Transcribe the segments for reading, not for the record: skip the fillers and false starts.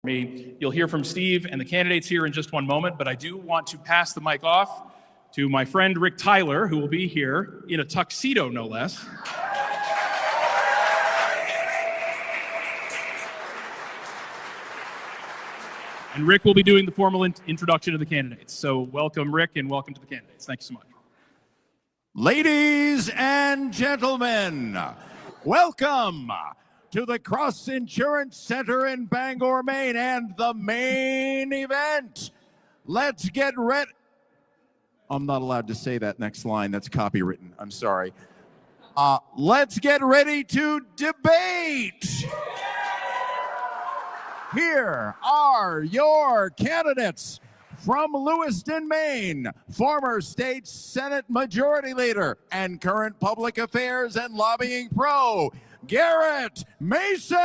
me. You'll hear from Steve and the candidates here in just one moment, but I do want to pass the mic off to my friend Rick Tyler, who will be here in a tuxedo, no less. And Rick will be doing the formal introduction of the candidates. So welcome, Rick, and welcome to the candidates. Thank you so much. Ladies and gentlemen, welcome to the Cross Insurance Center in Bangor, Maine, and the main event. Let's get ready. I'm not allowed to say that next line. That's copywritten. I'm sorry. Let's get ready to debate. Here are your candidates. From Lewiston, Maine, former state Senate Majority Leader and current public affairs and lobbying pro, Garrett Mason.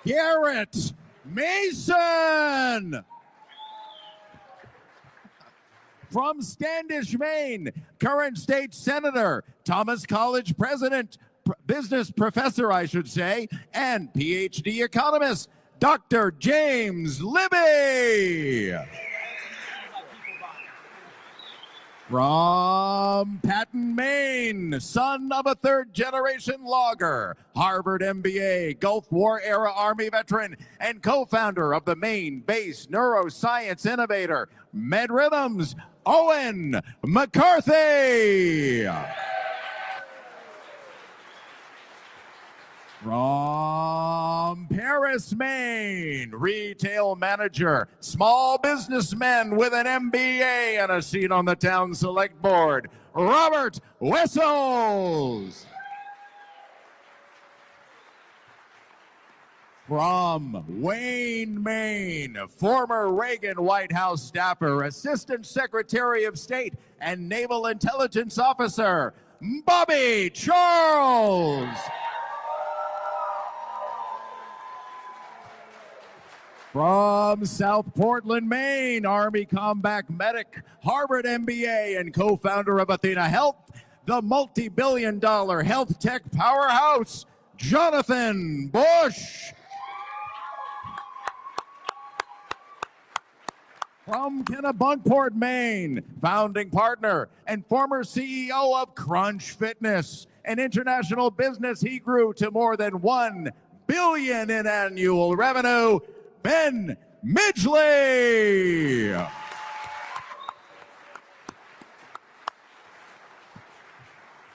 Garrett Mason. From Standish, Maine, current state senator, Thomas College president, business professor, I should say, and PhD economist, Dr. James Libby. From Patton, Maine, son of a third-generation logger, Harvard MBA, Gulf War-era Army veteran, and co-founder of the Maine-based neuroscience innovator, MedRhythms, Owen McCarthy. From Paris, Maine, retail manager, small businessman with an MBA and a seat on the town select board, Robert Wessels. From Wayne, Maine, former Reagan White House staffer, Assistant Secretary of State, and Naval Intelligence Officer, Bobby Charles. From South Portland, Maine, Army combat medic, Harvard MBA, and co-founder of Athena Health, the multi-billion-dollar health tech powerhouse, Jonathan Bush. From Kennebunkport, Maine, founding partner and former CEO of Crunch Fitness, an international business he grew to more than $1 billion in annual revenue, Ben Midgley.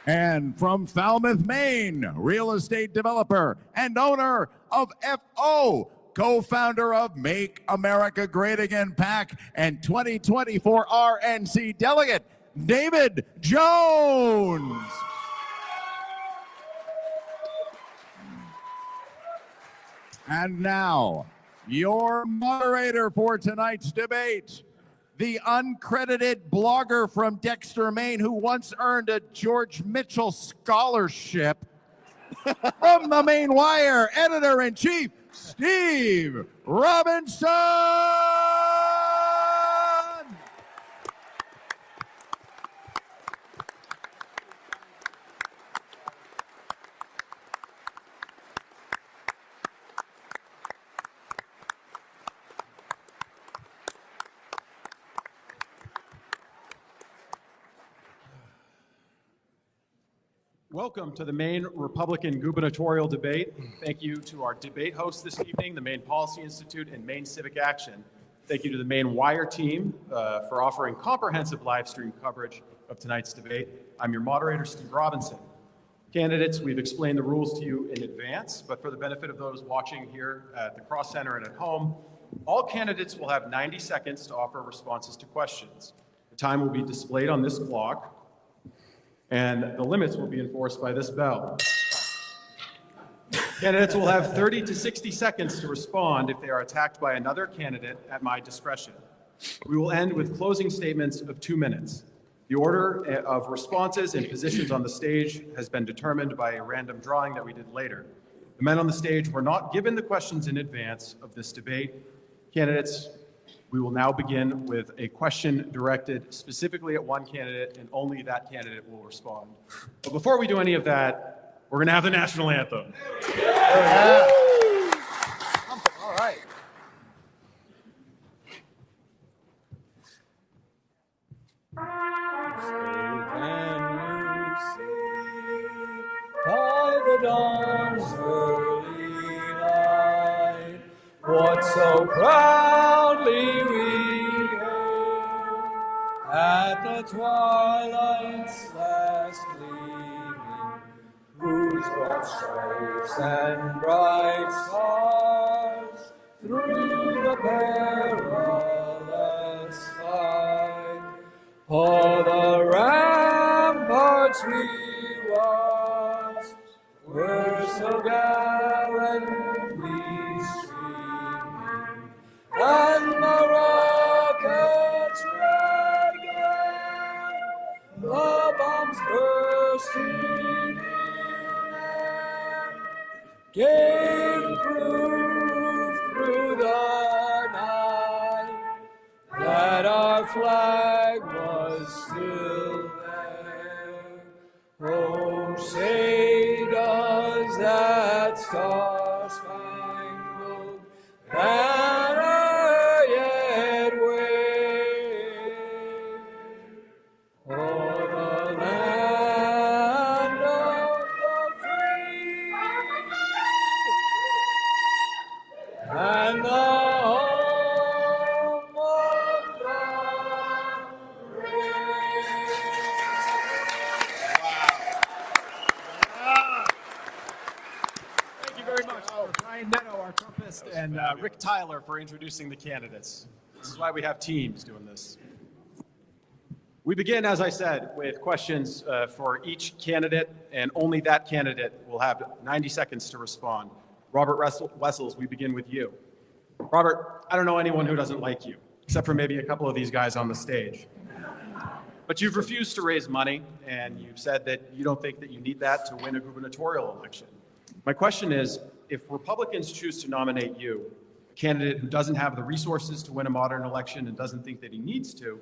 And from Falmouth, Maine, real estate developer and owner of FO, co-founder of Make America Great Again PAC and 2024 RNC delegate, David Jones. And now, your moderator for tonight's debate, the uncredited blogger from Dexter, Maine, who once earned a George Mitchell scholarship, from the Maine Wire, editor-in-chief, Steve Robinson. Welcome to the Maine Republican gubernatorial debate. Thank you to our debate hosts this evening, the Maine Policy Institute and Maine Civic Action. Thank you to the Maine Wire team for offering comprehensive live stream coverage of tonight's debate. I'm your moderator, Steve Robinson. Candidates, we've explained the rules to you in advance, but for the benefit of those watching here at the Cross Center and at home, all candidates will have 90 seconds to offer responses to questions. The time will be displayed on this clock, and the limits will be enforced by this bell. Candidates will have 30 to 60 seconds to respond if they are attacked by another candidate at my discretion. We will end with closing statements of 2 minutes. The order of responses and positions on the stage has been determined by a random drawing that we did later. The men on the stage were not given the questions in advance of this debate. Candidates, we will now begin with a question directed specifically at one candidate, and only that candidate will respond. But before we do any of that, we're going to have the national anthem. All right. By the dawn's early light, what so proudly we hailed at the twilight's last gleaming, whose broad stripes and bright stars through the perilous fight, o'er the ramparts we watched, were so gallantly streaming, and the rocket's red glare, the bombs bursting in air, gave proof through the night that our flag was still there. Oh, say does that star-spangled banner yet wave o'er the land of the free and the home of the brave? Thank you very much, Brian Netto, our trumpist, and Rick Tyler for introducing the candidates. This is why we have teams doing this. We begin, as I said, with questions for each candidate, and only that candidate will have 90 seconds to respond. Robert Wessels, we begin with you. Robert, I don't know anyone who doesn't like you, except for maybe a couple of these guys on the stage. But you've refused to raise money, and you've said that you don't think that you need that to win a gubernatorial election. My question is, if Republicans choose to nominate you, a candidate who doesn't have the resources to win a modern election and doesn't think that he needs to,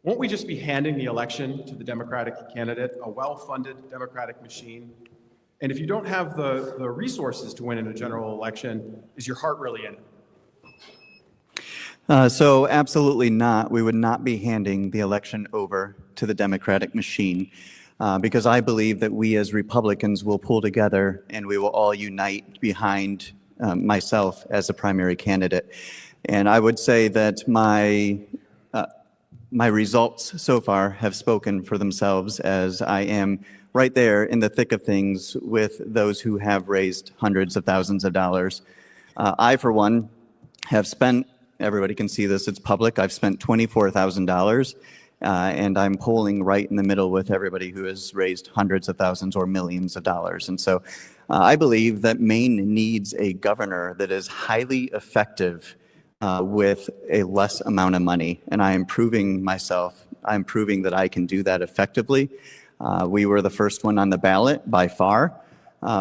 won't we just be handing the election to the Democratic candidate, a well-funded Democratic machine? And if you don't have the resources to win in a general election, is your heart really in it? So absolutely not. We would not be handing the election over to the Democratic machine because I believe that we as Republicans will pull together and we will all unite behind myself as a primary candidate. And I would say that my results so far have spoken for themselves, as I am right there in the thick of things with those who have raised hundreds of thousands of dollars. I, for one, have spent, everybody can see this, it's public, I've spent $24,000, and I'm polling right in the middle with everybody who has raised hundreds of thousands or millions of dollars. And so I believe that Maine needs a governor that is highly effective with a less amount of money. And I am proving myself, I'm proving that I can do that effectively. We were the first one on the ballot by far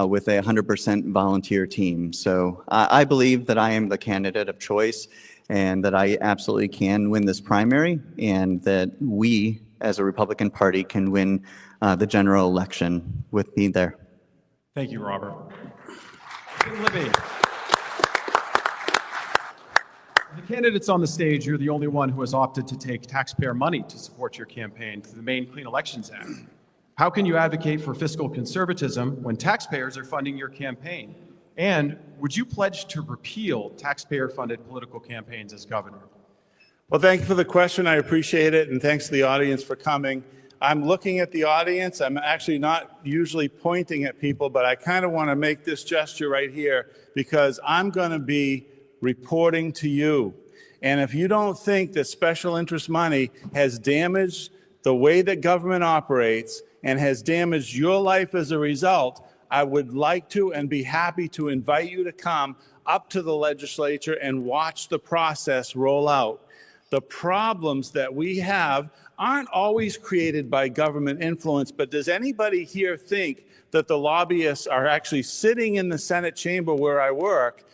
with a 100% volunteer team. So I believe that I am the candidate of choice and that I absolutely can win this primary and that we as a Republican Party can win the general election with me there. Thank you, Robert. Libby. The candidates on the stage, you're the only one who has opted to take taxpayer money to support your campaign through the Maine Clean Elections Act. How can you advocate for fiscal conservatism when taxpayers are funding your campaign? And would you pledge to repeal taxpayer-funded political campaigns as governor? Well, thank you for the question. I appreciate it, and thanks to the audience for coming. I'm looking at the audience. I'm actually not usually pointing at people, but I kind of want to make this gesture right here because I'm going to be reporting to you. And if you don't think that special interest money has damaged the way that government operates and has damaged your life as a result, I would like to and be happy to invite you to come up to the legislature and watch the process roll out. The problems that we have aren't always created by government influence, but does anybody here think that the lobbyists are actually sitting in the Senate chamber where I work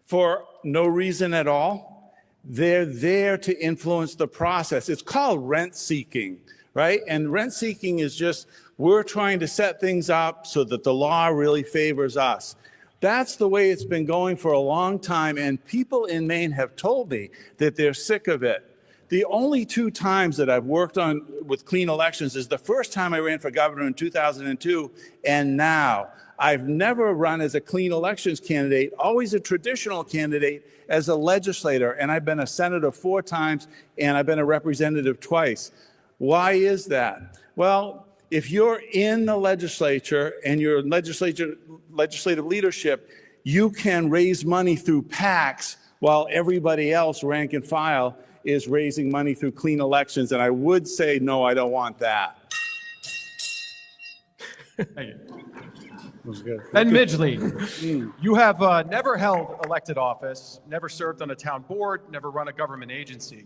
for no reason at all? They're there to influence the process. It's called rent seeking. right? And rent seeking is just, we're trying to set things up so that the law really favors us. That's the way it's been going for a long time, and people in Maine have told me that they're sick of it. The only 2 times that I've worked on with clean elections is the first time I ran for governor in 2002, and now. I've never run as a clean elections candidate, always a traditional candidate as a legislator, and I've been a senator 4 times, and I've been a representative twice. Why is that? Well, if you're in the legislature and you're in legislative leadership, you can raise money through PACs while everybody else, rank and file, is raising money through clean elections. And I would say, no, I don't want that. Thank you. Ben Midgley, you have never held elected office, never served on a town board, never run a government agency.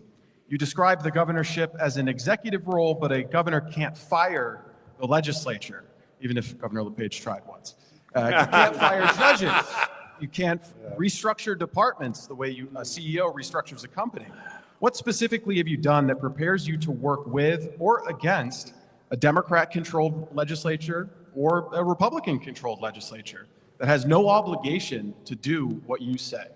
You describe the governorship as an executive role, but a governor can't fire the legislature, even if Governor LePage tried once. You can't fire judges. You can't restructure departments the way a CEO restructures a company. What specifically have you done that prepares you to work with or against a Democrat-controlled legislature or a Republican-controlled legislature that has no obligation to do what you say?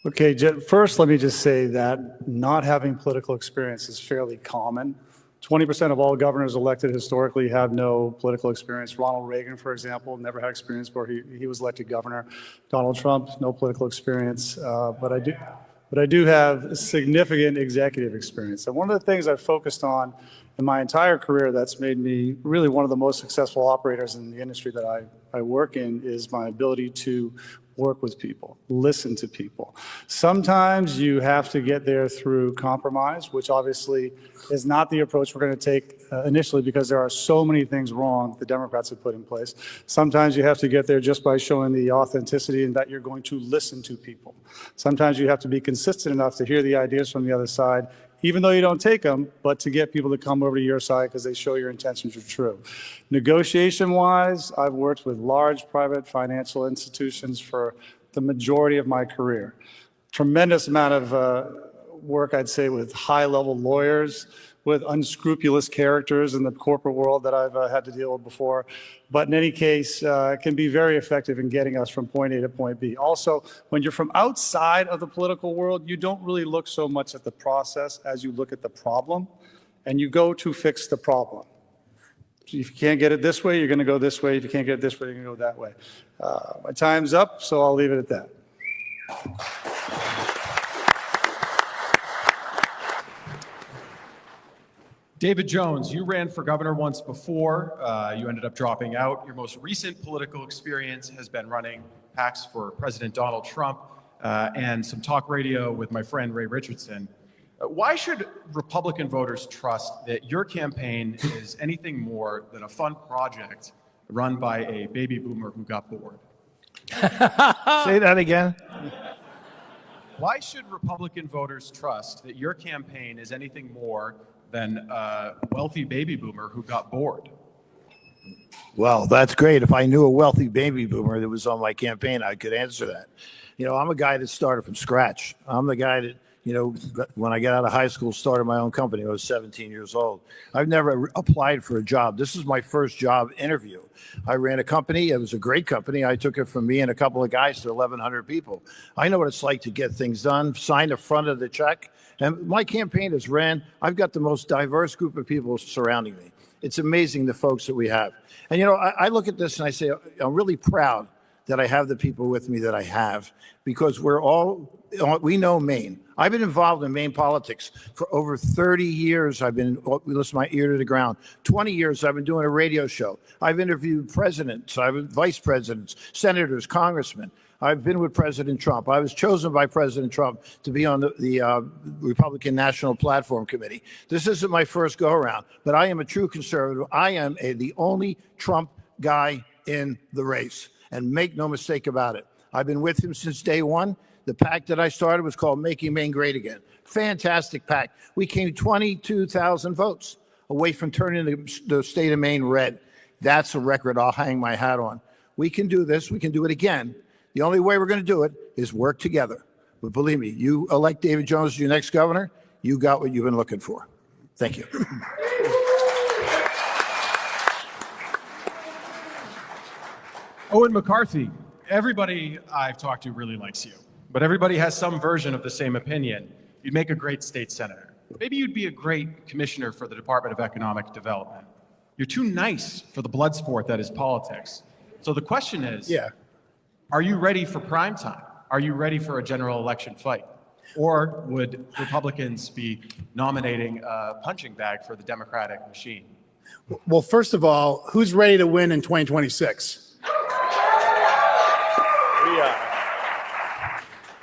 Okay, first let me just say that not having political experience is fairly common. 20% of all governors elected historically have no political experience. Ronald Reagan, for example, never had experience before he was elected governor. Donald Trump, no political experience, but I do have significant executive experience. And one of the things I've focused on in my entire career that's made me really one of the most successful operators in the industry that I work in is my ability to work with people, listen to people. Sometimes you have to get there through compromise, which obviously is not the approach we're going to take initially because there are so many things wrong the Democrats have put in place. Sometimes you have to get there just by showing the authenticity and that you're going to listen to people. Sometimes you have to be consistent enough to hear the ideas from the other side, even though you don't take them, but to get people to come over to your side because they show your intentions are true. Negotiation-wise, I've worked with large private financial institutions for the majority of my career. Tremendous amount of work, I'd say, with high-level lawyers, with unscrupulous characters in the corporate world that I've had to deal with before. But in any case, it can be very effective in getting us from point A to point B. Also, when you're from outside of the political world, you don't really look so much at the process as you look at the problem, and you go to fix the problem. If you can't get it this way, you're going to go this way. If you can't get it this way, you're going to go that way. My time's up, so I'll leave it at that. David Jones, you ran for governor once before. You ended up dropping out. Your most recent political experience has been running PACs for President Donald Trump and some talk radio with my friend Ray Richardson. Why should Republican voters trust that your campaign is anything more than a fun project run by a baby boomer who got bored? Say that again. Why should Republican voters trust that your campaign is anything more than a wealthy baby boomer who got bored? Well, that's great. If I knew a wealthy baby boomer that was on my campaign, I could answer that. You know, I'm a guy that started from scratch. I'm the guy that, you know, when I got out of high school, started my own company. I was 17 years old. I've never applied for a job. This is my first job interview. I ran a company. It was a great company. I took it from me and a couple of guys to 1,100 people. I know what it's like to get things done, sign the front of the check. And my campaign has ran. I've got the most diverse group of people surrounding me. It's amazing the folks that we have. And, you know, I look at this and I say, I'm really proud that I have the people with me that I have because we know Maine. I've been involved in Maine politics for over 30 years. I've been, listen, my ear to the ground. 20 years I've been doing a radio show. I've interviewed presidents, I've been vice presidents, senators, congressmen. I've been with President Trump. I was chosen by President Trump to be on the Republican National Platform Committee. This isn't my first go-around, but I am a true conservative. I am the only Trump guy in the race, and make no mistake about it. I've been with him since day one. The PAC that I started was called Making Maine Great Again. Fantastic PAC. We came 22,000 votes away from turning the state of Maine red. That's a record I'll hang my hat on. We can do this. We can do it again. The only way we're going to do it is work together. But believe me, you elect David Jones as your next governor, you got what you've been looking for. Thank you. Owen McCarthy, everybody I've talked to really likes you, but everybody has some version of the same opinion. You'd make a great state senator. Maybe you'd be a great commissioner for the Department of Economic Development. You're too nice for the blood sport that is politics. So the question is, are you ready for prime time? Are you ready for a general election fight? Or would Republicans be nominating a punching bag for the Democratic machine? Well, first of all, who's ready to win in 2026?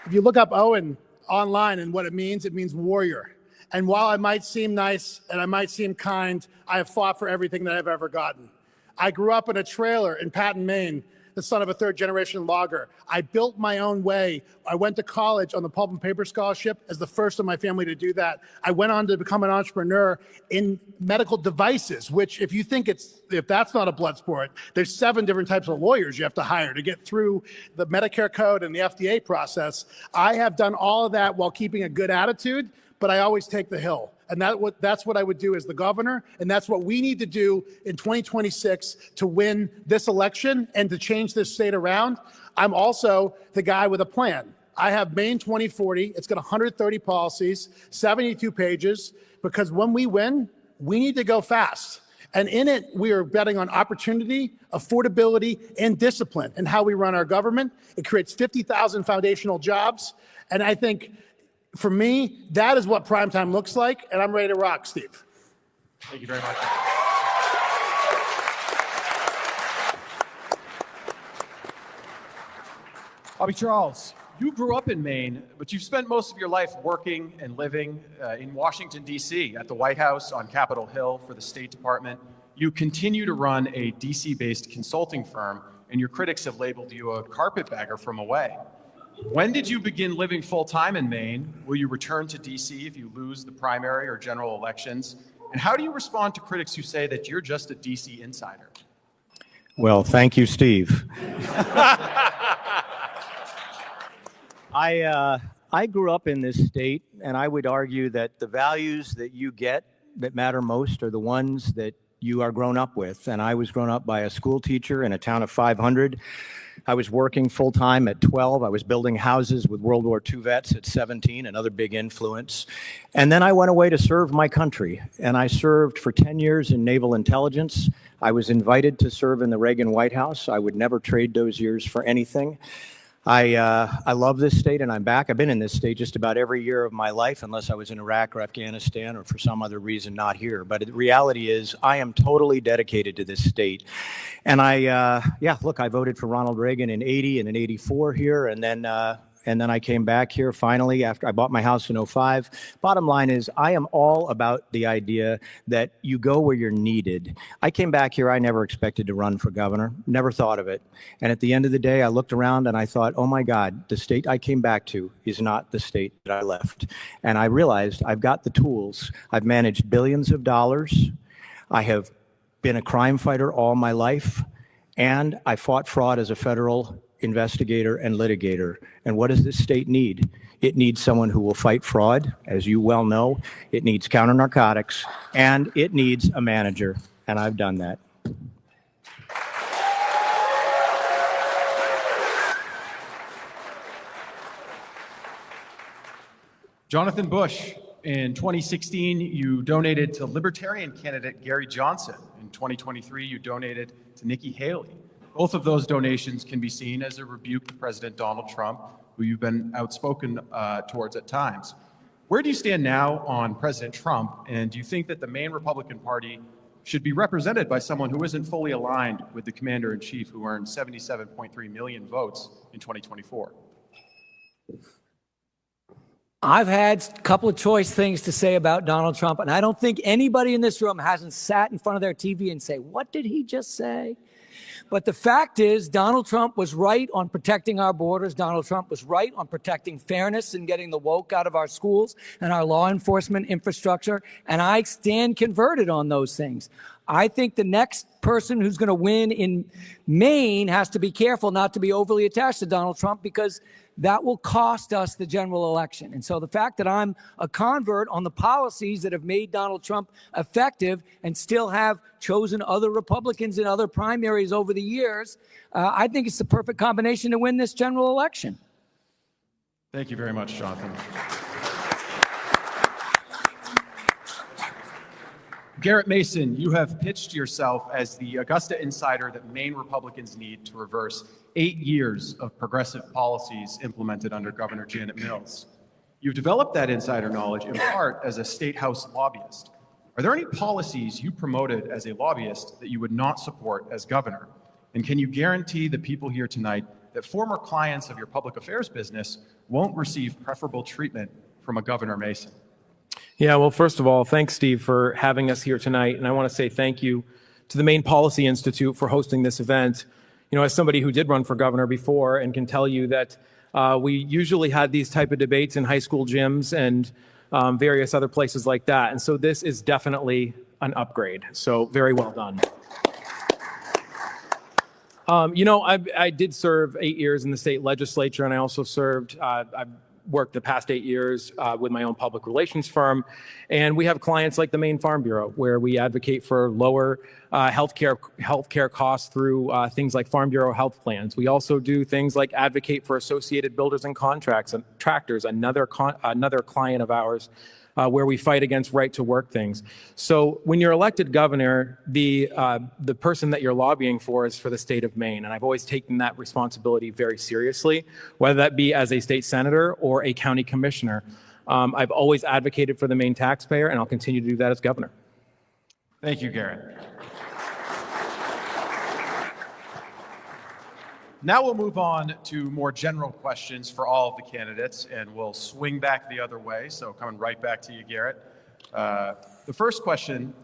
If you look up Owen online and what it means warrior. And while I might seem nice and I might seem kind, I have fought for everything that I've ever gotten. I grew up in a trailer in Patton, Maine, the son of a third-generation logger. I built my own way. I went to college on the pulp and paper scholarship as the first in my family to do that. I went on to become an entrepreneur in medical devices, which if you think if that's not a blood sport, there's 7 different types of lawyers you have to hire to get through the Medicare code and the FDA process. I have done all of that while keeping a good attitude, but I always take the hill. And that's what I would do as the governor. And that's what we need to do in 2026 to win this election and to change this state around. I'm also the guy with a plan. I have Maine 2040. It's got 130 policies, 72 pages, because when we win, we need to go fast. And in it, we are betting on opportunity, affordability, and discipline in how we run our government. It creates 50,000 foundational jobs. And I think, for me, that is what primetime looks like, and I'm ready to rock, Steve. Thank you very much. Bobby Charles, you grew up in Maine, but you've spent most of your life working and living in Washington, D.C., at the White House, on Capitol Hill for the State Department. You continue to run a D.C.-based consulting firm, and your critics have labeled you a carpetbagger from away. When did you begin living full-time in Maine? Will you return to D.C. if you lose the primary or general elections? And how do you respond to critics who say that you're just a D.C. insider? Well, thank you, Steve. I grew up in this state, and I would argue that the values that you get that matter most are the ones that you are grown up with. And I was grown up by a school teacher in a town of 500. I was working full-time at 12. I was building houses with World War II vets at 17, another big influence. And then I went away to serve my country, and I served for 10 years in naval intelligence. I was invited to serve in the Reagan White House. I would never trade those years for anything. I love this state, and I'm back. I've been in this state just about every year of my life, unless I was in Iraq or Afghanistan or for some other reason not here. But the reality is I am totally dedicated to this state. And I voted for Ronald Reagan in 80 and in 84 here, and then I came back here finally after I bought my house in 05. Bottom line is I am all about the idea that you go where you're needed. I came back here. I never expected to run for governor, never thought of it. And at the end of the day, I looked around and I thought, oh my God, the state I came back to is not the state that I left. And I realized I've got the tools. I've managed billions of dollars. I have been a crime fighter all my life. And I fought fraud as a federal investigator and litigator. And what does this state need? It needs someone who will fight fraud, as you well know. It needs counter narcotics, and it needs a manager. And I've done that. Jonathan Bush, in 2016, you donated to Libertarian candidate Gary Johnson. In 2023, you donated to Nikki Haley. Both of those donations can be seen as a rebuke to President Donald Trump, who you've been outspoken towards at times. Where do you stand now on President Trump, and do you think that the Maine Republican Party should be represented by someone who isn't fully aligned with the commander-in-chief who earned 77.3 million votes in 2024? I've had a couple of choice things to say about Donald Trump, and I don't think anybody in this room hasn't sat in front of their TV and say, what did he just say? But the fact is, Donald Trump was right on protecting our borders. Donald Trump was right on protecting fairness and getting the woke out of our schools and our law enforcement infrastructure. And I stand converted on those things. I think the next person who's going to win in Maine has to be careful not to be overly attached to Donald Trump, because that will cost us the general election. And so the fact that I'm a convert on the policies that have made Donald Trump effective and still have chosen other Republicans in other primaries over the years, I think it's the perfect combination to win this general election. Thank you very much, Jonathan. Garrett Mason, you have pitched yourself as the Augusta insider that Maine Republicans need to reverse 8 years of progressive policies implemented under Governor Janet Mills. You've developed that insider knowledge in part as a state house lobbyist. Are there any policies you promoted as a lobbyist that you would not support as governor? And can you guarantee the people here tonight that former clients of your public affairs business won't receive preferable treatment from a Governor Mason? Yeah, well, first of all, thanks, Steve, for having us here tonight. And I want to say thank you to the Maine Policy Institute for hosting this event. You know, as somebody who did run for governor before and can tell you that we usually had these type of debates in high school gyms and various other places like that. And so this is definitely an upgrade. So very well done. You know, I did serve 8 years in the state legislature, and I also served, I've worked the past 8 years with my own public relations firm. And we have clients like the Maine Farm Bureau, where we advocate for lower healthcare costs through things like Farm Bureau health plans. We also do things like advocate for Associated Builders and Contractors, another client of ours, where we fight against right-to-work things. So when you're elected governor, the person that you're lobbying for is for the state of Maine, and I've always taken that responsibility very seriously, whether that be as a state senator or a county commissioner. I've always advocated for the Maine taxpayer, and I'll continue to do that as governor. Thank you, Garrett. Now we'll move on to more general questions for all of the candidates, and we'll swing back the other way. So coming right back to you, Garrett. The first question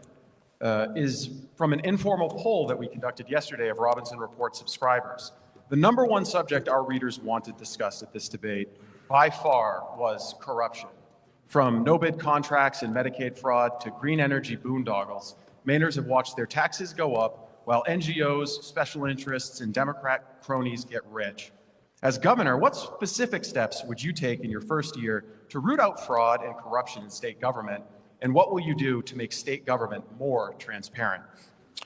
is from an informal poll that we conducted yesterday of Robinson Report subscribers. The number one subject our readers wanted discussed at this debate by far was corruption. From no-bid contracts and Medicaid fraud to green energy boondoggles, Mainers have watched their taxes go up while NGOs, special interests, and Democrat cronies get rich. As governor, what specific steps would you take in your first year to root out fraud and corruption in state government? And what will you do to make state government more transparent?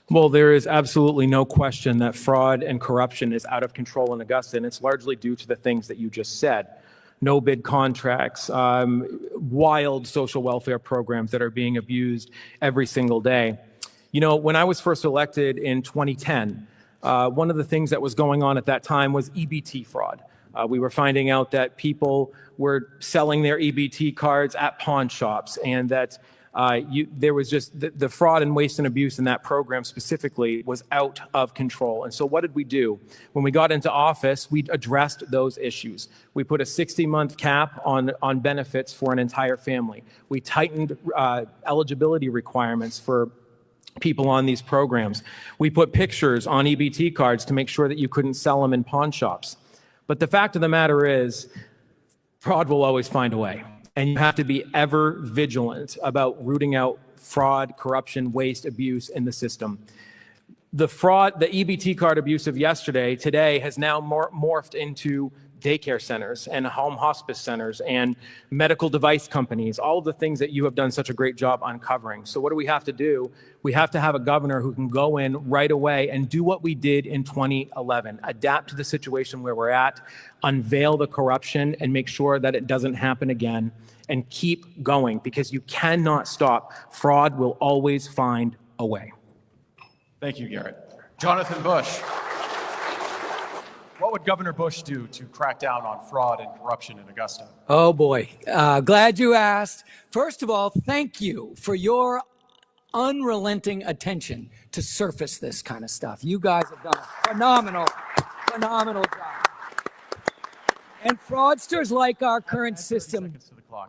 Well, there is absolutely no question that fraud and corruption is out of control in Augusta, and it's largely due to the things that you just said. No bid contracts, wild social welfare programs that are being abused every single day. You know, when I was first elected in 2010, one of the things that was going on at that time was EBT fraud. We were finding out that people were selling their EBT cards at pawn shops, and that there was just the fraud and waste and abuse in that program specifically was out of control. And so what did we do? When we got into office, we addressed those issues. We put a 60-month cap on benefits for an entire family. We tightened eligibility requirements for people on these programs. We put pictures on EBT cards to make sure that you couldn't sell them in pawn shops. But the fact of the matter is, fraud will always find a way. And you have to be ever vigilant about rooting out fraud, corruption, waste, abuse in the system. The fraud, the EBT card abuse of yesterday, today has now morphed into daycare centers and home hospice centers and medical device companies, all of the things that you have done such a great job uncovering. So what do we have to do? We have to have a governor who can go in right away and do what we did in 2011, adapt to the situation where we're at, unveil the corruption and make sure that it doesn't happen again, and keep going, because you cannot stop. Fraud will always find a way. Thank you, Garrett. Jonathan Bush. What would Governor Bush do to crack down on fraud and corruption in Augusta? Oh boy, glad you asked. First of all, thank you for your unrelenting attention to surface this kind of stuff. You guys have done a phenomenal job. And fraudsters like our current system,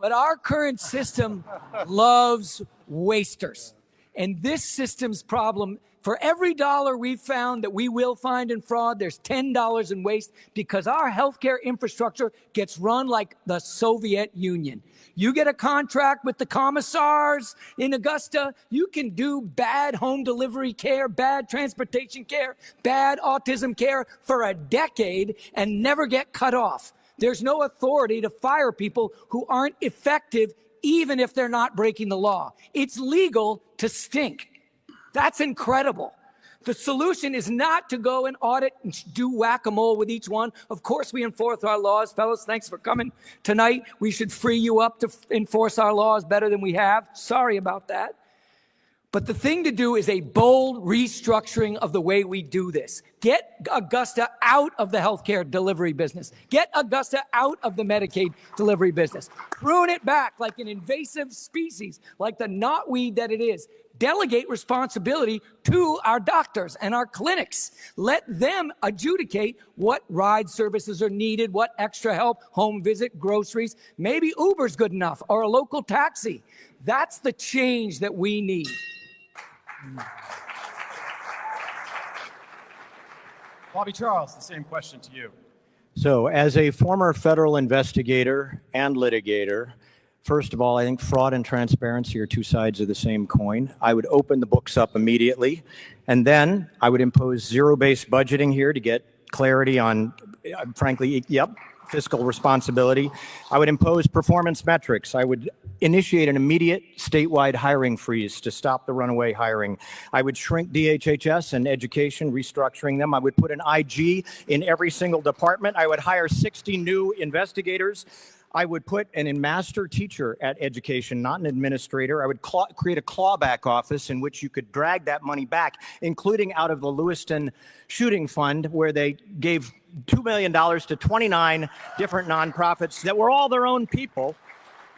but our current system loves wasters. And this system's problem For every dollar we've found that we will find in fraud, there's $10 in waste because our healthcare infrastructure gets run like the Soviet Union. You get a contract with the commissars in Augusta, you can do bad home delivery care, bad transportation care, bad autism care for a decade and never get cut off. There's no authority to fire people who aren't effective, even if they're not breaking the law. It's legal to stink. That's incredible. The solution is not to go and audit and do whack-a-mole with each one. Of course, we enforce our laws. Fellows, thanks for coming tonight. We should free you up to enforce our laws better than we have. Sorry about that. But the thing to do is a bold restructuring of the way we do this. Get Augusta out of the healthcare delivery business. Get Augusta out of the Medicaid delivery business. Prune it back like an invasive species, like the knotweed that it is. Delegate responsibility to our doctors and our clinics. Let them adjudicate what ride services are needed, what extra help, home visit, groceries. Maybe Uber's good enough or a local taxi. That's the change that we need. Bobby Charles, the same question to you. So, as a former federal investigator and litigator, first of all, I think fraud and transparency are two sides of the same coin. I would open the books up immediately, and then I would impose zero-based budgeting here to get clarity on, frankly, fiscal responsibility. I would impose performance metrics. I would initiate an immediate statewide hiring freeze to stop the runaway hiring. I would shrink DHHS and education, restructuring them. I would put an IG in every single department. I would hire 60 new investigators. I would put an master teacher at education, not an administrator. I would create a clawback office in which you could drag that money back, including out of the Lewiston shooting fund, where they gave $2 million to 29 different nonprofits that were all their own people.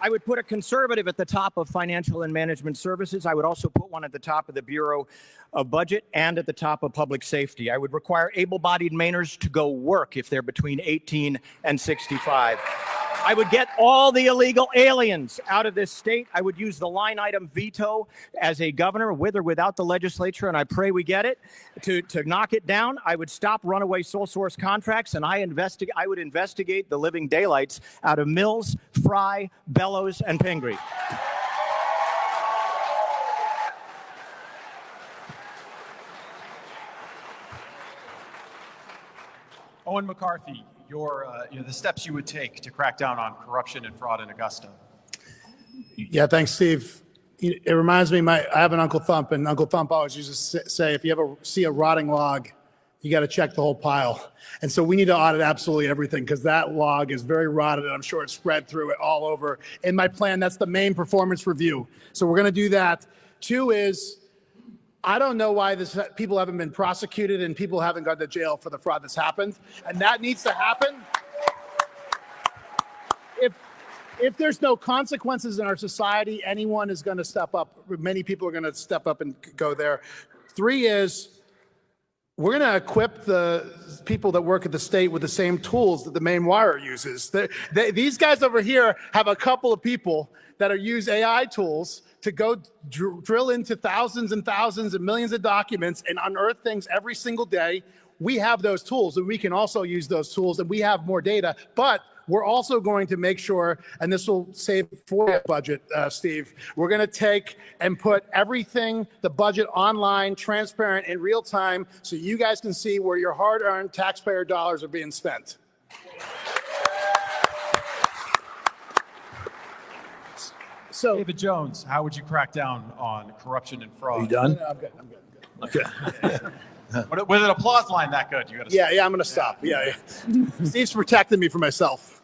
I would put a conservative at the top of financial and management services. I would also put one at the top of the Bureau of Budget and at the top of public safety. I would require able-bodied Mainers to go work if they're between 18 and 65. I would get all the illegal aliens out of this state. I would use the line item veto as a governor, with or without the legislature, and I pray we get it, to knock it down. I would stop runaway sole source contracts, and I would investigate the living daylights out of Mills, Fry, Bellows, and Pingree. Owen McCarthy, the steps you would take to crack down on corruption and fraud in Augusta. Yeah, thanks, Steve. It reminds me, I have an Uncle Thump, and Uncle Thump always used to say, if you ever see a rotting log, you got to check the whole pile. And so we need to audit absolutely everything, because that log is very rotted, and I'm sure it's spread through it all over. In my plan, that's the main performance review. So we're going to do that. 2 is, I don't know why people haven't been prosecuted and people haven't gone to jail for the fraud that's happened. And that needs to happen. If there's no consequences in our society, anyone is going to step up. Many people are going to step up and go there. 3 is, we're going to equip the people that work at the state with the same tools that the Maine Wire uses. These guys over here have a couple of people that use AI tools to go drill into thousands and thousands and millions of documents and unearth things every single day. We have those tools, and we can also use those tools, and we have more data. But we're also going to make sure, and this will save for your budget, Steve, we're going to take and put everything, the budget online, transparent, in real time, so you guys can see where your hard-earned taxpayer dollars are being spent. So, David Jones, how would you crack down on corruption and fraud? Are you done? I'm good. Okay. With an applause line that good, you got to. Yeah, I'm going to stop. Yeah. Steve's protecting me from myself.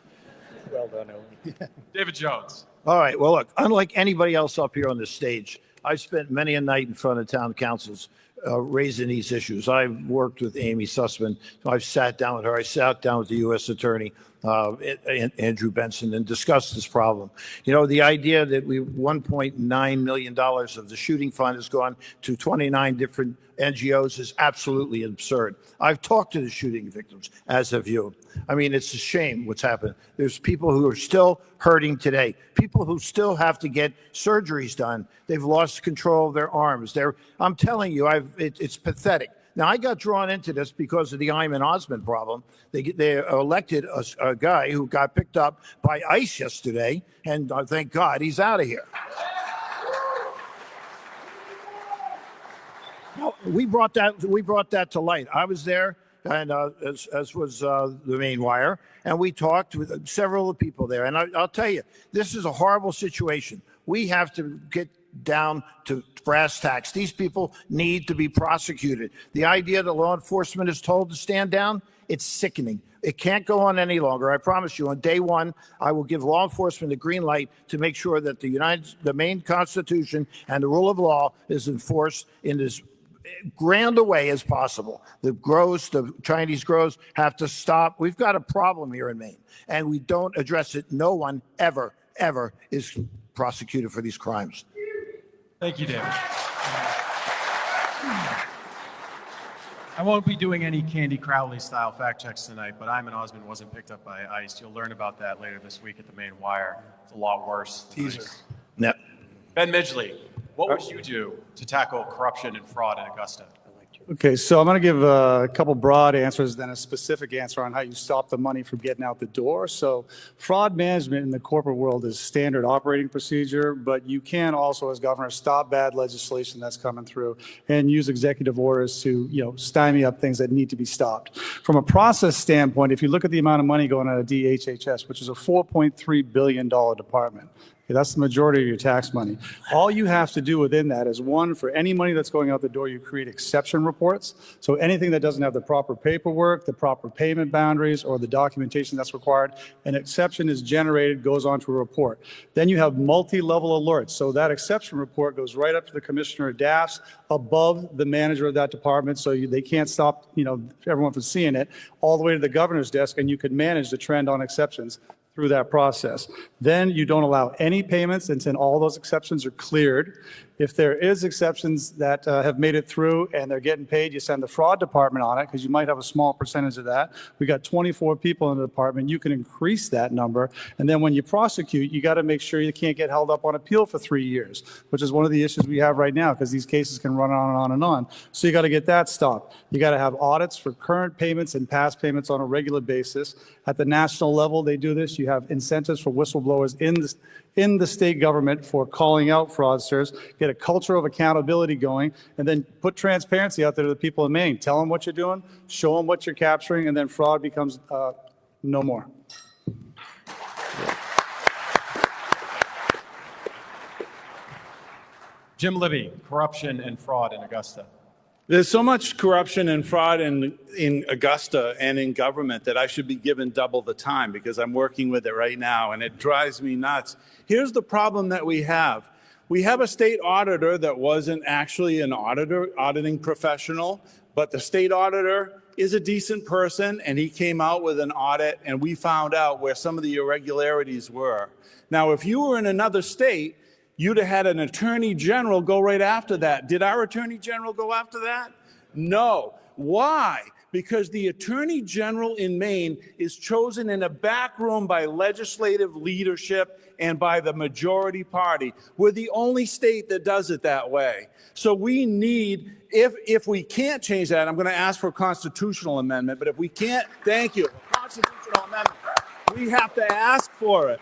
Well done, Owen. David Jones. All right. Well, look, unlike anybody else up here on this stage, I've spent many a night in front of town councils raising these issues. I've worked with Amy Sussman. I've sat down with her. I sat down with the U.S. Attorney, Andrew Benson, and discussed this problem. You know, the idea that $1.9 million of the shooting fund has gone to 29 different NGOs is absolutely absurd. I've talked to the shooting victims, as have you. I mean, it's a shame what's happened. There's people who are still hurting today, people who still have to get surgeries done. They've lost control of their arms. I'm telling you, I've it's pathetic. Now, I got drawn into this because of the Ayman Osman problem. They elected a guy who got picked up by ICE yesterday, and thank God he's out of here. No, we brought that to light. I was there, and as was the Maine Wire, and we talked with several of the people there. And I'll tell you, this is a horrible situation. We have to get down to brass tacks. These people need to be prosecuted. The idea that law enforcement is told to stand down, it's sickening. It can't go on any longer. I promise you, on day one, I will give law enforcement the green light to make sure that the Maine Constitution and the rule of law is enforced in as grand a way as possible. The Chinese grows have to stop. We've got a problem here in Maine, and we don't address it. No one ever is prosecuted for these crimes. Thank you, David. I won't be doing any Candy Crowley style fact checks tonight, but Ayman Osman wasn't picked up by ICE. You'll learn about that later this week at the Maine Wire. It's a lot worse. Teaser. No. Ben Midgley, what would you do to tackle corruption and fraud in Augusta? Okay, so I'm going to give a couple broad answers, then a specific answer on how you stop the money from getting out the door. So fraud management in the corporate world is standard operating procedure, but you can also, as governor, stop bad legislation that's coming through and use executive orders to, stymie up things that need to be stopped. From a process standpoint, if you look at the amount of money going out of DHHS, which is a $4.3 billion department, okay, that's the majority of your tax money. All you have to do within that is, one, for any money that's going out the door, you create exception reports. So anything that doesn't have the proper paperwork, the proper payment boundaries, or the documentation that's required, an exception is generated, goes onto a report. Then you have multi-level alerts. So that exception report goes right up to the commissioner of DAFs, above the manager of that department, so they can't stop everyone from seeing it, all the way to the governor's desk, and you could manage the trend on exceptions through that process. Then you don't allow any payments until all those exceptions are cleared. If there is exceptions that have made it through and they're getting paid, you send the fraud department on it, because you might have a small percentage of that. We got 24 people in the department. You can increase that number. And then when you prosecute, you got to make sure you can't get held up on appeal for 3 years, which is one of the issues we have right now, because these cases can run on and on and on. So you got to get that stopped. You got to have audits for current payments and past payments on a regular basis. At the national level, they do this. You have incentives for whistleblowers in the state government for calling out fraudsters, get a culture of accountability going, and then put transparency out there to the people in Maine. Tell them what you're doing, show them what you're capturing, and then fraud becomes no more. Jim Libby, corruption and fraud in Augusta. There's so much corruption and fraud in Augusta and in government that I should be given double the time, because I'm working with it right now, and it drives me nuts. Here's the problem that we have. We have a state auditor that wasn't actually an auditing professional, but the state auditor is a decent person, and he came out with an audit, and we found out where some of the irregularities were. Now, if you were in another state, you'd have had an attorney general go right after that. Did our attorney general go after that? No. Why? Because the attorney general in Maine is chosen in a back room by legislative leadership and by the majority party. We're the only state that does it that way. So we need, if we can't change that, I'm going to ask for a constitutional amendment, but if we can't, thank you, a constitutional amendment, we have to ask for it.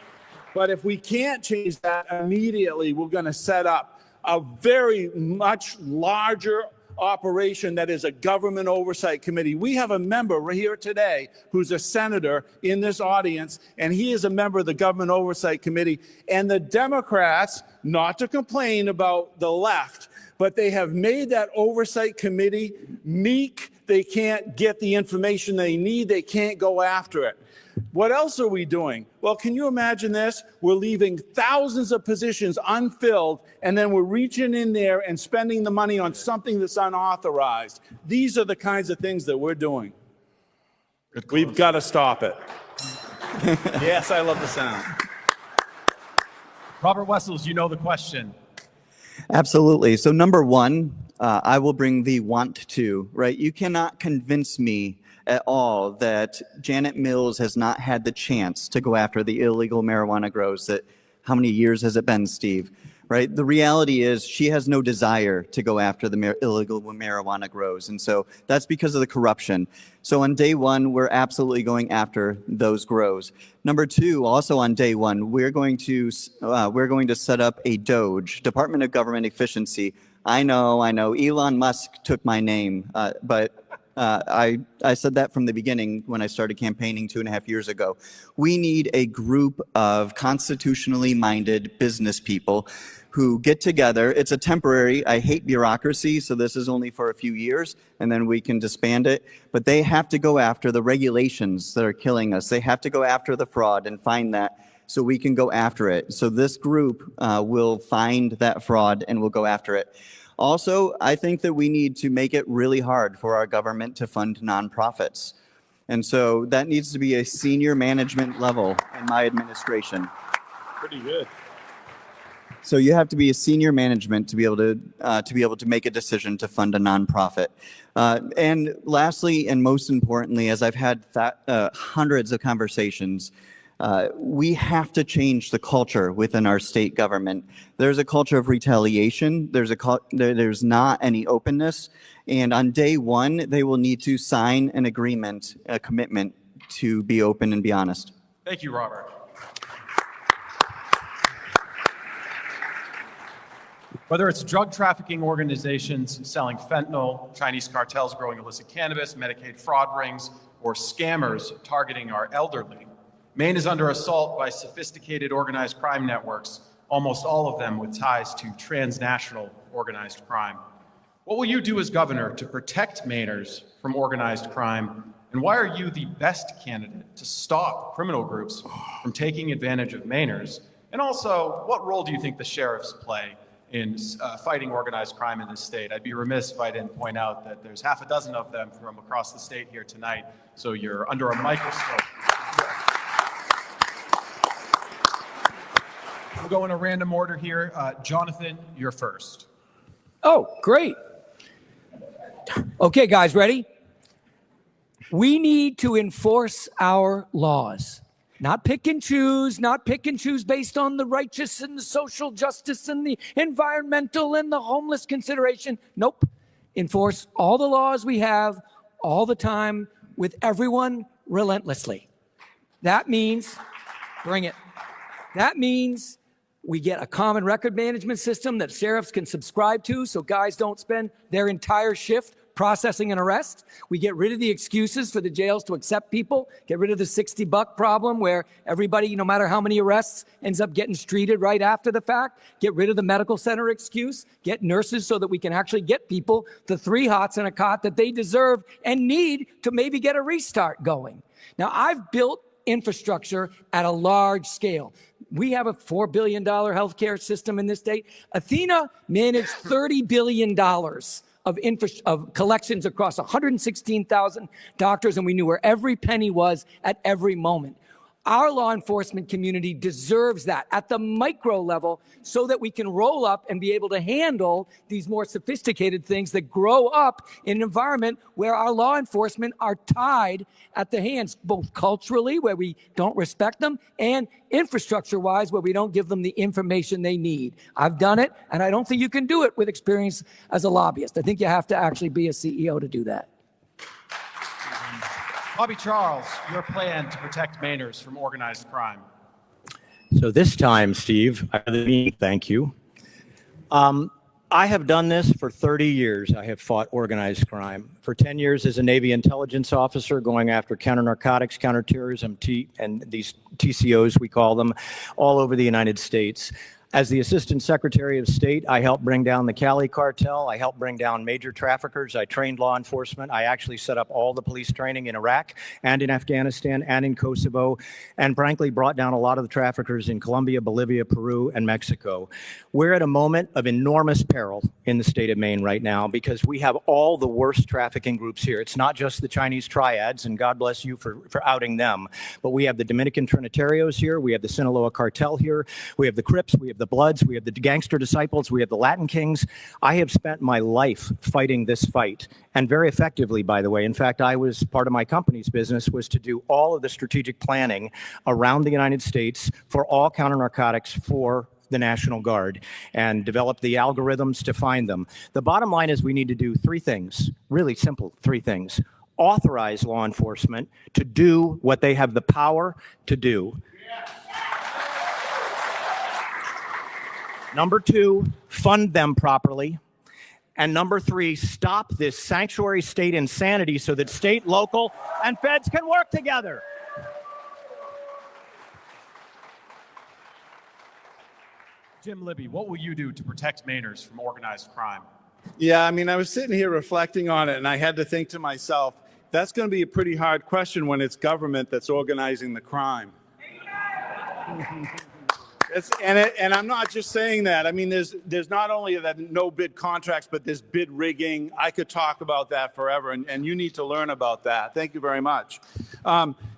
But if we can't change that immediately, we're going to set up a very much larger operation that is a government oversight committee. We have a member right here today who's a senator in this audience, and he is a member of the government oversight committee. And the Democrats, not to complain about the left, but they have made that oversight committee meek. They can't get the information they need. They can't go after it. What else are we doing? Well, can you imagine this? We're leaving thousands of positions unfilled, and then we're reaching in there and spending the money on something that's unauthorized. These are the kinds of things that we're doing. We've got to stop it. Yes, I love the sound. Robert Wessels, you know the question. Absolutely. So number one, I will bring the want to, right? You cannot convince me at all that Janet Mills has not had the chance to go after the illegal marijuana grows that, how many years has it been, Steve? right? The reality is she has no desire to go after the illegal marijuana grows. And so that's because of the corruption. So on day one, we're absolutely going after those grows. Number two, also on day one, we're going to set up a DOGE, Department of Government Efficiency. I know, Elon Musk took my name, but I said that from the beginning when I started campaigning 2.5 years ago. We need a group of constitutionally minded business people who get together. It's a temporary, I hate bureaucracy, so this is only for a few years, and then we can disband it. But they have to go after the regulations that are killing us. They have to go after the fraud and find that so we can go after it. So this group will find that fraud and will go after it. Also, I think that we need to make it really hard for our government to fund nonprofits. And so that needs to be a senior management level in my administration. Pretty good. So you have to be a senior management to be able to make a decision to fund a nonprofit. And lastly, and most importantly, as I've had hundreds of conversations, we have to change the culture within our state government. There's a culture of retaliation. There's not any openness. And on day one, they will need to sign an agreement, a commitment to be open and be honest. Thank you, Robert. Whether it's drug trafficking organizations selling fentanyl, Chinese cartels growing illicit cannabis, Medicaid fraud rings, or scammers targeting our elderly, Maine is under assault by sophisticated organized crime networks, almost all of them with ties to transnational organized crime. What will you do as governor to protect Mainers from organized crime? And why are you the best candidate to stop criminal groups from taking advantage of Mainers? And also, what role do you think the sheriffs play in fighting organized crime in this state? I'd be remiss if I didn't point out that there's half a dozen of them from across the state here tonight, so you're under a microscope. We'll go in a random order here. Jonathan, you're first. Oh, great. Okay, guys, ready? We need to enforce our laws. Not pick and choose based on the righteous and the social justice and the environmental and the homeless consideration. Nope. Enforce all the laws we have all the time with everyone relentlessly. That means, bring it. That means we get a common record management system that sheriffs can subscribe to so guys don't spend their entire shift processing an arrest. We get rid of the excuses for the jails to accept people, get rid of the $60 problem where everybody, no matter how many arrests, ends up getting streeted right after the fact, get rid of the medical center excuse, get nurses so that we can actually get people the 3 hots in a cot that they deserve and need to maybe get a restart going. Now, I've built infrastructure at a large scale. We have a $4 billion healthcare system in this state. Athena managed $30 billion of collections across 116,000 doctors, and we knew where every penny was at every moment. Our law enforcement community deserves that at the micro level so that we can roll up and be able to handle these more sophisticated things that grow up in an environment where our law enforcement are tied at the hands, both culturally, where we don't respect them, and infrastructure-wise, where we don't give them the information they need. I've done it, and I don't think you can do it with experience as a lobbyist. I think you have to actually be a CEO to do that. Bobby Charles, your plan to protect Mainers from organized crime. So this time, Steve, I really mean thank you. I have done this for 30 years. I have fought organized crime. For 10 years as a Navy intelligence officer, going after counter-narcotics, counterterrorism, and these TCOs, we call them, all over the United States. As the Assistant Secretary of State, I helped bring down the Cali cartel. I helped bring down major traffickers. I trained law enforcement. I actually set up all the police training in Iraq and in Afghanistan and in Kosovo, and frankly brought down a lot of the traffickers in Colombia, Bolivia, Peru, and Mexico. We're at a moment of enormous peril in the state of Maine right now because we have all the worst trafficking groups here. It's not just the Chinese triads, and God bless you for outing them, but we have the Dominican Trinitarios here. We have the Sinaloa cartel here. We have the Crips. We have the Bloods, we have the gangster disciples, we have the Latin Kings. I have spent my life fighting this fight, and very effectively, by the way. In fact, part of my company's business was to do all of the strategic planning around the United States for all counter-narcotics for the National Guard and develop the algorithms to find them. The bottom line is we need to do three things, really simple three things. Authorize law enforcement to do what they have the power to do. Number two, fund them properly. And number three, stop this sanctuary state insanity so that state, local, and feds can work together. Jim Libby, what will you do to protect Mainers from organized crime? Yeah, I mean, I was sitting here reflecting on it, and I had to think to myself, that's going to be a pretty hard question when it's government that's organizing the crime. And I'm not just saying that. I mean, there's not only that no bid contracts, but there's bid rigging. I could talk about that forever, and you need to learn about that. Thank you very much.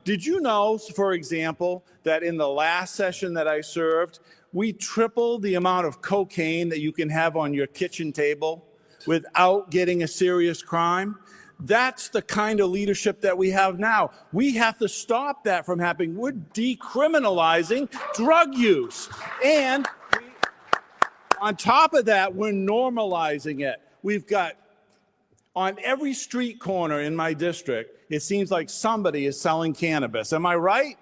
Did you know, for example, that in the last session that I served, we tripled the amount of cocaine that you can have on your kitchen table without getting a serious crime? That's the kind of leadership that we have now. We have to stop that from happening. We're decriminalizing drug use. And on top of that, we're normalizing it. We've got, on every street corner in my district, it seems like somebody is selling cannabis. Am I right?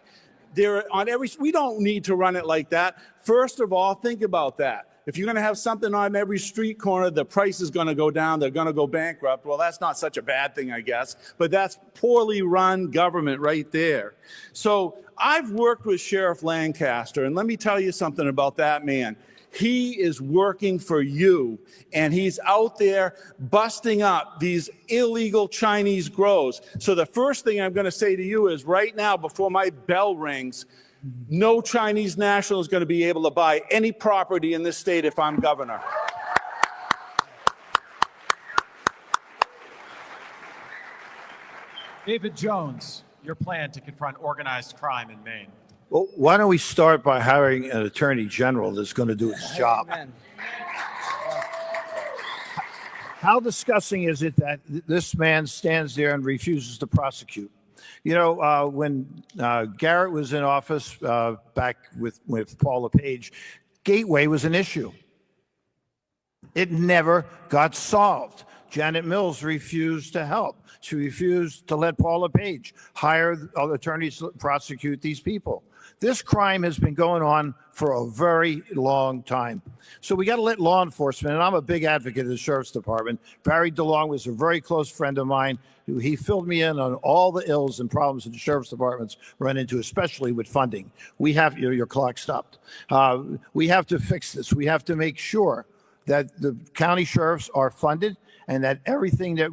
We don't need to run it like that. First of all, think about that. If you're going to have something on every street corner, the price is going to go down. They're going to go bankrupt. Well, that's not such a bad thing, I guess. But that's poorly run government right there. So I've worked with Sheriff Lancaster, and let me tell you something about that man. He is working for you, and he's out there busting up these illegal Chinese grows. So the first thing I'm going to say to you is right now, before my bell rings, no Chinese national is going to be able to buy any property in this state if I'm governor. David Jones, your plan to confront organized crime in Maine. Well, why don't we start by hiring an attorney general that's going to do his job? Amen. How disgusting is it that this man stands there and refuses to prosecute? You know, when Garrett was in office back with Paul LePage, Gateway was an issue. It never got solved. Janet Mills refused to help. She refused to let Paul LePage hire attorneys to prosecute these people. This crime has been going on for a very long time. So we got to let law enforcement, and I'm a big advocate of the Sheriff's Department. Barry DeLong was a very close friend of mine. He filled me in on all the ills and problems that the Sheriff's Departments run into, especially with funding. We have, your clock stopped. We have to fix this. We have to make sure that the county sheriffs are funded and that everything that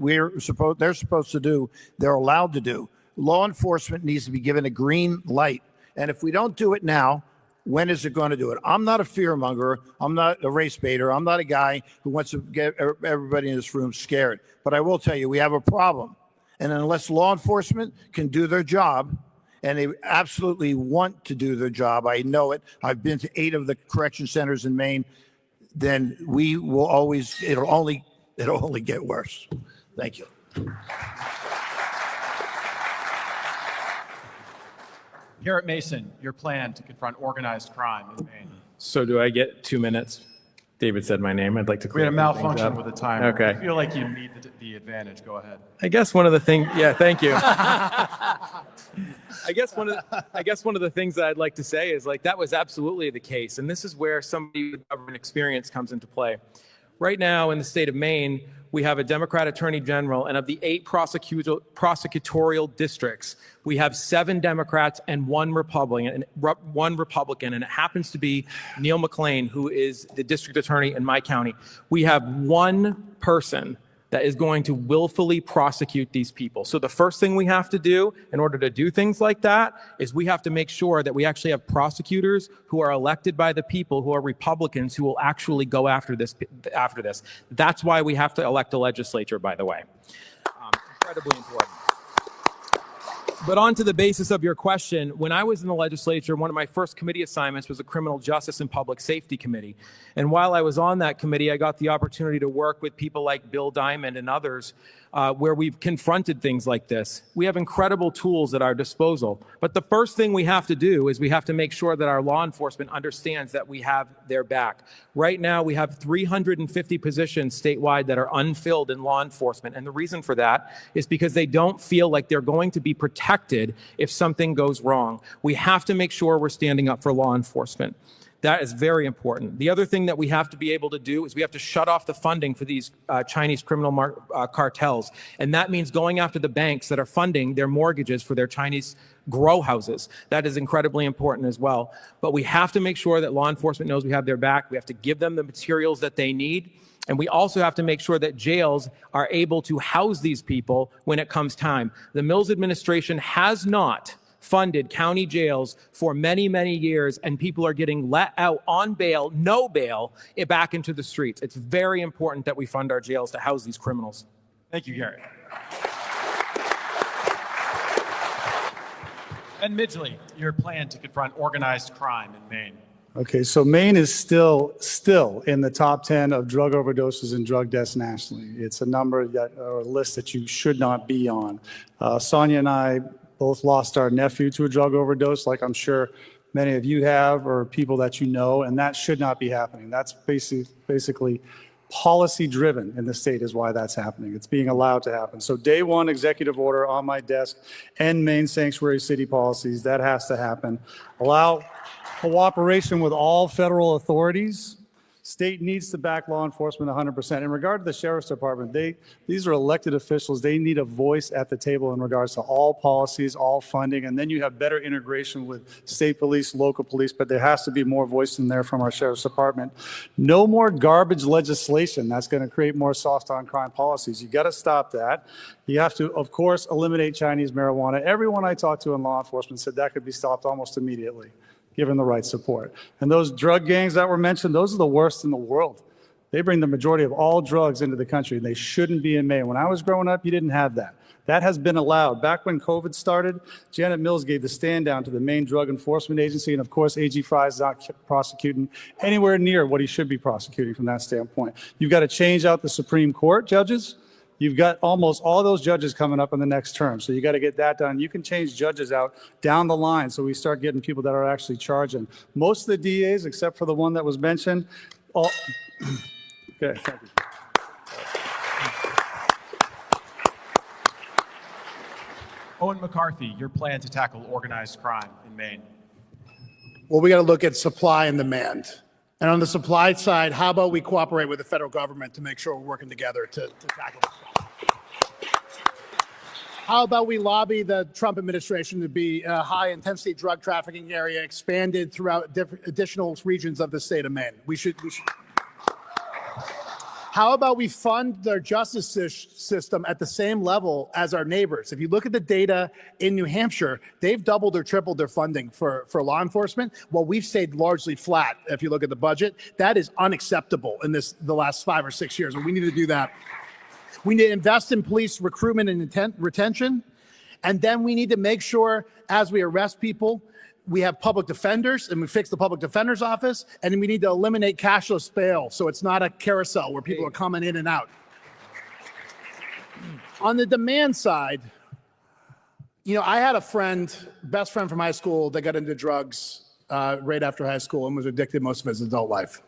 they're supposed to do, they're allowed to do. Law enforcement needs to be given a green light. And if we don't do it now, when is it going to do it? I'm not a fearmonger. I'm not a race baiter. I'm not a guy who wants to get everybody in this room scared. But I will tell you, we have a problem. And unless law enforcement can do their job, and they absolutely want to do their job, I know it. I've been to 8 of the correction centers in Maine. Then we will always, it'll only get worse. Thank you. Garrett Mason, your plan to confront organized crime in Maine. So do I get 2 minutes? David said my name. I'd like to We had a clear things malfunction up. with the timer. Okay. I feel like you need the advantage. Go ahead. I guess one of the things, yeah, thank you. I guess one of the things that I'd like to say is like that was absolutely the case, and this is where somebody with government experience comes into play. Right now in the state of Maine, we have a Democrat Attorney General, and of the 8 prosecutorial districts, we have 7 Democrats and 1 Republican, and it happens to be Neil McLean, who is the district attorney in my county. We have one person that is going to willfully prosecute these people. So the first thing we have to do in order to do things like that is we have to make sure that we actually have prosecutors who are elected by the people, who are Republicans, who will actually go after this. That's why we have to elect a legislature, by the way. Incredibly important. But on to the basis of your question, when I was in the legislature, one of my first committee assignments was a Criminal Justice and Public Safety Committee. And while I was on that committee, I got the opportunity to work with people like Bill Diamond and others where we've confronted things like this. We have incredible tools at our disposal. But the first thing we have to do is we have to make sure that our law enforcement understands that we have their back. Right now, we have 350 positions statewide that are unfilled in law enforcement. And the reason for that is because they don't feel like they're going to be protected if something goes wrong. We have to make sure we're standing up for law enforcement. That is very important. The other thing that we have to be able to do is we have to shut off the funding for these Chinese criminal cartels. And that means going after the banks that are funding their mortgages for their Chinese grow houses. That is incredibly important as well. But we have to make sure that law enforcement knows we have their back. We have to give them the materials that they need. And we also have to make sure that jails are able to house these people when it comes time. The Mills administration has not funded county jails for many, many years, and people are getting let out on bail, no bail, back into the streets. It's very important that we fund our jails to house these criminals. Thank you, Gary. And Midgley, your plan to confront organized crime in Maine. Okay, so Maine is still in the top 10 of drug overdoses and drug deaths nationally. It's a number or a list that you should not be on. Sonia and I both lost our nephew to a drug overdose, like I'm sure many of you have, or people that you know, and that should not be happening. That's basically policy driven in the state is why that's happening. It's being allowed to happen. So day one executive order on my desk, end Maine sanctuary city policies, that has to happen. Allow cooperation with all federal authorities. State needs to back law enforcement 100%. In regard to the sheriff's department, these are elected officials. They need a voice at the table in regards to all policies, all funding, and then you have better integration with state police, local police, but there has to be more voice in there from our sheriff's department. No more garbage legislation that's going to create more soft on crime policies. You got to stop that. You have to, of course, eliminate Chinese marijuana. Everyone I talked to in law enforcement said that could be stopped almost immediately, given the right support. And those drug gangs that were mentioned, those are the worst in the world. They bring the majority of all drugs into the country, and they shouldn't be in Maine. When I was growing up, you didn't have that. That has been allowed. Back when COVID started, Janet Mills gave the stand down to the Maine Drug Enforcement Agency, and of course, A.G. Fry is not prosecuting anywhere near what he should be prosecuting from that standpoint. You've got to change out the Supreme Court judges. You've got almost all those judges coming up in the next term. So you got to get that done. You can change judges out down the line so we start getting people that are actually charging. Most of the DAs, except for the one that was mentioned, all... Okay, thank you. Owen McCarthy, your plan to tackle organized crime in Maine. Well, we got to look at supply and demand. And on the supply side, how about we cooperate with the federal government to make sure we're working together to tackle this problem? How about we lobby the Trump administration to be a high-intensity drug trafficking area expanded throughout additional regions of the state of Maine? We should. How about we fund their justice system at the same level as our neighbors? If you look at the data in New Hampshire, they've doubled or tripled their funding for law enforcement, while we've stayed largely flat. If you look at the budget, that is unacceptable in the last 5 or 6 years, and we need to do that. We need to invest in police recruitment and retention, and then we need to make sure as we arrest people, we have public defenders, and we fix the public defender's office, and we need to eliminate cashless bail so it's not a carousel where people are coming in and out. On the demand side, you know, I had a friend, best friend from high school, that got into drugs right after high school and was addicted most of his adult life.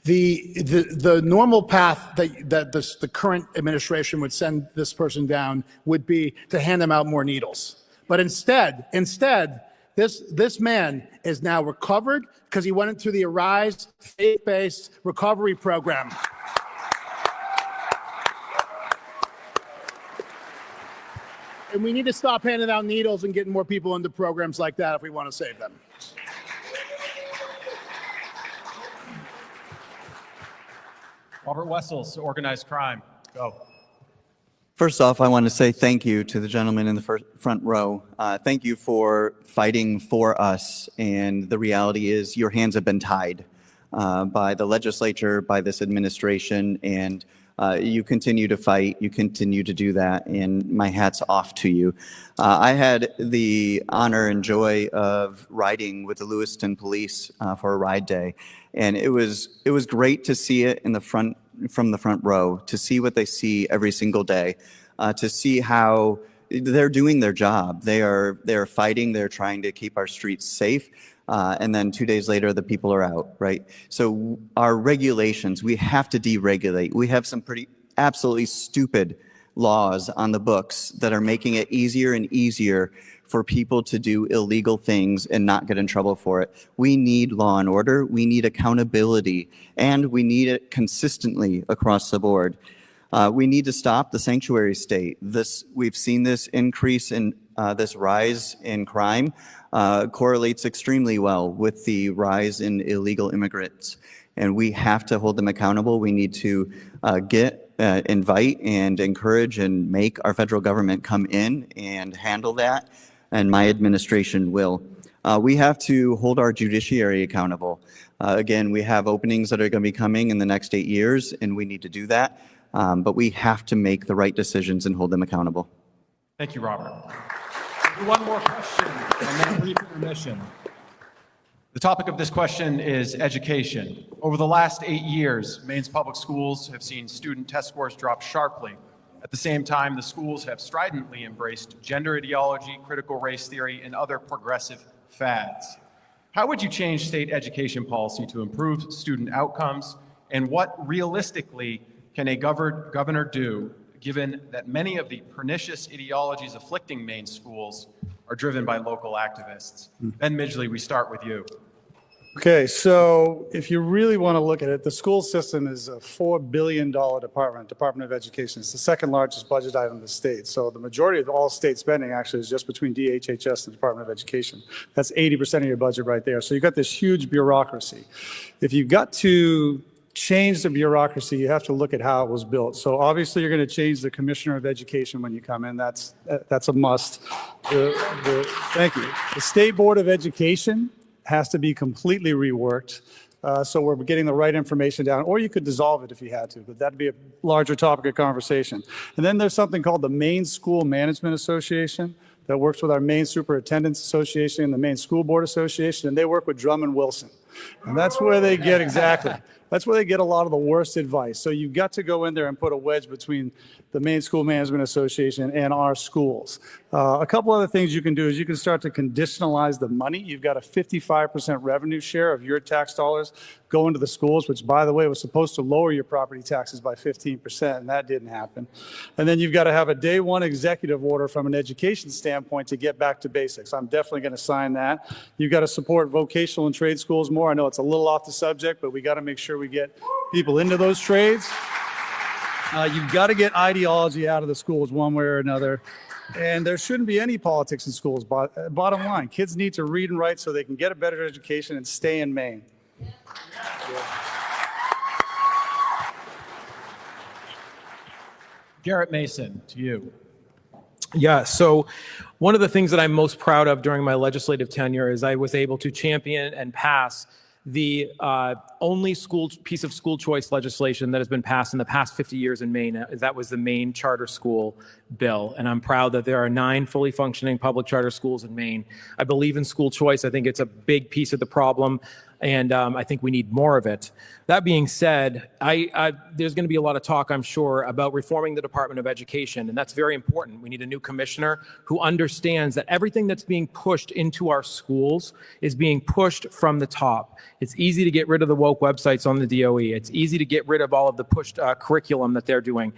The normal path that the current administration would send this person down would be to hand them out more needles. But instead, this man is now recovered because he went into the Arise faith-based recovery program. And we need to stop handing out needles and getting more people into programs like that if we want to save them. Robert Wessels, organized crime. Go. First off, I want to say thank you to the gentleman in the front row. Thank you for fighting for us. And the reality is your hands have been tied by the legislature, by this administration, and you continue to fight. You continue to do that. And my hat's off to you. I had the honor and joy of riding with the Lewiston Police for a ride day. And it was great to see it in the front from the front row to see what they see every single day, to see how they're doing their job. They're fighting. They're trying to keep our streets safe. And then 2 days later, the people are out, right? So our regulations, we have to deregulate. We have some pretty absolutely stupid laws on the books that are making it easier and easier for people to do illegal things and not get in trouble for it. We need law and order. We need accountability, and we need it consistently across the board. We need to stop the sanctuary state. We've seen this increase in this rise in crime correlates extremely well with the rise in illegal immigrants, and we have to hold them accountable. We need to invite and encourage and make our federal government come in and handle that, and my administration will. We have to hold our judiciary accountable. Again, we have openings that are going to be coming in the next 8 years, and we need to do that. But we have to make the right decisions and hold them accountable. Thank you, Robert. One more question and then a brief intermission. The topic of this question is education. Over the last 8 years, Maine's public schools have seen student test scores drop sharply. At the same time, the schools have stridently embraced gender ideology, critical race theory, and other progressive fads. How would you change state education policy to improve student outcomes, and what realistically can a governor do, given that many of the pernicious ideologies afflicting Maine schools are driven by local activists? Ben Midgley, we start with you. Okay, so if you really want to look at it, the school system is a $4 billion Department of Education. It's the second largest budget item in the state. So the majority of all state spending actually is just between DHHS and the Department of Education. That's 80% of your budget right there. So you've got this huge bureaucracy. If you've got to change the bureaucracy, you have to look at how it was built. So obviously you're going to change the Commissioner of Education when you come in. That's a must. Thank you. The State Board of Education has to be completely reworked. So we're getting the right information down, or you could dissolve it if you had to, but that'd be a larger topic of conversation. And then there's something called the Maine School Management Association that works with our Maine Superintendents Association and the Maine School Board Association, and they work with Drummond Wilson. And that's where they get that's where they get a lot of the worst advice. So you've got to go in there and put a wedge between the Maine School Management Association and our schools. A couple other things you can do is you can start to conditionalize the money. You've got a 55% revenue share of your tax dollars going to the schools, which, by the way, was supposed to lower your property taxes by 15%, and that didn't happen. And then you've got to have a day one executive order from an education standpoint to get back to basics. I'm definitely going to sign that. You've got to support vocational and trade schools more. I know it's a little off the subject, but we got to make sure we get people into those trades. You've got to get ideology out of the schools one way or another. And there shouldn't be any politics in schools. Bottom line, kids need to read and write so they can get a better education and stay in Maine. Garrett Mason, to you. Yeah, so one of the things that I'm most proud of during my legislative tenure is I was able to champion and pass the only piece of school choice legislation that has been passed in the past 50 years in Maine. That was the Maine Charter School Bill. And I'm proud that there are 9 fully functioning public charter schools in Maine. I believe in school choice. I think it's a big piece of the problem, and I think we need more of it. That being said, there's going to be a lot of talk, I'm sure, about reforming the Department of Education, and that's very important. We need a new commissioner who understands that everything that's being pushed into our schools is being pushed from the top. It's easy to get rid of the woke websites on the DOE. It's easy to get rid of all of the pushed curriculum that they're doing.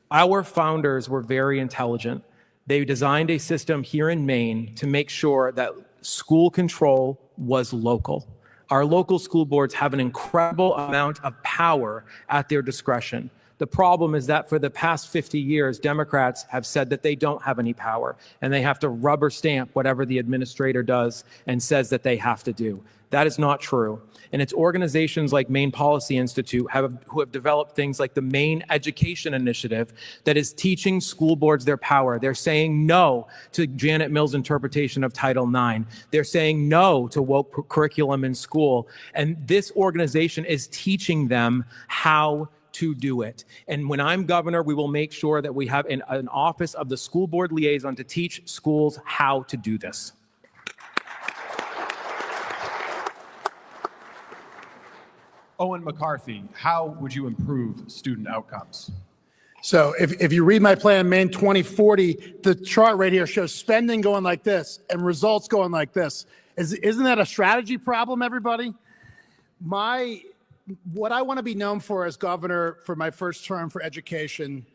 Our founders were very intelligent. They designed a system here in Maine to make sure that school control was local. Our local school boards have an incredible amount of power at their discretion. The problem is that for the past 50 years, Democrats have said that they don't have any power, and they have to rubber stamp whatever the administrator does and says that they have to do. That is not true. And it's organizations like Maine Policy Institute who have developed things like the Maine Education Initiative that is teaching school boards their power. They're saying no to Janet Mills' interpretation of Title IX. They're saying no to woke curriculum in school. And this organization is teaching them how to do it. And when I'm governor, we will make sure that we have an office of the school board liaison to teach schools how to do this. Owen McCarthy, how would you improve student outcomes? So if you read my plan, Maine 2040, the chart right here shows spending going like this and results going like this. Isn't that a strategy problem, everybody? What I want to be known for as governor for my first term for education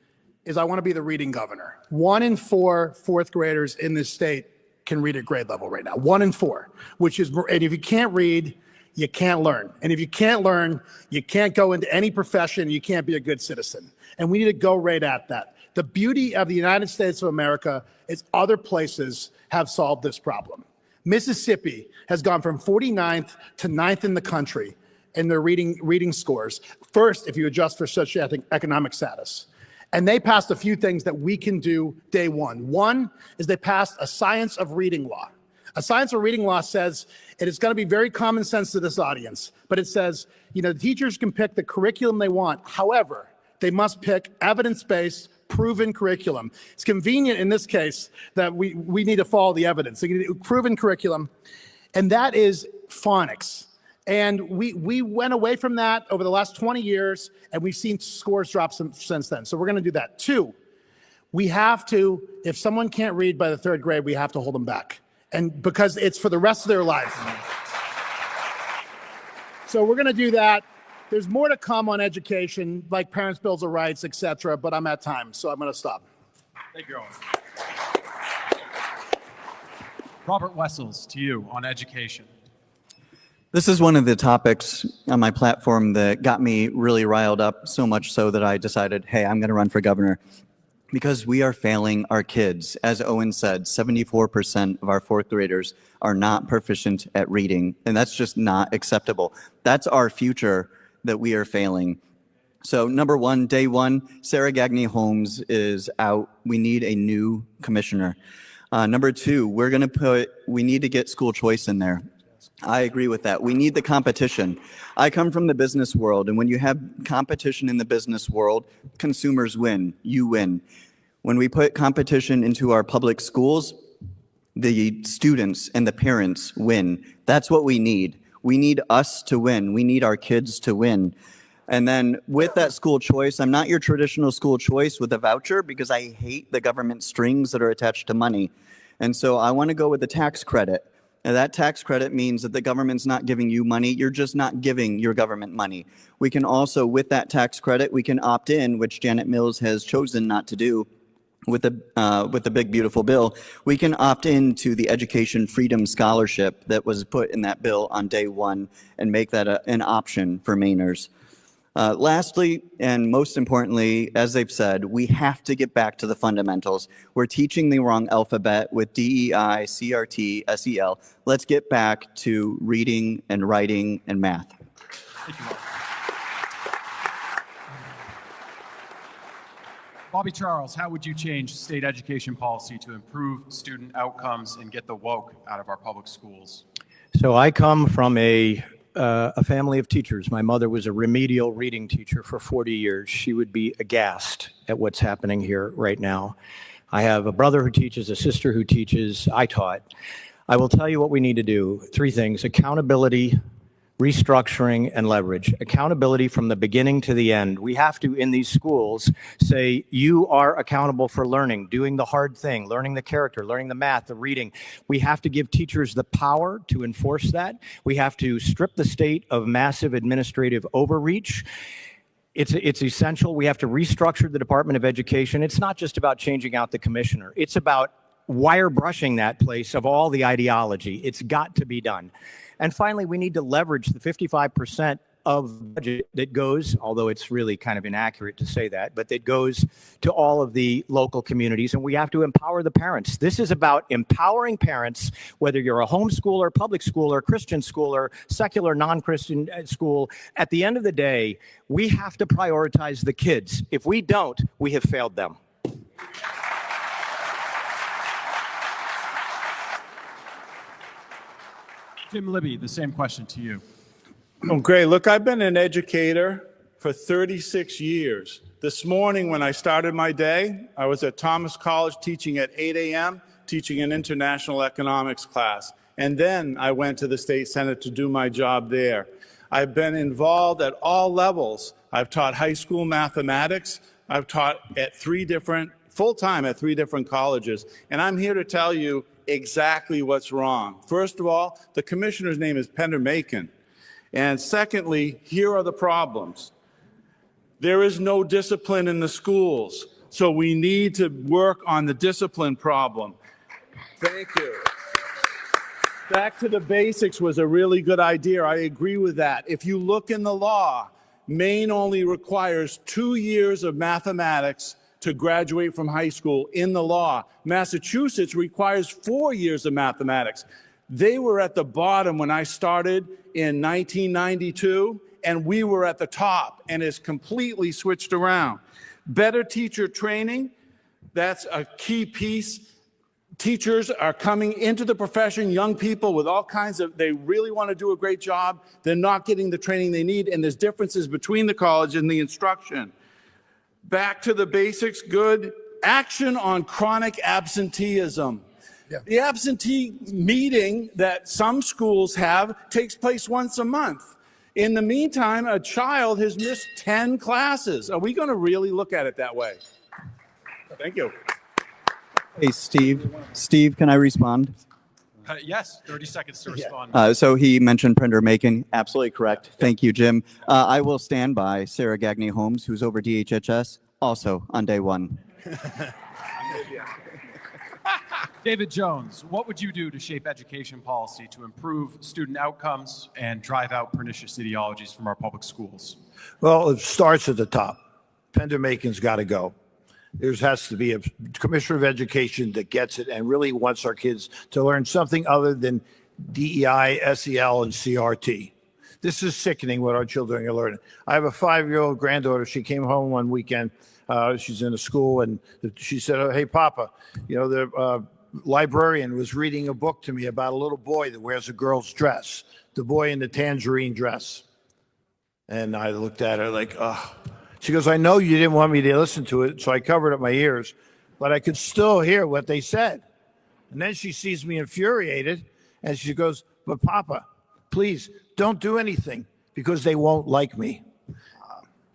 is I want to be the reading governor. 1 in 4 fourth graders in this state can read at grade level right now. 1 in 4, which is, and if you can't read, you can't learn. And if you can't learn, you can't go into any profession, you can't be a good citizen. And we need to go right at that. The beauty of the United States of America is other places have solved this problem. Mississippi has gone from 49th to 9th in the country in their reading scores. First, if you adjust for socioeconomic status. And they passed a few things that we can do day one. One is they passed a science of reading law. A science of reading law says, and it's going to be very common sense to this audience, but it says, the teachers can pick the curriculum they want. However, they must pick evidence-based, proven curriculum. It's convenient in this case that we need to follow the evidence. Proven curriculum, and that is phonics. And we went away from that over the last 20 years, and we've seen scores drop since then. So we're going to do that. 2, we have to, if someone can't read by the 3rd grade, we have to hold them back. And because it's for the rest of their life. So we're going to do that. There's more to come on education, like parents' bills of rights, et cetera, but I'm at time, so I'm going to stop. Thank you, Owen. Robert Wessels, to you on education. This is one of the topics on my platform that got me really riled up, so much so that I decided, hey, I'm going to run for governor. Because we are failing our kids. As Owen said, 74% of our 4th graders are not proficient at reading, and that's just not acceptable. That's our future that we are failing. So number 1, day 1, Sarah Gagne Holmes is out. We need a new commissioner. Number 2, we need to get school choice in there. I agree with that. We need the competition. I come from the business world, and when you have competition in the business world, consumers win, you win. When we put competition into our public schools, the students and the parents win. That's what we need. We need us to win. We need our kids to win. And then with that school choice, I'm not your traditional school choice with a voucher because I hate the government strings that are attached to money. And so I want to go with the tax credit. And that tax credit means that the government's not giving you money, you're just not giving your government money. We can also, with that tax credit, we can opt in, which Janet Mills has chosen not to do with the big beautiful bill. We can opt into the Education Freedom Scholarship that was put in that bill on day 1 and make that an option for Mainers. Lastly, and most importantly, as they've said, we have to get back to the fundamentals. We're teaching the wrong alphabet with DEI, CRT, SEL. Let's get back to reading and writing and math. Thank you, Mark. Bobby Charles, how would you change state education policy to improve student outcomes and get the woke out of our public schools? So I come from a family of teachers. My mother was a remedial reading teacher for 40 years. She would be aghast at what's happening here right now. I have a brother who teaches, a sister who teaches. I taught. I will tell you what we need to do. 3 things: accountability, restructuring, and leverage. Accountability from the beginning to the end. We have to, in these schools, say you are accountable for learning, doing the hard thing, learning the character, learning the math, the reading. We have to give teachers the power to enforce that. We have to strip the state of massive administrative overreach. It's essential. We have to restructure the Department of Education. It's not just about changing out the commissioner. It's about wire brushing that place of all the ideology. It's got to be done. And finally, we need to leverage the 55% of budget that goes, although it's really kind of inaccurate to say that, but that goes to all of the local communities, and we have to empower the parents. This is about empowering parents, whether you're a homeschooler, public schooler, Christian schooler, secular, non-Christian school. At the end of the day, we have to prioritize the kids. If we don't, we have failed them. Jim Libby, the same question to you. Oh, great. Look, I've been an educator for 36 years. This morning when I started my day, I was at Thomas College teaching at 8 a.m., teaching an international economics class. And then I went to the state senate to do my job there. I've been involved at all levels. I've taught high school mathematics. I've taught at full-time at 3 different colleges. And I'm here to tell you exactly what's wrong. First of all, the commissioner's name is Pender Macon. And secondly, here are the problems. There is no discipline in the schools. So we need to work on the discipline problem. Thank you. Back to the basics was a really good idea. I agree with that. If you look in the law, Maine only requires 2 years of mathematics to graduate from high school in the law. Massachusetts requires 4 years of mathematics. They were at the bottom when I started in 1992, and we were at the top, and it's completely switched around. Better teacher training, that's a key piece. Teachers are coming into the profession, young people with all kinds of, they really want to do a great job. They're not getting the training they need, and there's differences between the college and the instruction. Back to the basics, good. Action on chronic absenteeism. Yeah. The absentee meeting that some schools have takes place once a month. In the meantime, a child has missed 10 classes. Are we going to really look at it that way? Thank you. Hey, Steve. Steve, can I respond? Yes, 30 seconds to respond. So he mentioned Pender Macon. Absolutely correct. Thank you, Jim. I will stand by Sarah Gagne Holmes, who's over DHHS, also on day one. David Jones, what would you do to shape education policy to improve student outcomes and drive out pernicious ideologies from our public schools? Well, it starts at the top. Pender Macon's got to go. There has to be a commissioner of education that gets it and really wants our kids to learn something other than DEI, SEL, and CRT. This is sickening what our children are learning. I have a 5-year-old granddaughter. She came home one weekend. She's in a school, and she said, "Oh, hey, Papa, you know, the librarian was reading a book to me about a little boy that wears a girl's dress, the boy in the tangerine dress." And I looked at her like, oh. She goes, "I know you didn't want me to listen to it, so I covered up my ears, but I could still hear what they said." And then she sees me infuriated, and she goes, "But Papa, please don't do anything because they won't like me."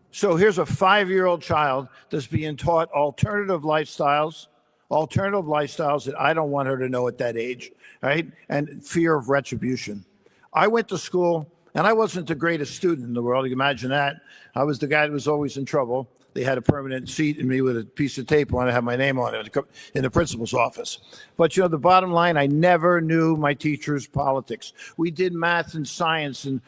So here's a 5-year-old child that's being taught alternative lifestyles that I don't want her to know at that age, right? And fear of retribution. I went to school, and I wasn't the greatest student in the world. You can imagine that. I was the guy that was always in trouble. They had a permanent seat in me with a piece of tape on it, have my name on it in the principal's office. But, you know, the bottom line, I never knew my teacher's politics. We did math and science, and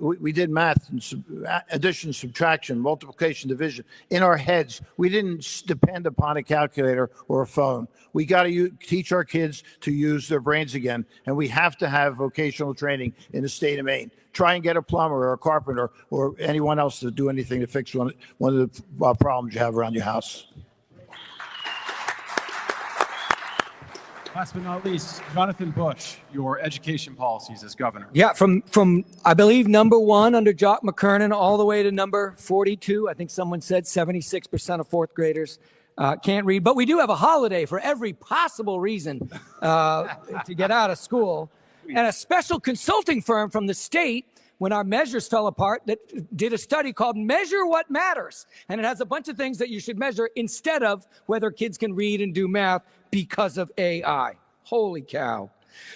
we did math and addition, subtraction, multiplication, division in our heads. We didn't depend upon a calculator or a phone. We got to teach our kids to use their brains again, and we have to have vocational training in the state of Maine. Try and get a plumber or a carpenter or anyone else to do anything to fix one of the problems you have around your house. Last but not least, Jonathan Bush, your education policies as governor. Yeah, from I believe number 1 under Jock McKernan all the way to number 42. I think someone said 76% of fourth graders can't read. But we do have a holiday for every possible reason to get out of school. And a special consulting firm from the state, when our measures fell apart, that did a study called Measure What Matters. And it has a bunch of things that you should measure instead of whether kids can read and do math because of AI. Holy cow.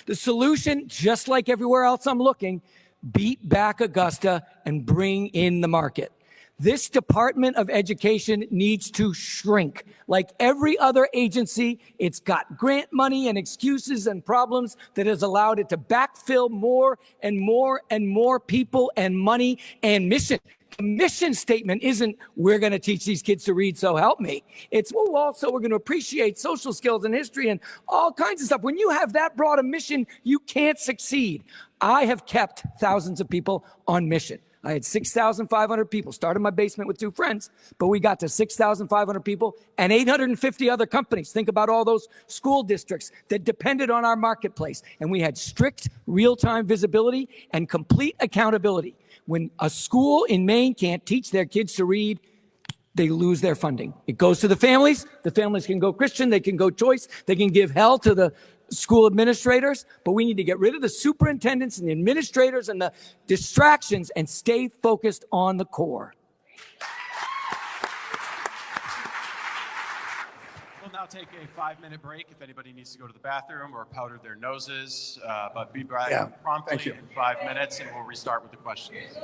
The solution, just like everywhere else I'm looking, beat back Augusta and bring in the market. This Department of Education needs to shrink. Like every other agency, it's got grant money and excuses and problems that has allowed it to backfill more and more and more people and money and mission. The mission statement isn't, we're going to teach these kids to read, so help me. It's, well, also we're going to appreciate social skills and history and all kinds of stuff. When you have that broad a mission, you can't succeed. I have kept thousands of people on mission. I had 6,500 people, started in my basement with 2 friends, but we got to 6,500 people and 850 other companies. Think about all those school districts that depended on our marketplace. And we had strict real-time visibility and complete accountability. When a school in Maine can't teach their kids to read, they lose their funding. It goes to the families. The families can go Christian. They can go choice. They can give hell to the school administrators, but we need to get rid of the superintendents and the administrators and the distractions and stay focused on the core. We'll now take a 5-minute break if anybody needs to go to the bathroom or powder their noses, but be back promptly in 5 minutes, and we'll restart with the questions.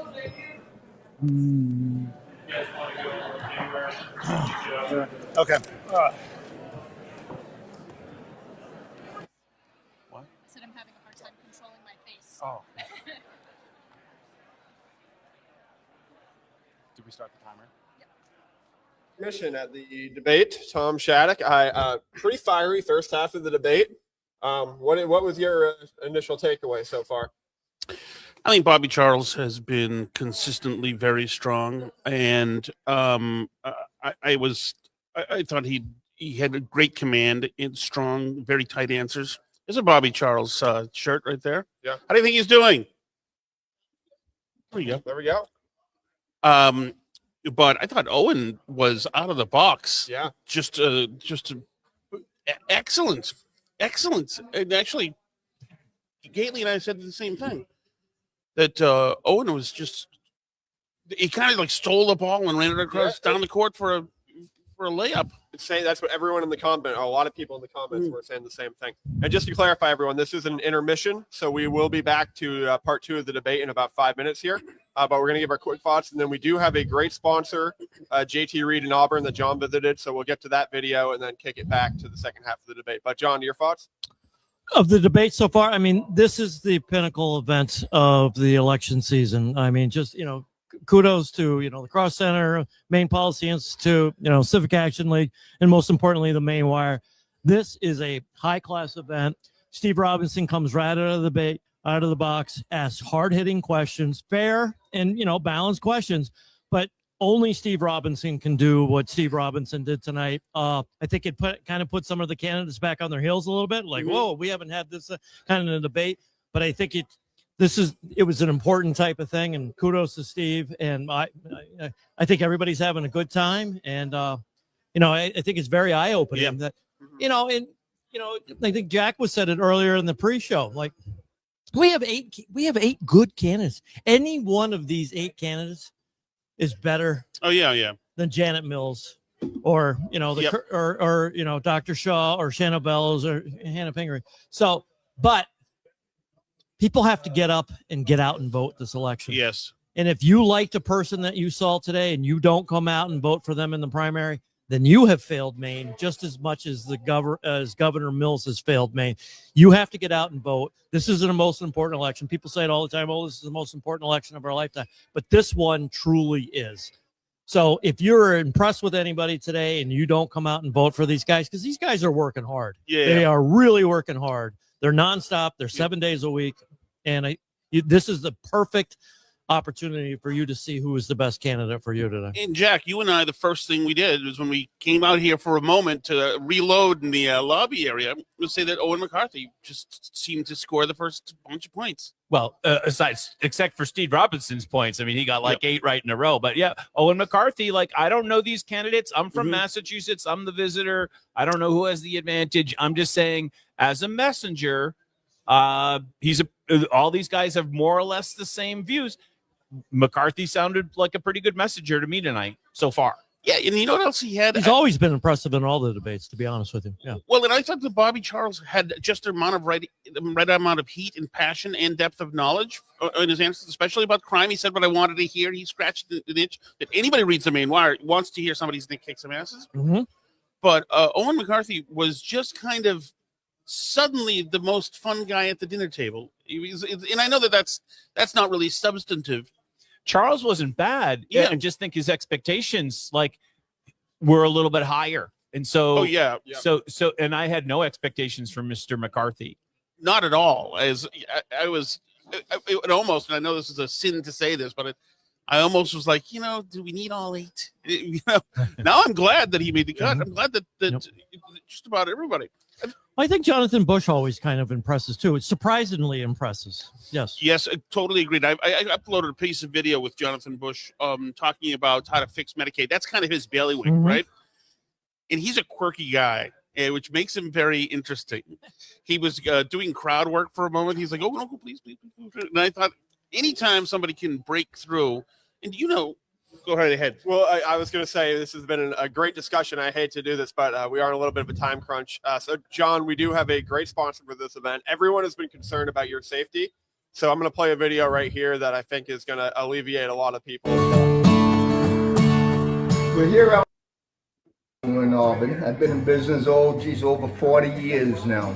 Okay. What? Said I'm having a hard time controlling my face. Oh. Did we start the timer? Mission at the debate, Tom Shattuck. Pretty fiery first half of the debate. What was your initial takeaway so far? I think Bobby Charles has been consistently very strong, and I thought he had a great command in strong, very tight answers. There's a Bobby Charles shirt right there. Yeah. How do you think he's doing? There you go. There we go. But I thought Owen was out of the box. Yeah. Just excellent. And actually, Gately and I said the same thing. That Owen was he kind of like stole the ball and ran it across down the court for a layup. Saying that's what everyone in the comment, a lot of people in the comments were saying the same thing. And just to clarify, everyone, this is an intermission, so we will be back to part 2 of the debate in about 5 minutes here. But we're going to give our quick thoughts, and then we do have a great sponsor, JT Reed in Auburn, that John visited. So we'll get to that video and then kick it back to the second half of the debate. But John, your thoughts? Of the debate so far, I mean, this is the pinnacle event of the election season. I mean, just, kudos to, the Cross Center, Maine Policy Institute, Civic Action League, and most importantly, the Maine Wire. This is a high-class event. Steve Robinson comes right out of the debate, out of the box, asks hard-hitting questions, fair and, balanced questions, but only Steve Robinson can do what Steve Robinson did tonight. I think it kind of put some of the candidates back on their heels a little bit, like, whoa, we haven't had this kind of a debate, but I think it was an important type of thing, and kudos to Steve. And I think everybody's having a good time, and I think it's very eye opening that I think Jack said it earlier in the pre-show. Like we have eight good candidates. Any one of these 8 candidates is better. Oh yeah. Than Janet Mills, or or Dr. Shaw or Shanna Bellows or Hannah Pingree. So, but people have to get up and get out and vote this election. Yes. And if you liked a person that you saw today and you don't come out and vote for them in the primary, then you have failed Maine just as much as Governor Mills has failed Maine. You have to get out and vote. This is the most important election. People say it all the time, oh, this is the most important election of our lifetime. But this one truly is. So if you're impressed with anybody today and you don't come out and vote for these guys, because these guys are working hard. Yeah. They are really working hard. They're nonstop. They're 7 days a week. And this is the perfect opportunity for you to see who is the best candidate for you today. And Jack, you and I, the first thing we did was when we came out here for a moment to reload in the lobby area, was say that Owen McCarthy just seemed to score the first bunch of points. Well, except for Steve Robinson's points. I mean, he got like 8 right in a row. But yeah, Owen McCarthy, I don't know these candidates. I'm from Massachusetts. I'm the visitor. I don't know who has the advantage. I'm just saying, as a messenger, all these guys have more or less the same views. McCarthy sounded like a pretty good messenger to me tonight so far. Yeah, and you know what else he had? He's always been impressive in all the debates, to be honest with you. Yeah. Well, and I thought that Bobby Charles had just the right amount of heat and passion and depth of knowledge in his answers, especially about crime. He said what I wanted to hear. He scratched an itch that anybody reads the Maine Wire wants to hear somebody's going to kick some asses. But Owen McCarthy was just kind of suddenly the most fun guy at the dinner table. And I know that's not really substantive. Charles wasn't bad. Yeah. I just think his expectations were a little bit higher. And so, So and I had no expectations from Mr. McCarthy. Not at all. As I was it almost, and I know this is a sin to say this, but I almost was like, do we need all 8? Now I'm glad that he made the cut. I'm glad that just about everybody. I think Jonathan Bush always kind of impresses too. It surprisingly impresses. Yes. Yes, I totally agreed. I uploaded a piece of video with Jonathan Bush talking about how to fix Medicaid. That's kind of his bailiwick, right? And he's a quirky guy. which makes him very interesting. He was doing crowd work for a moment. He's like, "Oh, no, please, please, please." And I thought, anytime somebody can break through, and go right ahead. Well, I was going to say this has been a great discussion. I hate to do this, but we are in a little bit of a time crunch. So, John, we do have a great sponsor for this event. Everyone has been concerned about your safety. So I'm going to play a video right here that I think is going to alleviate a lot of people. We're here out in Auburn. I've been in business over 40 years now.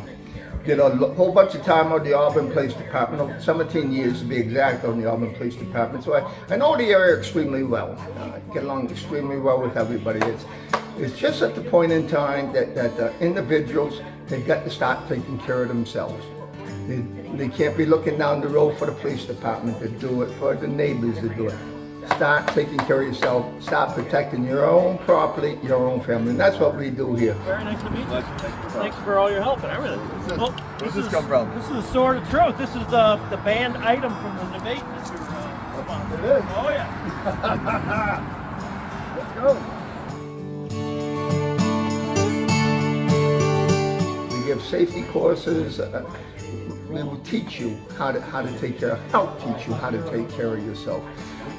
Did a whole bunch of time on the Auburn Police Department, 17 years to be exact on the Auburn Police Department. So I know the area extremely well. I get along extremely well with everybody. It's just at the point in time that individuals, they've got to start taking care of themselves. They can't be looking down the road for the police department to do it, for the neighbors to do it. Start taking care of yourself. Start protecting your own property, your own family. And that's what we do here. Very nice to meet you. Thanks for all your help and everything. Where's this come from? This is the Sword of Truth. This is the banned item from the debate that you're up on. It is? Oh, yeah. Let's go. We give safety courses. We will teach you how to take care of, help teach you how to take care of yourself.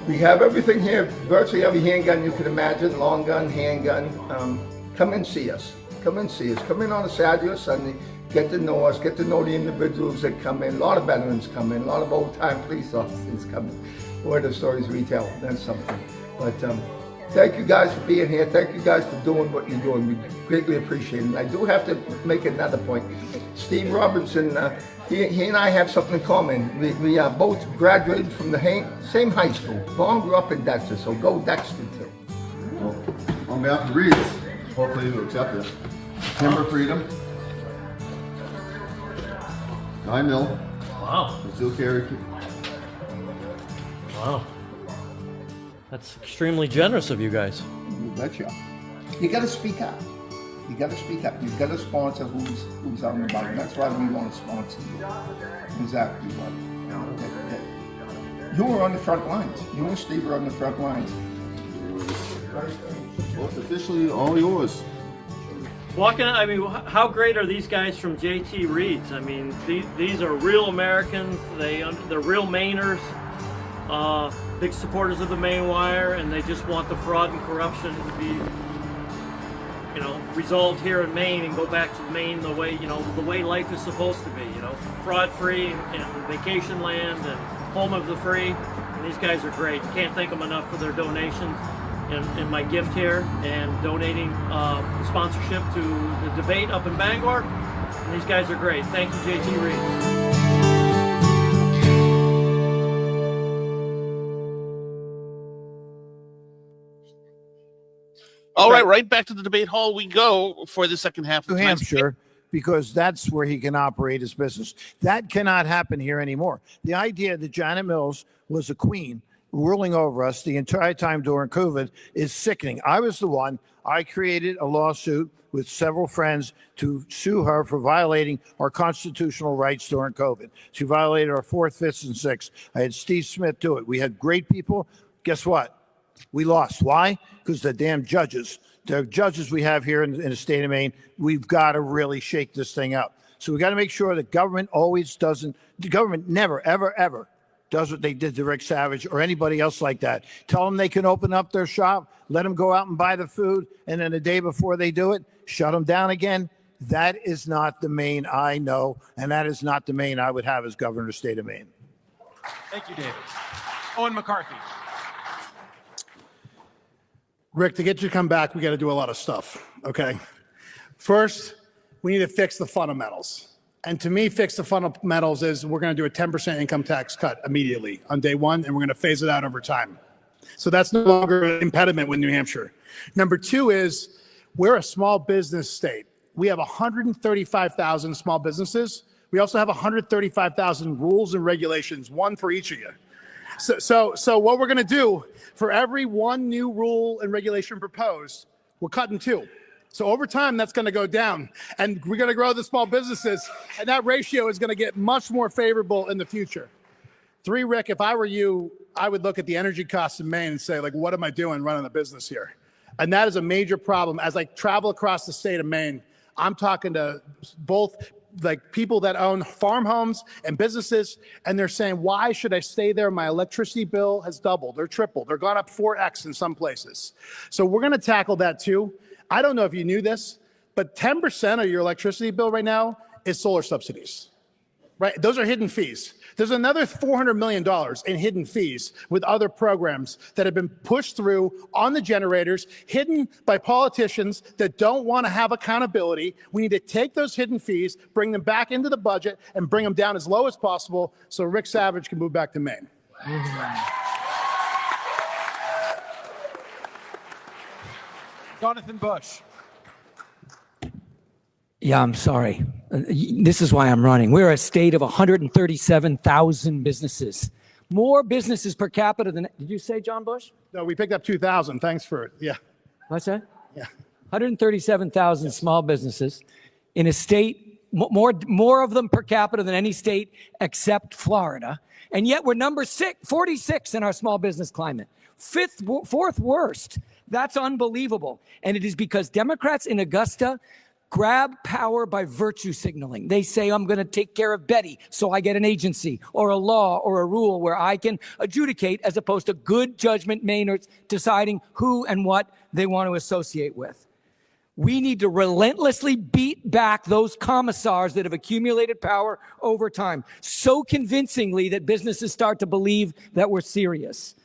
We have everything here, virtually every handgun you can imagine, long gun, handgun. Come and see us. Come and see us. Come in on a Saturday or Sunday, get to know us, get to know the individuals that come in. A lot of veterans come in, a lot of old-time police officers come in. Boy, the stories we tell, that's something. But thank you guys for being here. Thank you guys for doing what you're doing. We greatly appreciate it. And I do have to make another point. Steve Robinson, he and I have something in common. We are both graduated from the same high school. Vaughn grew up in Dexter, so go Dexter too. Well, on behalf of the Reeds, hopefully you'll accept it. Timber Freedom. 9 mil. Wow. Still carry. Wow. That's extremely generous of you guys. You betcha. You got to speak up. You got to speak up. You've got to sponsor who's out and about. And that's why we want to sponsor you. Exactly what. You were on the front lines. You and Steve were on the front lines. Well, it's officially all yours. How great are these guys from JT Reeds? I mean, these are real Americans. They're real Mainers. Big supporters of the Maine Wire, and they just want the fraud and corruption to be, resolved here in Maine and go back to Maine the way life is supposed to be. Fraud-free and vacation land and home of the free. And these guys are great. You can't thank them enough for their donations and my gift here and donating sponsorship to the debate up in Bangor. And these guys are great. Thank you, JT Reed. All right back to the debate hall we go for the second half of New Hampshire, because that's where he can operate his business. That cannot happen here anymore. The idea that Janet Mills was a queen ruling over us the entire time during COVID is sickening. I created a lawsuit with several friends to sue her for violating our constitutional rights during COVID. She violated our 4th, 5th, and 6th. I had Steve Smith do it. We had great people. Guess what? We lost. Why? Because the damn judges. The judges we have here in the state of Maine, we've got to really shake this thing up. So we got to make sure that government the government never, ever, ever does what they did to Rick Savage or anybody else like that. Tell them they can open up their shop, let them go out and buy the food, and then the day before they do it, shut them down again. That is not the Maine I know, and that is not the Maine I would have as governor of the state of Maine. Thank you, David. Owen McCarthy. Rick, to get you to come back, we got to do a lot of stuff, okay? First, we need to fix the fundamentals. And to me, fix the fundamentals is we're going to do a 10% income tax cut immediately on day one, and we're going to phase it out over time. So that's no longer an impediment with New Hampshire. Number 2 is we're a small business state. We have 135,000 small businesses. We also have 135,000 rules and regulations, one for each of you. So what we're going to do, for every one new rule and regulation proposed, we're cutting 2. So over time, that's going to go down. And we're going to grow the small businesses, and that ratio is going to get much more favorable in the future. 3, Rick, if I were you, I would look at the energy costs in Maine and say, what am I doing running a business here? And that is a major problem. As I travel across the state of Maine, I'm talking to both like people that own farm homes and businesses, and they're saying, why should I stay there? My electricity bill has doubled or tripled. They're gone up 4x in some places. So we're going to tackle that too. I don't know if you knew this, but 10% of your electricity bill right now is solar subsidies, right? Those are hidden fees. There's another $400 million in hidden fees with other programs that have been pushed through on the generators, hidden by politicians that don't want to have accountability. We need to take those hidden fees, bring them back into the budget, and bring them down as low as possible so Rick Savage can move back to Maine. Jonathan Bush. Yeah, I'm sorry. This is why I'm running. We're a state of 137,000 businesses. More businesses per capita than, did you say John Bush? No, we picked up 2,000. Thanks for it. Yeah. What's that? Yeah. 137,000 small businesses in a state, more of them per capita than any state except Florida. And yet we're number 46 in our small business climate. Fourth worst. That's unbelievable. And it is because Democrats in Augusta grab power by virtue signaling. They say, I'm going to take care of Betty, so I get an agency or a law or a rule where I can adjudicate, as opposed to good judgment Mainers deciding who and what they want to associate with. We need to relentlessly beat back those commissars that have accumulated power over time so convincingly that businesses start to believe that we're serious.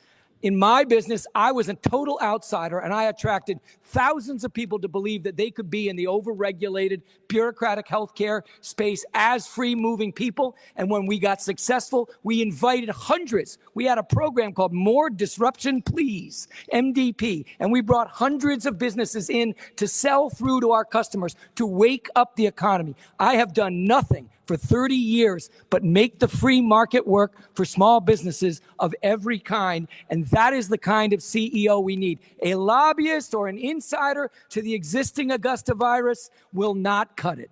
In my business, I was a total outsider, and I attracted thousands of people to believe that they could be in the overregulated, bureaucratic healthcare space as free-moving people. And when we got successful, we invited hundreds. We had a program called More Disruption Please, MDP, and we brought hundreds of businesses in to sell through to our customers to wake up the economy. I have done nothing for 30 years, but make the free market work for small businesses of every kind. And that is the kind of CEO we need. A lobbyist or an insider to the existing Augusta virus will not cut it.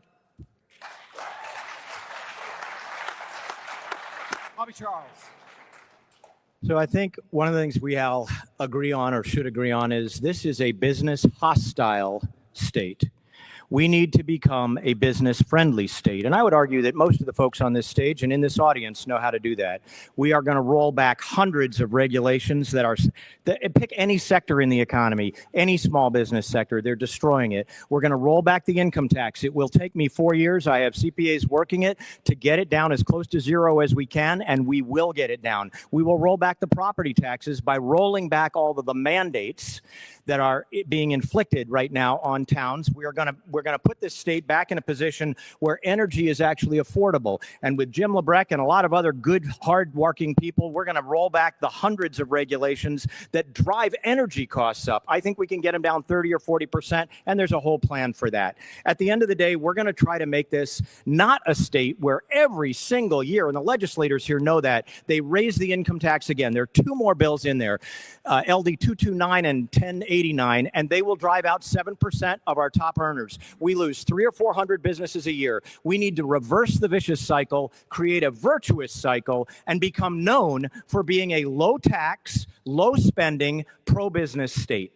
Bobby Charles. So I think one of the things we all agree on or should agree on is this is a business hostile state. We need to become a business-friendly state. And I would argue that most of the folks on this stage and in this audience know how to do that. We are going to roll back hundreds of regulations pick any sector in the economy, any small business sector, they're destroying it. We're going to roll back the income tax. It will take me 4 years. I have CPAs working it to get it down as close to zero as we can, and we will get it down. We will roll back the property taxes by rolling back all of the mandates that are being inflicted right now on towns. We're going to put this state back in a position where energy is actually affordable. And with Jim Lebrecht and a lot of other good, hard-working people, we're going to roll back the hundreds of regulations that drive energy costs up. I think we can get them down 30 or 40%, and there's a whole plan for that. At the end of the day, we're going to try to make this not a state where every single year, and the legislators here know that, they raise the income tax again. There are two more bills in there, LD 229 and 1089, and they will drive out 7% of our top earners. We lose 300 or 400 businesses a year. We need to reverse the vicious cycle, create a virtuous cycle, and become known for being a low tax, low spending, pro-business state.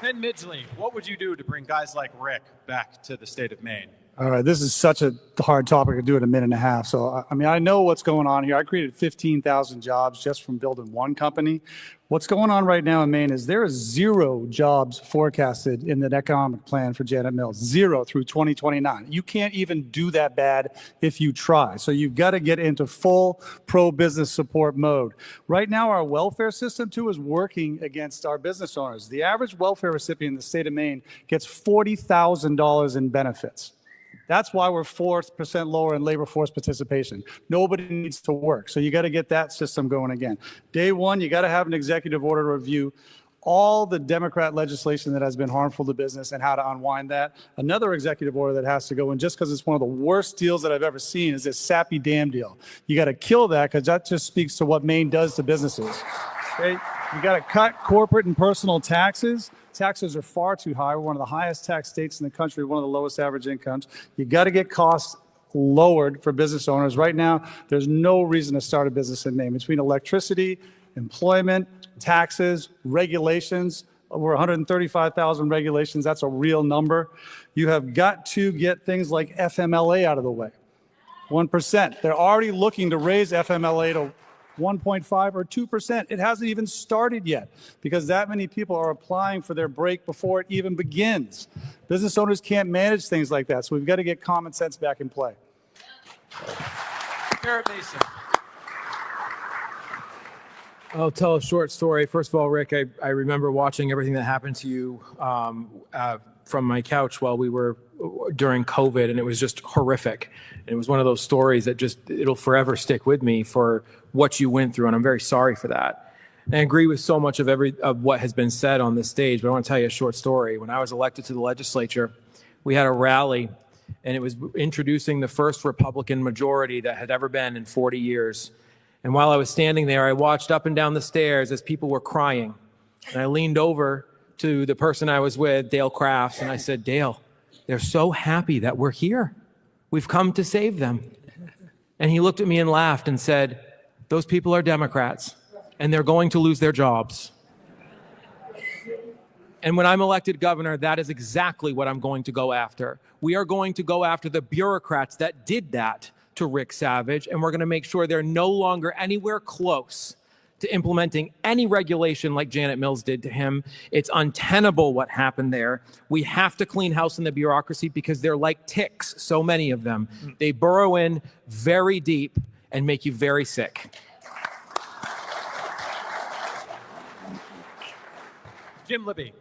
Penn Midgley, what would you do to bring guys like Rick back to the state of Maine? All right, this is such a hard topic to do in a minute and a half. So, I mean, I know what's going on here. I created 15,000 jobs just from building one company. What's going on right now in Maine is there is 0 jobs forecasted in the economic plan for Janet Mills, 0 through 2029. You can't even do that bad if you try. So you've got to get into full pro-business support mode. Right now, our welfare system, too, is working against our business owners. The average welfare recipient in the state of Maine gets $40,000 in benefits. That's why we're 4% lower in labor force participation. Nobody needs to work. So you got to get that system going again. Day one, you got to have an executive order to review all the Democrat legislation that has been harmful to business and how to unwind that. Another executive order that has to go in, just because it's one of the worst deals that I've ever seen, is this sappy dam deal. You got to kill that, because that just speaks to what Maine does to businesses. Okay? You got to cut corporate and personal taxes. Taxes are far too high. We're one of the highest tax states in the country, one of the lowest average incomes. You got to get costs lowered for business owners. Right now, there's no reason to start a business in Maine. Between electricity, employment, taxes, regulations, over 135,000 regulations. That's a real number. You have got to get things like FMLA out of the way. 1%. They're already looking to raise FMLA to 1.5 or 2%. It hasn't even started yet because that many people are applying for their break before it even begins. Business owners can't manage things like that, so we've got to get common sense back in play. Garrett Mason. I'll tell a short story. First of all, Rick, I remember watching everything that happened to you from my couch while we were during COVID, and it was just horrific. And it was one of those stories that it'll forever stick with me for what you went through, and I'm very sorry for that. And I agree with so much of what has been said on this stage, but I want to tell you a short story. When I was elected to the legislature, we had a rally, and it was introducing the first Republican majority that had ever been in 40 years. And while I was standing there, I watched up and down the stairs as people were crying. And I leaned over to the person I was with, Dale Crafts, and I said, Dale, they're so happy that we're here. We've come to save them. And he looked at me and laughed and said, those people are Democrats, and they're going to lose their jobs. And when I'm elected governor, that is exactly what I'm going to go after. We are going to go after the bureaucrats that did that to Rick Savage, and we're going to make sure they're no longer anywhere close to implementing any regulation like Janet Mills did to him. It's untenable what happened there. We have to clean house in the bureaucracy because they're like ticks, so many of them. They burrow in very deep and make you very sick. Jim Libby.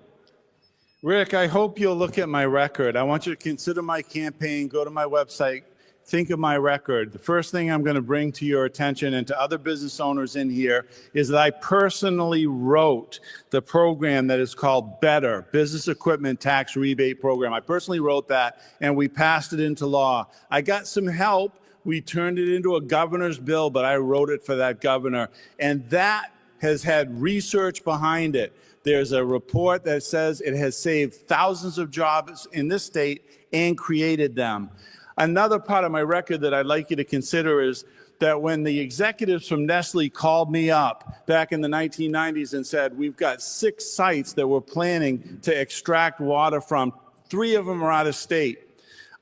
Rick, I hope you'll look at my record. I want you to consider my campaign, go to my website, think of my record. The first thing I'm going to bring to your attention and to other business owners in here is that I personally wrote the program that is called Better, Business Equipment Tax Rebate Program. I personally wrote that, and we passed it into law. I got some help. We turned it into a governor's bill, but I wrote it for that governor. And that has had research behind it. There's a report that says it has saved thousands of jobs in this state and created them. Another part of my record that I'd like you to consider is that when the executives from Nestle called me up back in the 1990s and said, we've got 6 sites that we're planning to extract water from, 3 of them are out of state.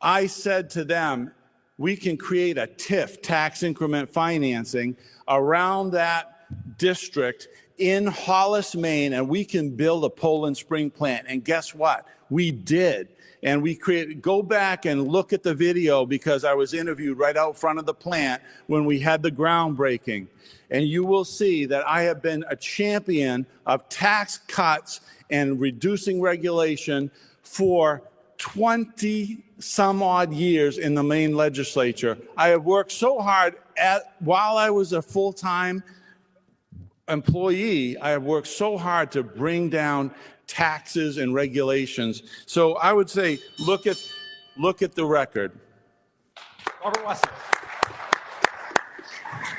I said to them, we can create a TIF, tax increment financing, around that district in Hollis, Maine, and we can build a Poland Spring plant. And guess what? We did. And we created, go back and look at the video because I was interviewed right out front of the plant when we had the groundbreaking. And you will see that I have been a champion of tax cuts and reducing regulation for 20 some odd years in the Maine legislature. I have worked so hard while I was a full-time employee, I have worked so hard to bring down taxes and regulations. So I would say, look at the record. Robert Wessel.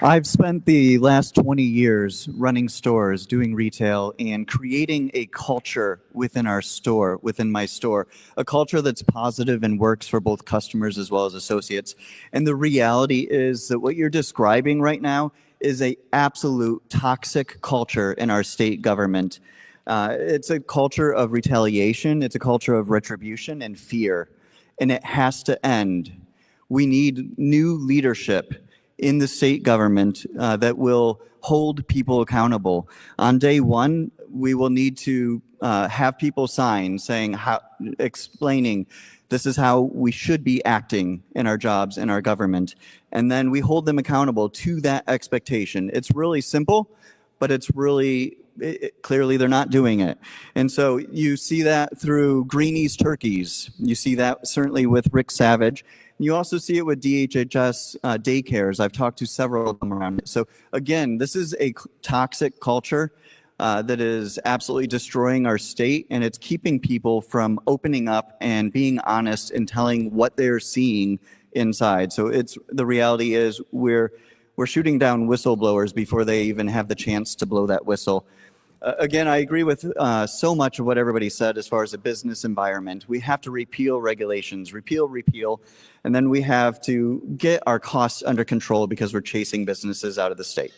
I've spent the last 20 years running stores, doing retail, and creating a culture within our store, within my store, a culture that's positive and works for both customers as well as associates. And the reality is that what you're describing right now is an absolute toxic culture in our state government. It's a culture of retaliation. It's a culture of retribution and fear, and it has to end. We need new leadership in the state government that will hold people accountable. On day one, we will need to have people sign saying, explaining this is how we should be acting in our jobs, in our government. And then we hold them accountable to that expectation. It's really simple, but it's really, clearly they're not doing it. And so you see that through Greenie's Turkeys. You see that certainly with Rick Savage. You also see it with DHHS daycares. I've talked to several of them around it. So again, this is a toxic culture that is absolutely destroying our state, and it's keeping people from opening up and being honest and telling what they're seeing inside. So the reality is we're shooting down whistleblowers before they even have the chance to blow that whistle. Again, I agree with so much of what everybody said as far as the business environment. We have to repeal regulations, repeal, and then we have to get our costs under control because we're chasing businesses out of the state.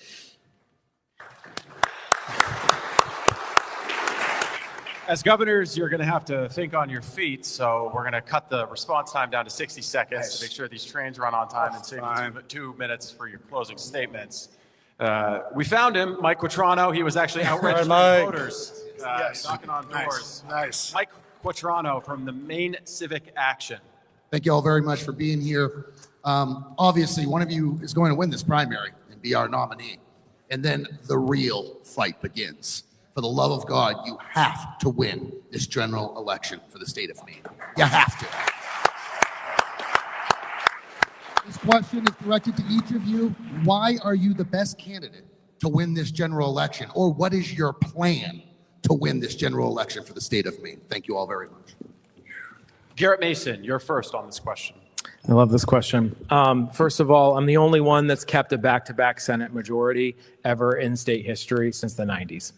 As governors, you're going to have to think on your feet, so we're going to cut the response time down to 60 seconds to make sure these trains run on time and save you 2 minutes for your closing statements. We found him, Mike Quattrano. He was actually out registering voters, knocking on doors. Nice. Mike Quattrano from the Maine Civic Action. Thank you all very much for being here. Obviously, one of you is going to win this primary and be our nominee. And then the real fight begins. For the love of God, you have to win this general election for the state of Maine. You have to. This question is directed to each of you. Why are you the best candidate to win this general election? Or what is your plan to win this general election for the state of Maine? Thank you all very much. Garrett Mason, you're first on this question. I love this question. First of all, I'm the only one that's kept a back-to-back Senate majority ever in state history since the 90s.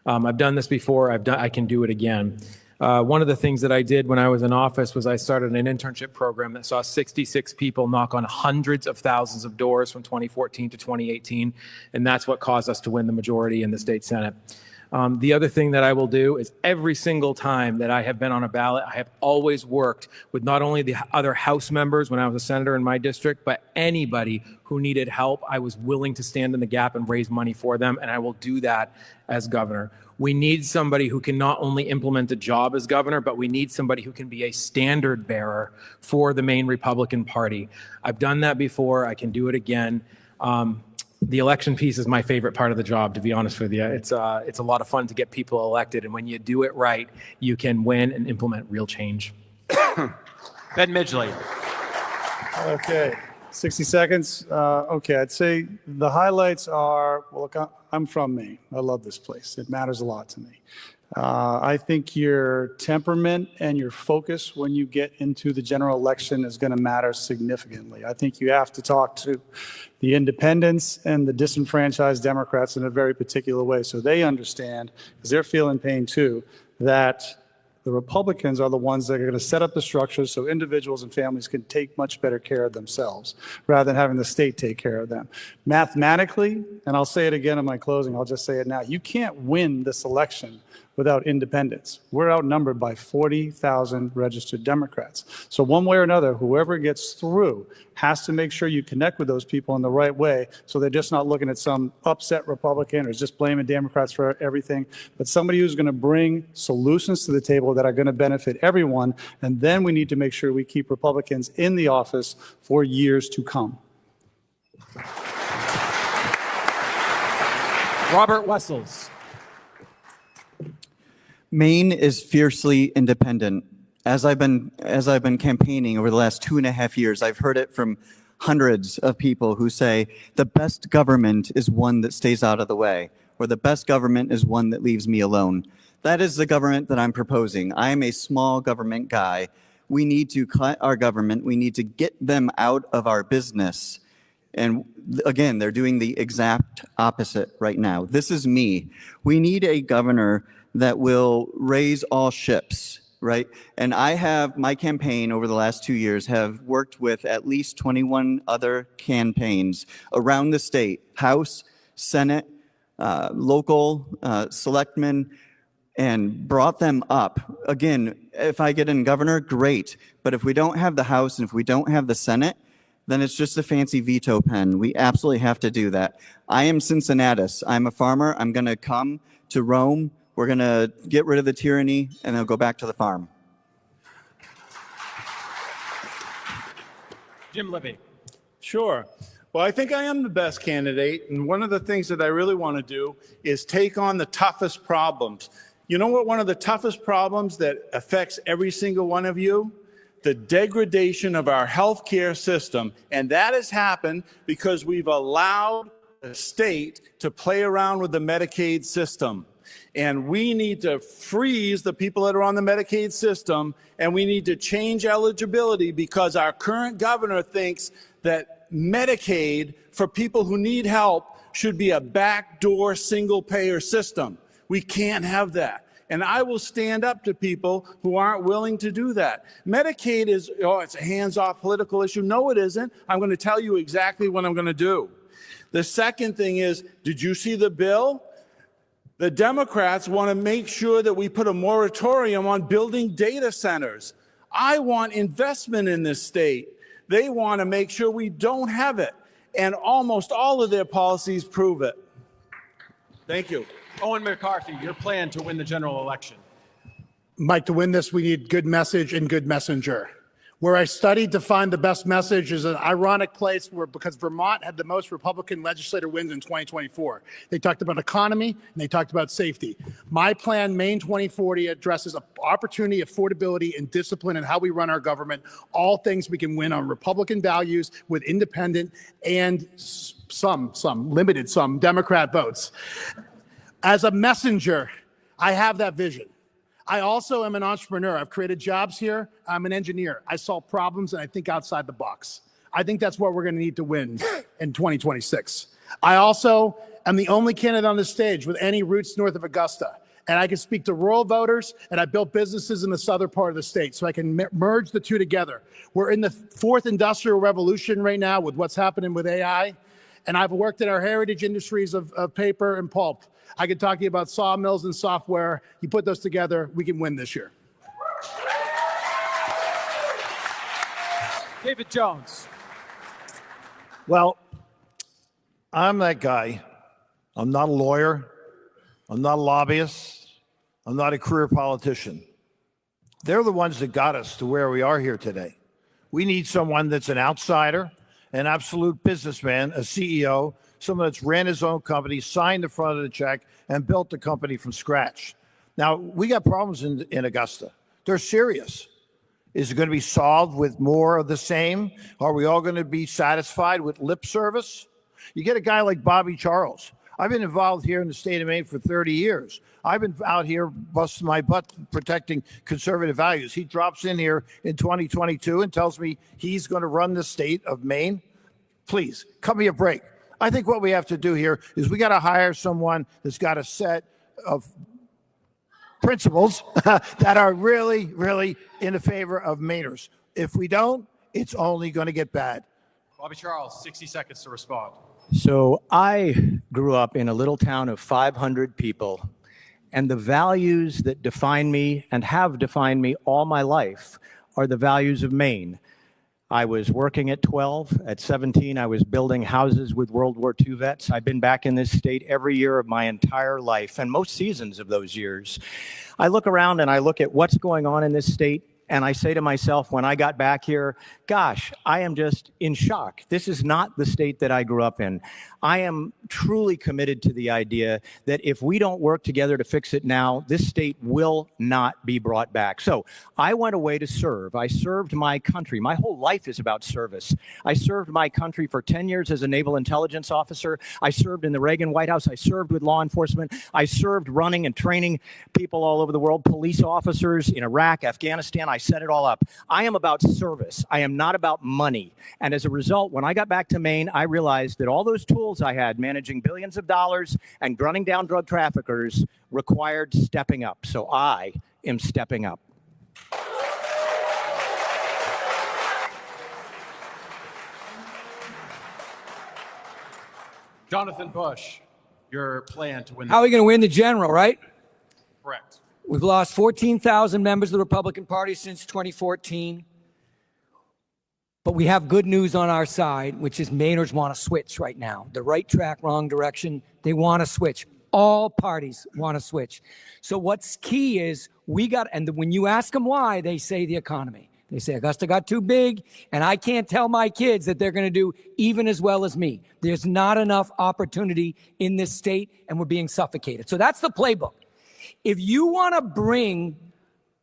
I've done this before. I can do it again. One of the things that I did when I was in office was I started an internship program that saw 66 people knock on hundreds of thousands of doors from 2014 to 2018, and that's what caused us to win the majority in the state Senate. The other thing that I will do is every single time that I have been on a ballot, I have always worked with not only the other House members when I was a senator in my district, but anybody who needed help. I was willing to stand in the gap and raise money for them, and I will do that as governor. We need somebody who can not only implement the job as governor, but we need somebody who can be a standard bearer for the Maine Republican Party. I've done that before. I can do it again. The election piece is my favorite part of the job, to be honest with you. It's a lot of fun to get people elected, and when you do it right, you can win and implement real change. Ben Midgley. Okay, 60 seconds. Okay, I'd say the highlights are, well, look, I'm from Maine. I love this place. It matters a lot to me. I think your temperament and your focus when you get into the general election is going to matter significantly. I think you have to talk to the independents and the disenfranchised Democrats in a very particular way so they understand, because they're feeling pain too, that the Republicans are the ones that are going to set up the structures so individuals and families can take much better care of themselves rather than having the state take care of them. Mathematically, and I'll say it again in my closing, I'll just say it now, you can't win this election without independents. We're outnumbered by 40,000 registered Democrats. So one way or another, whoever gets through has to make sure you connect with those people in the right way so they're just not looking at some upset Republican or just blaming Democrats for everything, but somebody who's going to bring solutions to the table that are going to benefit everyone. And then we need to make sure we keep Republicans in the office for years to come. Robert Wessels. Maine is fiercely independent. As I've been campaigning over the last 2.5 years, I've heard it from hundreds of people who say the best government is one that stays out of the way, or the best government is one that leaves me alone. That is the government that I'm proposing. I am a small government guy. We need to cut our government. We need to get them out of our business. And again, they're doing the exact opposite right now. This is me. We need a governor that will raise all ships, right? And I have, my campaign over the last 2 years have worked with at least 21 other campaigns around the state, House, Senate, local, selectmen, and brought them up. Again, if I get in governor, great. But if we don't have the House and if we don't have the Senate, then it's just a fancy veto pen. We absolutely have to do that. I am Cincinnatus. I'm a farmer. I'm going to come to Rome. We're going to get rid of the tyranny, and then go back to the farm. Jim Libby. Sure. Well, I think I am the best candidate, and one of the things that I really want to do is take on the toughest problems. You know what? One of the toughest problems that affects every single one of you? The degradation of our healthcare system. And that has happened because we've allowed the state to play around with the Medicaid system. And we need to freeze the people that are on the Medicaid system, and we need to change eligibility because our current governor thinks that Medicaid for people who need help should be a backdoor single-payer system. We can't have that. And I will stand up to people who aren't willing to do that. Medicaid is, it's a hands-off political issue. No, it isn't. I'm going to tell you exactly what I'm going to do. The second thing is, did you see the bill? The Democrats want to make sure that we put a moratorium on building data centers. I want investment in this state. They want to make sure we don't have it. And almost all of their policies prove it. Thank you. Owen McCarthy, your plan to win the general election. Mike, to win this, we need good message and good messenger. Where I studied to find the best message is an ironic place because Vermont had the most Republican legislator wins in 2024. They talked about economy and they talked about safety. My plan, Maine 2040, addresses opportunity, affordability, and discipline in how we run our government. All things we can win on Republican values with independent and some limited Democrat votes. As a messenger, I have that vision. I also am an entrepreneur. I've created jobs here. I'm an engineer. I solve problems and I think outside the box. I think that's what we're going to need to win in 2026. I also am the only candidate on this stage with any roots north of Augusta. And I can speak to rural voters, and I built businesses in the southern part of the state, so I can merge the two together. We're in the fourth industrial revolution right now with what's happening with AI, and I've worked in our heritage industries of paper and pulp. I could talk to you about sawmills and software. You put those together, we can win this year. David Jones. Well, I'm that guy. I'm not a lawyer. I'm not a lobbyist. I'm not a career politician. They're the ones that got us to where we are here today. We need someone that's an outsider, an absolute businessman, a CEO, someone that's ran his own company, signed the front of the check, and built the company from scratch. Now, we got problems in Augusta. They're serious. Is it going to be solved with more of the same? Are we all going to be satisfied with lip service? You get a guy like Bobby Charles. I've been involved here in the state of Maine for 30 years. I've been out here busting my butt protecting conservative values. He drops in here in 2022 and tells me he's going to run the state of Maine. Please, cut me a break. I think what we have to do here is we got to hire someone that's got a set of principles that are really, really in the favor of Mainers. If we don't, it's only going to get bad. Bobby Charles, 60 seconds to respond. So I grew up in a little town of 500 people, and the values that define me and have defined me all my life are the values of Maine. I was working at 12. At 17, I was building houses with World War II vets. I've been back in this state every year of my entire life, and most seasons of those years. I look around and I look at what's going on in this state, and I say to myself, when I got back here, gosh, I am just in shock. This is not the state that I grew up in. I am truly committed to the idea that if we don't work together to fix it now, this state will not be brought back. So I went away to serve. I served my country. My whole life is about service. I served my country for 10 years as a naval intelligence officer. I served in the Reagan White House. I served with law enforcement. I served running and training people all over the world, police officers in Iraq, Afghanistan. I set it all up. I am about service. I am not about money. And as a result, when I got back to Maine, I realized that all those tools I had managing billions of dollars and running down drug traffickers required stepping up. So I am stepping up. Jonathan Bush, your plan to win. How are we going to win the general, right? Correct. We've lost 14,000 members of the Republican Party since 2014. But we have good news on our side, which is Mainers want to switch right now. The right track, wrong direction. They want to switch. All parties want to switch. So what's key is and when you ask them why, they say the economy. They say Augusta got too big, and I can't tell my kids that they're going to do even as well as me. There's not enough opportunity in this state, and we're being suffocated. So that's the playbook. If you want to bring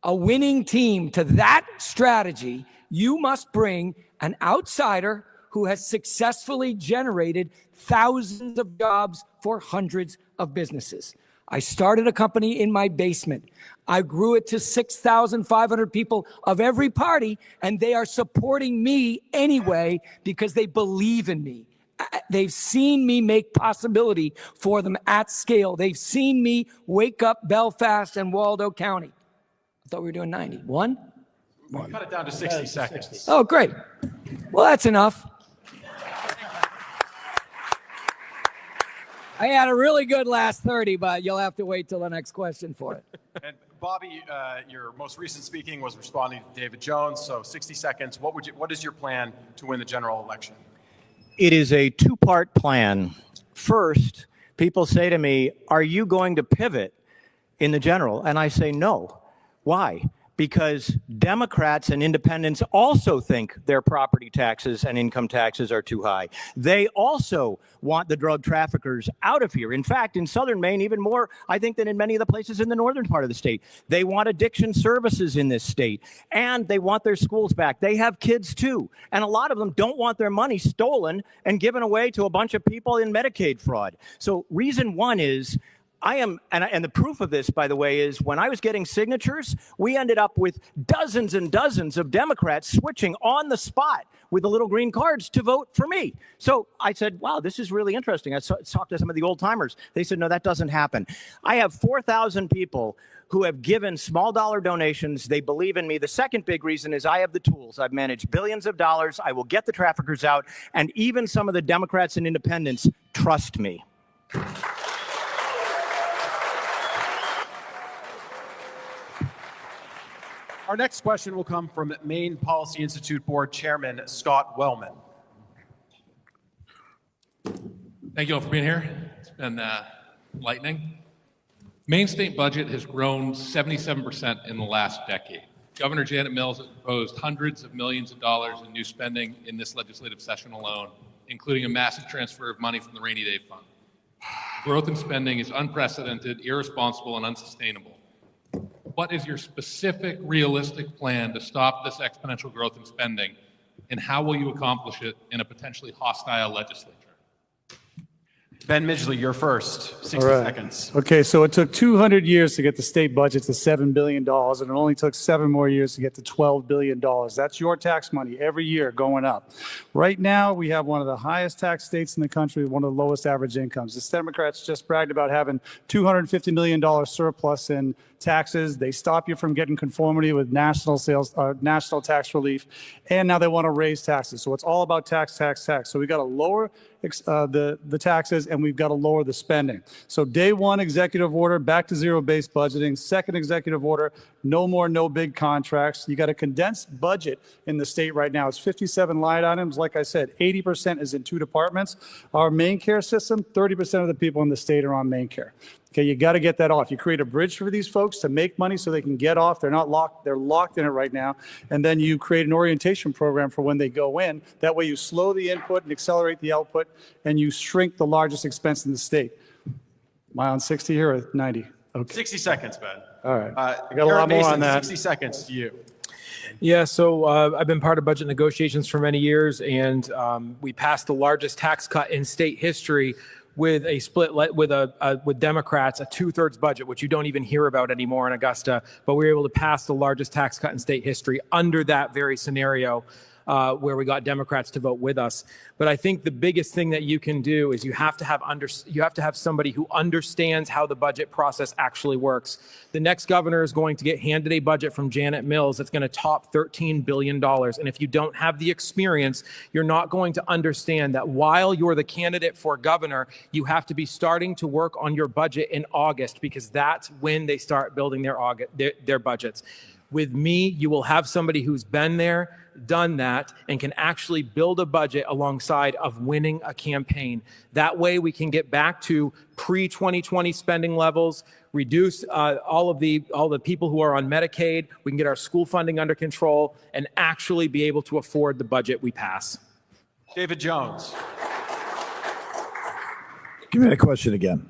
a winning team to that strategy, you must bring an outsider who has successfully generated thousands of jobs for hundreds of businesses. I started a company in my basement. I grew it to 6,500 people of every party, and they are supporting me anyway because they believe in me. They've seen me make possibility for them at scale. They've seen me wake up Belfast and Waldo County. I thought we were doing 90. One? Cut it down to 60 seconds. Oh, great. Well, that's enough. I had a really good last 30, but you'll have to wait till the next question for it. And Bobby, your most recent speaking was responding to David Jones. So 60 seconds. What is your plan to win the general election? It is a two-part plan. First, people say to me, are you going to pivot in the general? And I say no. Why? Because Democrats and independents also think their property taxes and income taxes are too high. They also want the drug traffickers out of here. In fact, in southern Maine, even more, I think, than in many of the places in the northern part of the state. They want addiction services in this state, and they want their schools back. They have kids, too. And a lot of them don't want their money stolen and given away to a bunch of people in Medicaid fraud. So reason one is, and the proof of this, by the way, is when I was getting signatures, we ended up with dozens and dozens of Democrats switching on the spot with the little green cards to vote for me. So I said, wow, this is really interesting. I talked to some of the old timers. They said, no, that doesn't happen. I have 4,000 people who have given small dollar donations. They believe in me. The second big reason is I have the tools. I've managed billions of dollars. I will get the traffickers out. And even some of the Democrats and independents trust me. Our next question will come from Maine Policy Institute Board Chairman Scott Wellman. Thank you all for being here. It's been enlightening. Maine state budget has grown 77% in the last decade. Governor Janet Mills has proposed hundreds of millions of dollars in new spending in this legislative session alone, including a massive transfer of money from the Rainy Day Fund. Growth in spending is unprecedented, irresponsible, and unsustainable. What is your specific, realistic plan to stop this exponential growth in spending, and how will you accomplish it in a potentially hostile legislature? Ben Midgley, you're first. 60 seconds. Okay, so it took 200 years to get the state budget to $7 billion, and it only took 7 more years to get to $12 billion. That's your tax money every year going up. Right now, we have one of the highest tax states in the country, one of the lowest average incomes. The Democrats just bragged about having $250 million surplus in taxes. They stop you from getting conformity with national tax relief, and now they want to raise taxes. So it's all about tax. So we got to lower the taxes, and we've got to lower the spending. So day one, executive order, back to zero-based budgeting. Second executive order, no more no big contracts. You got a condensed budget in the state right now. It's 57 line items. Like I said, 80% is in 2 departments. Our Maine Care system, 30% of the people in the state are on Maine Care. Okay, you got to get that off. You create a bridge for these folks to make money so they can get off. They're not locked. They're locked in it right now. And then you create an orientation program for when they go in. That way you slow the input and accelerate the output, and you shrink the largest expense in the state. Am I on 60 here or 90? Okay. 60 seconds, Ben. All right. I got a lot more on that. 60 seconds to you. Yeah, so I've been part of budget negotiations for many years, and we passed the largest tax cut in state history with a split with Democrats, a 2/3 budget, which you don't even hear about anymore in Augusta. But we were able to pass the largest tax cut in state history under that very scenario, where we got Democrats to vote with us. But I think the biggest thing that you can do is you have to have somebody who understands how the budget process actually works. The next governor is going to get handed a budget from Janet Mills that's going to top $13 billion. And if you don't have the experience, you're not going to understand that while you're the candidate for governor, you have to be starting to work on your budget in August, because that's when they start building their budgets. With me, you will have somebody who's been there, done that, and can actually build a budget alongside of winning a campaign. That way we can get back to pre-2020 spending levels, reduce all the people who are on Medicaid, we can get our school funding under control, and actually be able to afford the budget we pass. David Jones. Give me that question again.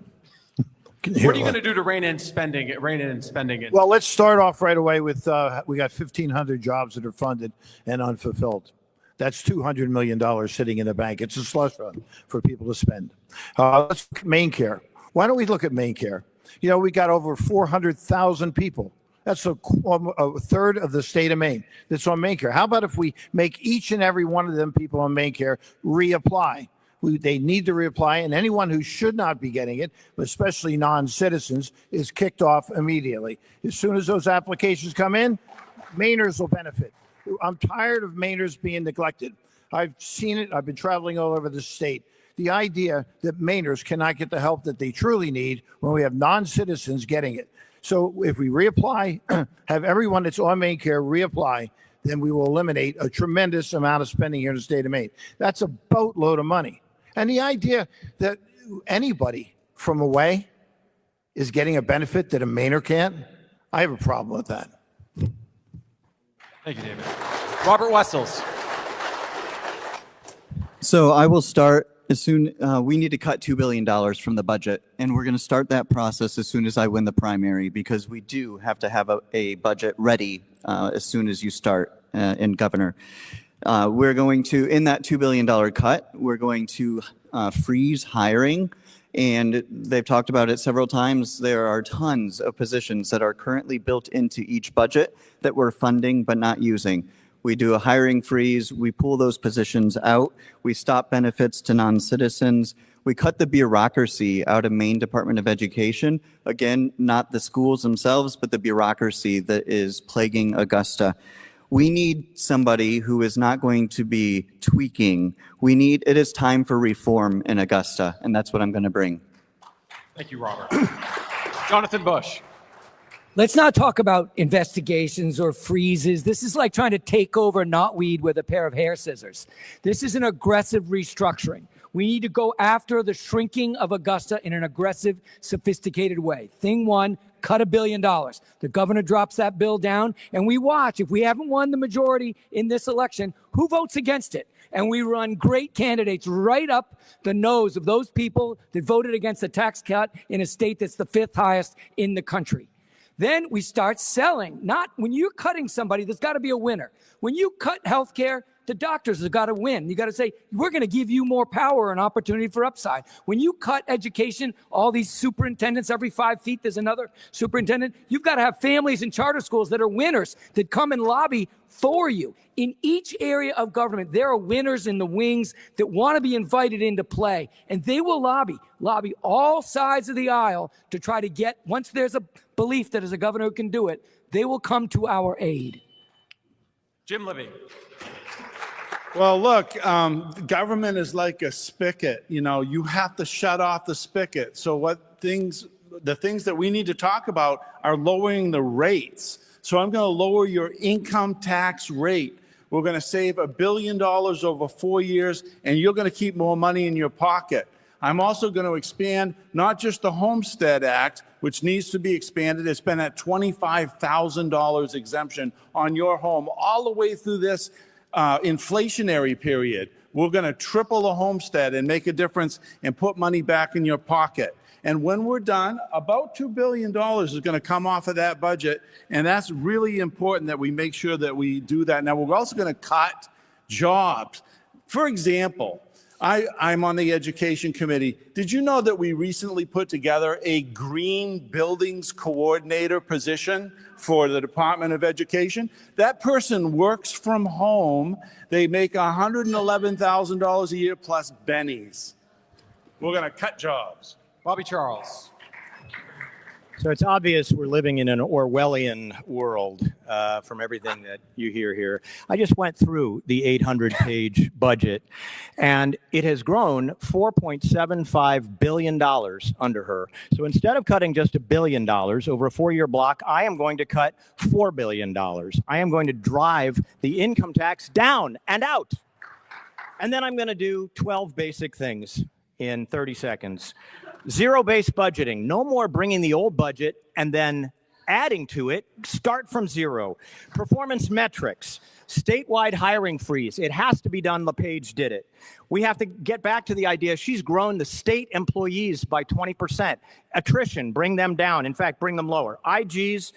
What are you going to do to rein in spending? Well, let's start off right away with we got 1,500 jobs that are funded and unfulfilled. That's $200 million sitting in the bank. It's a slush fund for people to spend. Let's look at Maine Care. Why don't we look at Maine Care? You know, we got over 400,000 people. That's a third of the state of Maine that's on Maine Care. How about if we make each and every one of them people on Maine Care reapply? They need to reapply, and anyone who should not be getting it, especially non-citizens, is kicked off immediately. As soon as those applications come in, Mainers will benefit. I'm tired of Mainers being neglected. I've seen it. I've been traveling all over the state. the idea that Mainers cannot get the help that they truly need when we have non-citizens getting it. So if we reapply, have everyone that's on Maine Care reapply, then we will eliminate a tremendous amount of spending here in the state of Maine. That's a boatload of money. And the idea that anybody from away is getting a benefit that a Mainer can't, I have a problem with that. Thank you, David. Robert Wessels. So I will start as soon, we need to cut $2 billion from the budget, and we're going to start that process as soon as I win the primary, because we do have to have a budget ready as soon as you start in governor. We're going to, in that $2 billion cut, we're going to freeze hiring, and they've talked about it several times. There are tons of positions that are currently built into each budget that we're funding but not using. We do a hiring freeze, we pull those positions out, we stop benefits to non-citizens, we cut the bureaucracy out of Maine Department of Education. Again, not the schools themselves, but the bureaucracy that is plaguing Augusta. We need somebody who is not going to be tweaking. It is time for reform in Augusta, and that's what I'm going to bring. Thank you, Robert. Jonathan Bush. Let's not talk about investigations or freezes. This is like trying to take over knotweed with a pair of hair scissors. This is an aggressive restructuring. We need to go after the shrinking of Augusta in an aggressive, sophisticated way. Thing one, cut $1 billion. The governor drops that bill down, and we watch. If we haven't won the majority in this election, who votes against it? And we run great candidates right up the nose of those people that voted against the tax cut in a state that's the 5th highest in the country. Then we start selling. Not when you're cutting somebody, there's got to be a winner. When you cut health care, the doctors have got to win. You got to say, we're going to give you more power and opportunity for upside. When you cut education, all these superintendents, every 5 feet, there's another superintendent. You've got to have families in charter schools that are winners that come and lobby for you. In each area of government, there are winners in the wings that want to be invited into play, and they will lobby all sides of the aisle to try to get, once there's a belief that as a governor who can do it, they will come to our aid. Jim Libby. Well, look, government is like a spigot. You know, you have to shut off the spigot. So the things that we need to talk about are lowering the rates. So I'm going to lower your income tax rate. We're going to save $1 billion over 4 years, and you're going to keep more money in your pocket. I'm also going to expand not just the Homestead Act, which needs to be expanded. It's been at $25,000 exemption on your home all the way through this inflationary period. We're going to triple the homestead and make a difference and put money back in your pocket. And when we're done, about $2 billion is going to come off of that budget. And that's really important that we make sure that we do that. Now, we're also going to cut jobs. For example, I'm on the education committee. Did you know that we recently put together a green buildings coordinator position for the Department of Education? That person works from home. They make $111,000 a year plus bennies. We're going to cut jobs. Bobby Charles. So it's obvious we're living in an Orwellian world from everything that you hear here. I just went through the 800-page budget, and it has grown $4.75 billion under her. So instead of cutting just $1 billion over a 4-year block, I am going to cut $4 billion. I am going to drive the income tax down and out. And then I'm going to do 12 basic things in 30 seconds. Zero-based budgeting. No more bringing the old budget and then adding to it. Start from zero. Performance metrics. Statewide hiring freeze. It has to be done. LePage did it. We have to get back to the idea she's grown the state employees by 20%. Attrition, bring them down. In fact, bring them lower. IGs,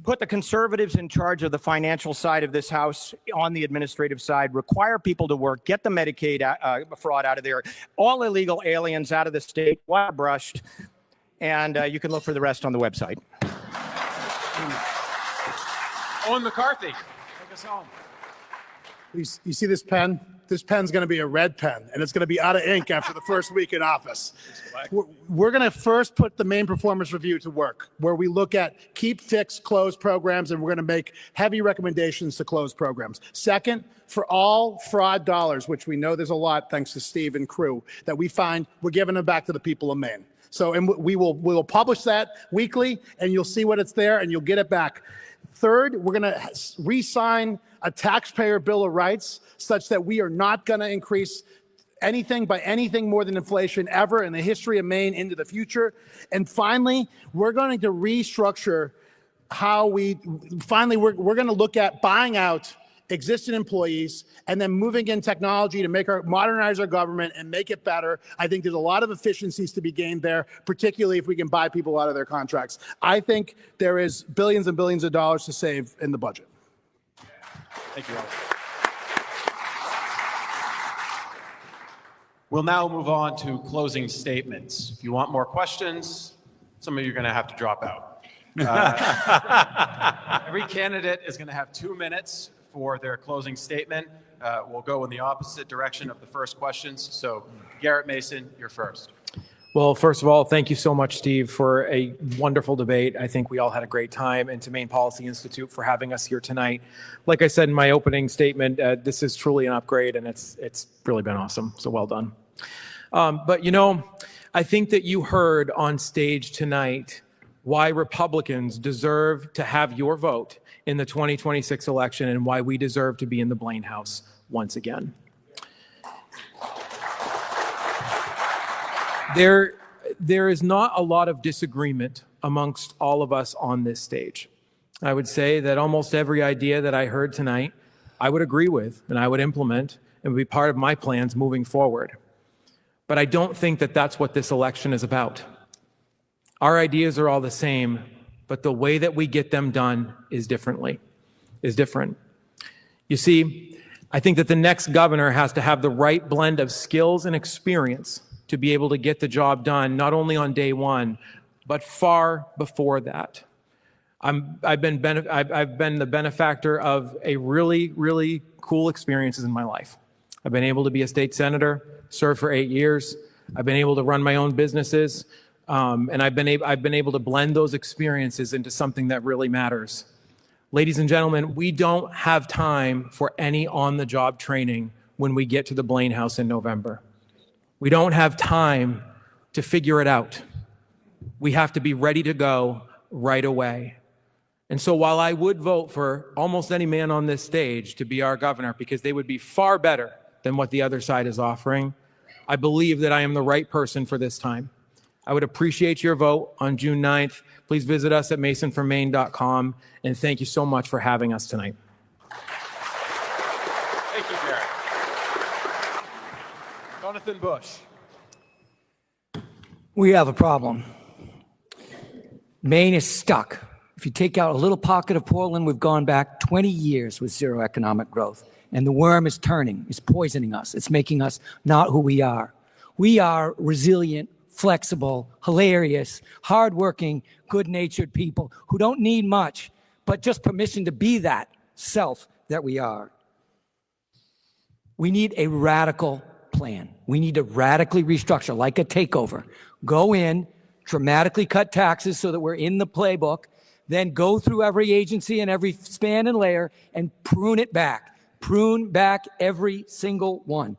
put the conservatives in charge of the financial side of this house on the administrative side, require people to work, get the Medicaid fraud out of there, all illegal aliens out of the state, wire brushed, and you can look for the rest on the website. Owen McCarthy. Take us home. You see this pen? this pen's going to be a red pen, and it's going to be out of ink after the first week in office. We're going to first put the Maine Performance Review to work, where we look at keep, fix, close programs, and we're going to make heavy recommendations to close programs. Second, for all fraud dollars, which we know there's a lot thanks to Steve and crew, that we find we're giving them back to the people of Maine. So, and we will publish that weekly, and you'll see what it's there, and you'll get it back. Third, we're going to re-sign a taxpayer bill of rights such that we are not going to increase anything by anything more than inflation ever in the history of Maine into the future. And finally, we're going to restructure how we're going to look at buying out existing employees and then moving in technology to modernize our government and make it better. I think there's a lot of efficiencies to be gained there, particularly if we can buy people out of their contracts. I think there is billions and billions of dollars to save in the budget. Thank you, Alex. We'll now move on to closing statements. If you want more questions, some of you are going to have to drop out. Every candidate is going to have 2 minutes for their closing statement. We'll go in the opposite direction of the first questions. So Garrett Mason, you're first. Well, first of all, thank you so much, Steve, for a wonderful debate. I think we all had a great time, and to Maine Policy Institute for having us here tonight. Like I said in my opening statement, this is truly an upgrade, and it's really been awesome. So well done. But, you know, I think that you heard on stage tonight why Republicans deserve to have your vote in the 2026 election and why we deserve to be in the Blaine House once again. There is not a lot of disagreement amongst all of us on this stage. I would say that almost every idea that I heard tonight, I would agree with and I would implement and would be part of my plans moving forward. But I don't think that that's what this election is about. Our ideas are all the same, but the way that we get them done is different. You see, I think that the next governor has to have the right blend of skills and experience to be able to get the job done, not only on day one, but far before that. I've been the benefactor of a really, really cool experiences in my life. I've been able to be a state senator, serve for 8 years. I've been able to run my own businesses, and I've been able to blend those experiences into something that really matters. Ladies and gentlemen, we don't have time for any on-the-job training when we get to the Blaine House in November. We don't have time to figure it out. We have to be ready to go right away. And so while I would vote for almost any man on this stage to be our governor because they would be far better than what the other side is offering, I believe that I am the right person for this time. I would appreciate your vote on June 9th. Please visit us at masonformaine.com, and thank you so much for having us tonight. Thank you, Garrett. Jonathan Bush. We have a problem. Maine is stuck. If you take out a little pocket of Portland, we've gone back 20 years with zero economic growth. And the worm is turning, it's poisoning us. It's making us not who we are. We are resilient, flexible, hilarious, hardworking, good-natured people who don't need much, but just permission to be that self that we are. We need a radical plan. We need to radically restructure, like a takeover. Go in, dramatically cut taxes so that we're in the playbook, then go through every agency and every span and layer and prune it back. Prune back every single one.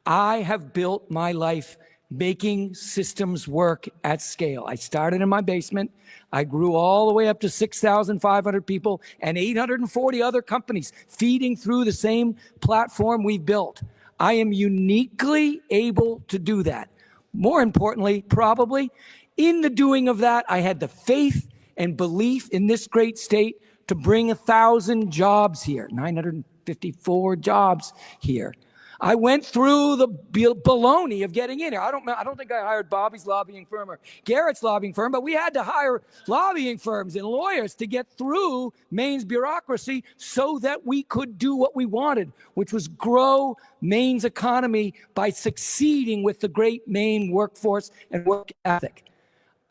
I have built my life making systems work at scale. I started in my basement. I grew all the way up to 6,500 people and 840 other companies feeding through the same platform we built. I am uniquely able to do that. More importantly, probably, in the doing of that, I had the faith and belief in this great state to bring 1,000 jobs here, 954 jobs here. I went through the baloney of getting in here. I don't think I hired Bobby's lobbying firm or Garrett's lobbying firm, but we had to hire lobbying firms and lawyers to get through Maine's bureaucracy so that we could do what we wanted, which was grow Maine's economy by succeeding with the great Maine workforce and work ethic.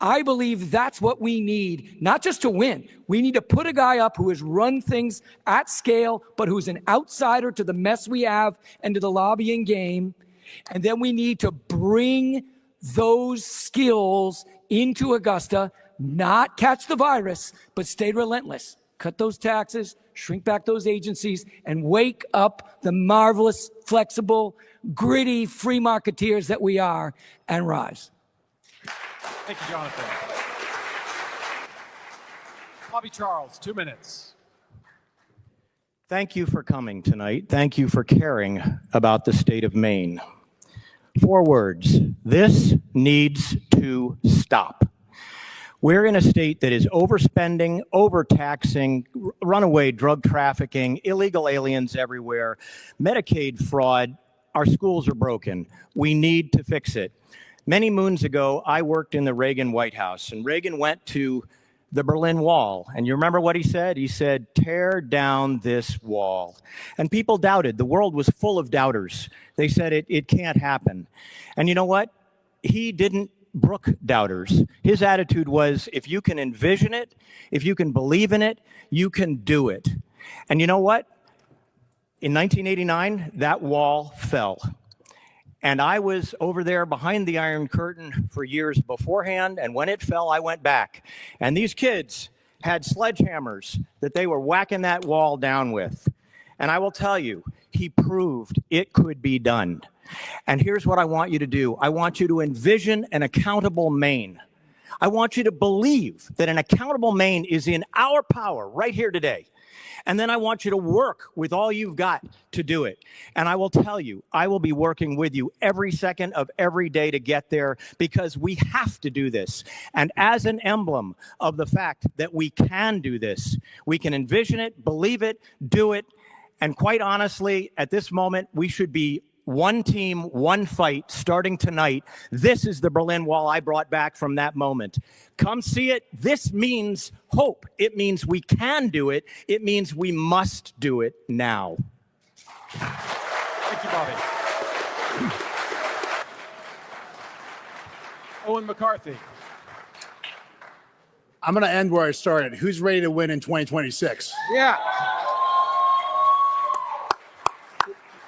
I believe that's what we need, not just to win. We need to put a guy up who has run things at scale, but who's an outsider to the mess we have and to the lobbying game. And then we need to bring those skills into Augusta, not catch the virus, but stay relentless. Cut those taxes, shrink back those agencies, and wake up the marvelous, flexible, gritty free marketeers that we are, and rise. Thank you, Jonathan. Bobby Charles, 2 minutes. Thank you for coming tonight. Thank you for caring about the state of Maine. 4 words. This needs to stop. We're in a state that is overspending, overtaxing, runaway drug trafficking, illegal aliens everywhere, Medicaid fraud. Our schools are broken. We need to fix it. Many moons ago, I worked in the Reagan White House, and Reagan went to the Berlin Wall. And you remember what he said? He said, tear down this wall. And people doubted. The world was full of doubters. They said it can't happen. And you know what? He didn't brook doubters. His attitude was, if you can envision it, if you can believe in it, you can do it. And you know what? In 1989, that wall fell. And I was over there behind the Iron Curtain for years beforehand, and when it fell, I went back. And these kids had sledgehammers that they were whacking that wall down with. And I will tell you, he proved it could be done. And here's what I want you to do. I want you to envision an accountable Maine. I want you to believe that an accountable Maine is in our power right here today. And then I want you to work with all you've got to do it. And I will tell you, I will be working with you every second of every day to get there, because we have to do this. And as an emblem of the fact that we can do this, we can envision it, believe it, do it. And quite honestly, at this moment, we should be one team, one fight, starting tonight. This is the Berlin Wall I brought back from that moment. Come see it. This means hope. It means we can do it. It means we must do it now. Thank you, Bobby. Owen McCarthy. I'm going to end where I started. Who's ready to win in 2026? Yeah.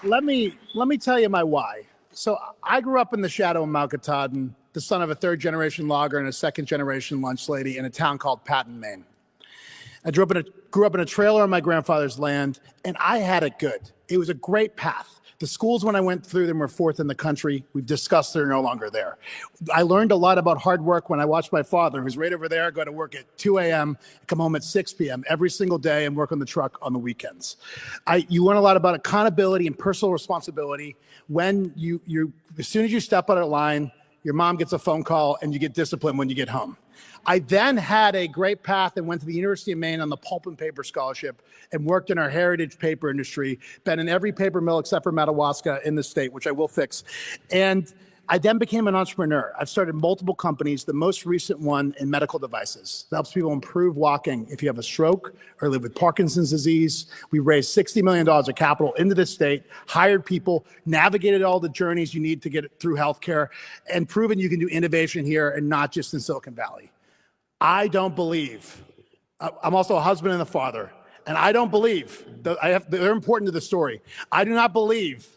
Let me tell you my why. So I grew up in the shadow of Mount Katahdin, the son of a 3rd-generation logger and a 2nd-generation lunch lady in a town called Patten, Maine. I grew up in a trailer on my grandfather's land, and I had it good. It was a great path. The schools, when I went through them, were 4th in the country. We've discussed they're no longer there. I learned a lot about hard work when I watched my father, who's right over there, go to work at 2 a.m., come home at 6 p.m. every single day and work on the truck on the weekends. You learn a lot about accountability and personal responsibility when as soon as you step out of line, your mom gets a phone call and you get disciplined when you get home. I then had a great path and went to the University of Maine on the pulp and paper scholarship and worked in our heritage paper industry, been in every paper mill except for Madawaska in the state, which I will fix. And I then became an entrepreneur. I've started multiple companies, the most recent one in medical devices. That helps people improve walking if you have a stroke or live with Parkinson's disease. We raised $60 million of capital into this state, hired people, navigated all the journeys you need to get through healthcare, and proven you can do innovation here and not just in Silicon Valley. I don't believe, I'm also a husband and a father, and I don't believe, they're important to the story. I do not believe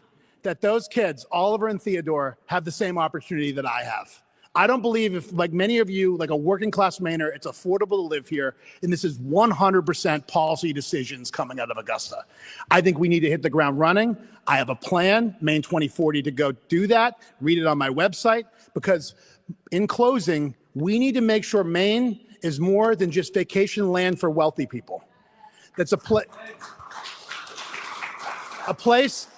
that those kids, Oliver and Theodore, have the same opportunity that I have. I don't believe if, like many of you, like a working class Mainer, it's affordable to live here, and this is 100% policy decisions coming out of Augusta. I think we need to hit the ground running. I have a plan, Maine 2040, to go do that. Read it on my website, because in closing, we need to make sure Maine is more than just vacation land for wealthy people. That's a place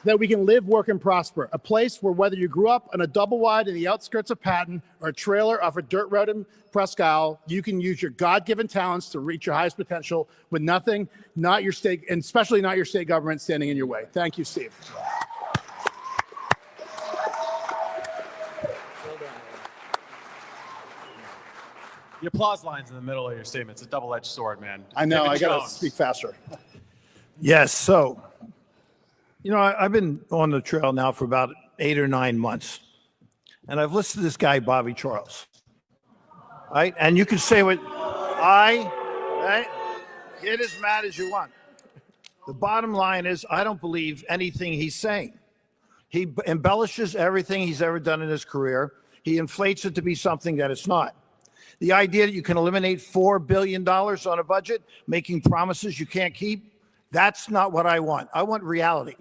that we can live, work, and prosper. A place where whether you grew up on a double wide in the outskirts of Patten or a trailer off a dirt road in Presque Isle, you can use your God-given talents to reach your highest potential with nothing, not your state, and especially not your state government standing in your way. Thank you, Steve. The applause line's in the middle of your statement. It's a double-edged sword, man. I know, David I got to Jones. speak faster. Yes. So, I've been on the trail now for about 8 or 9 months, and I've listened to this guy, Bobby Charles. Right? And you can say what right? Get as mad as you want. The bottom line is, I don't believe anything he's saying. He embellishes everything he's ever done in his career. He inflates it to be something that it's not. The idea that you can eliminate $4 billion on a budget, making promises you can't keep, that's not what I want. I want reality.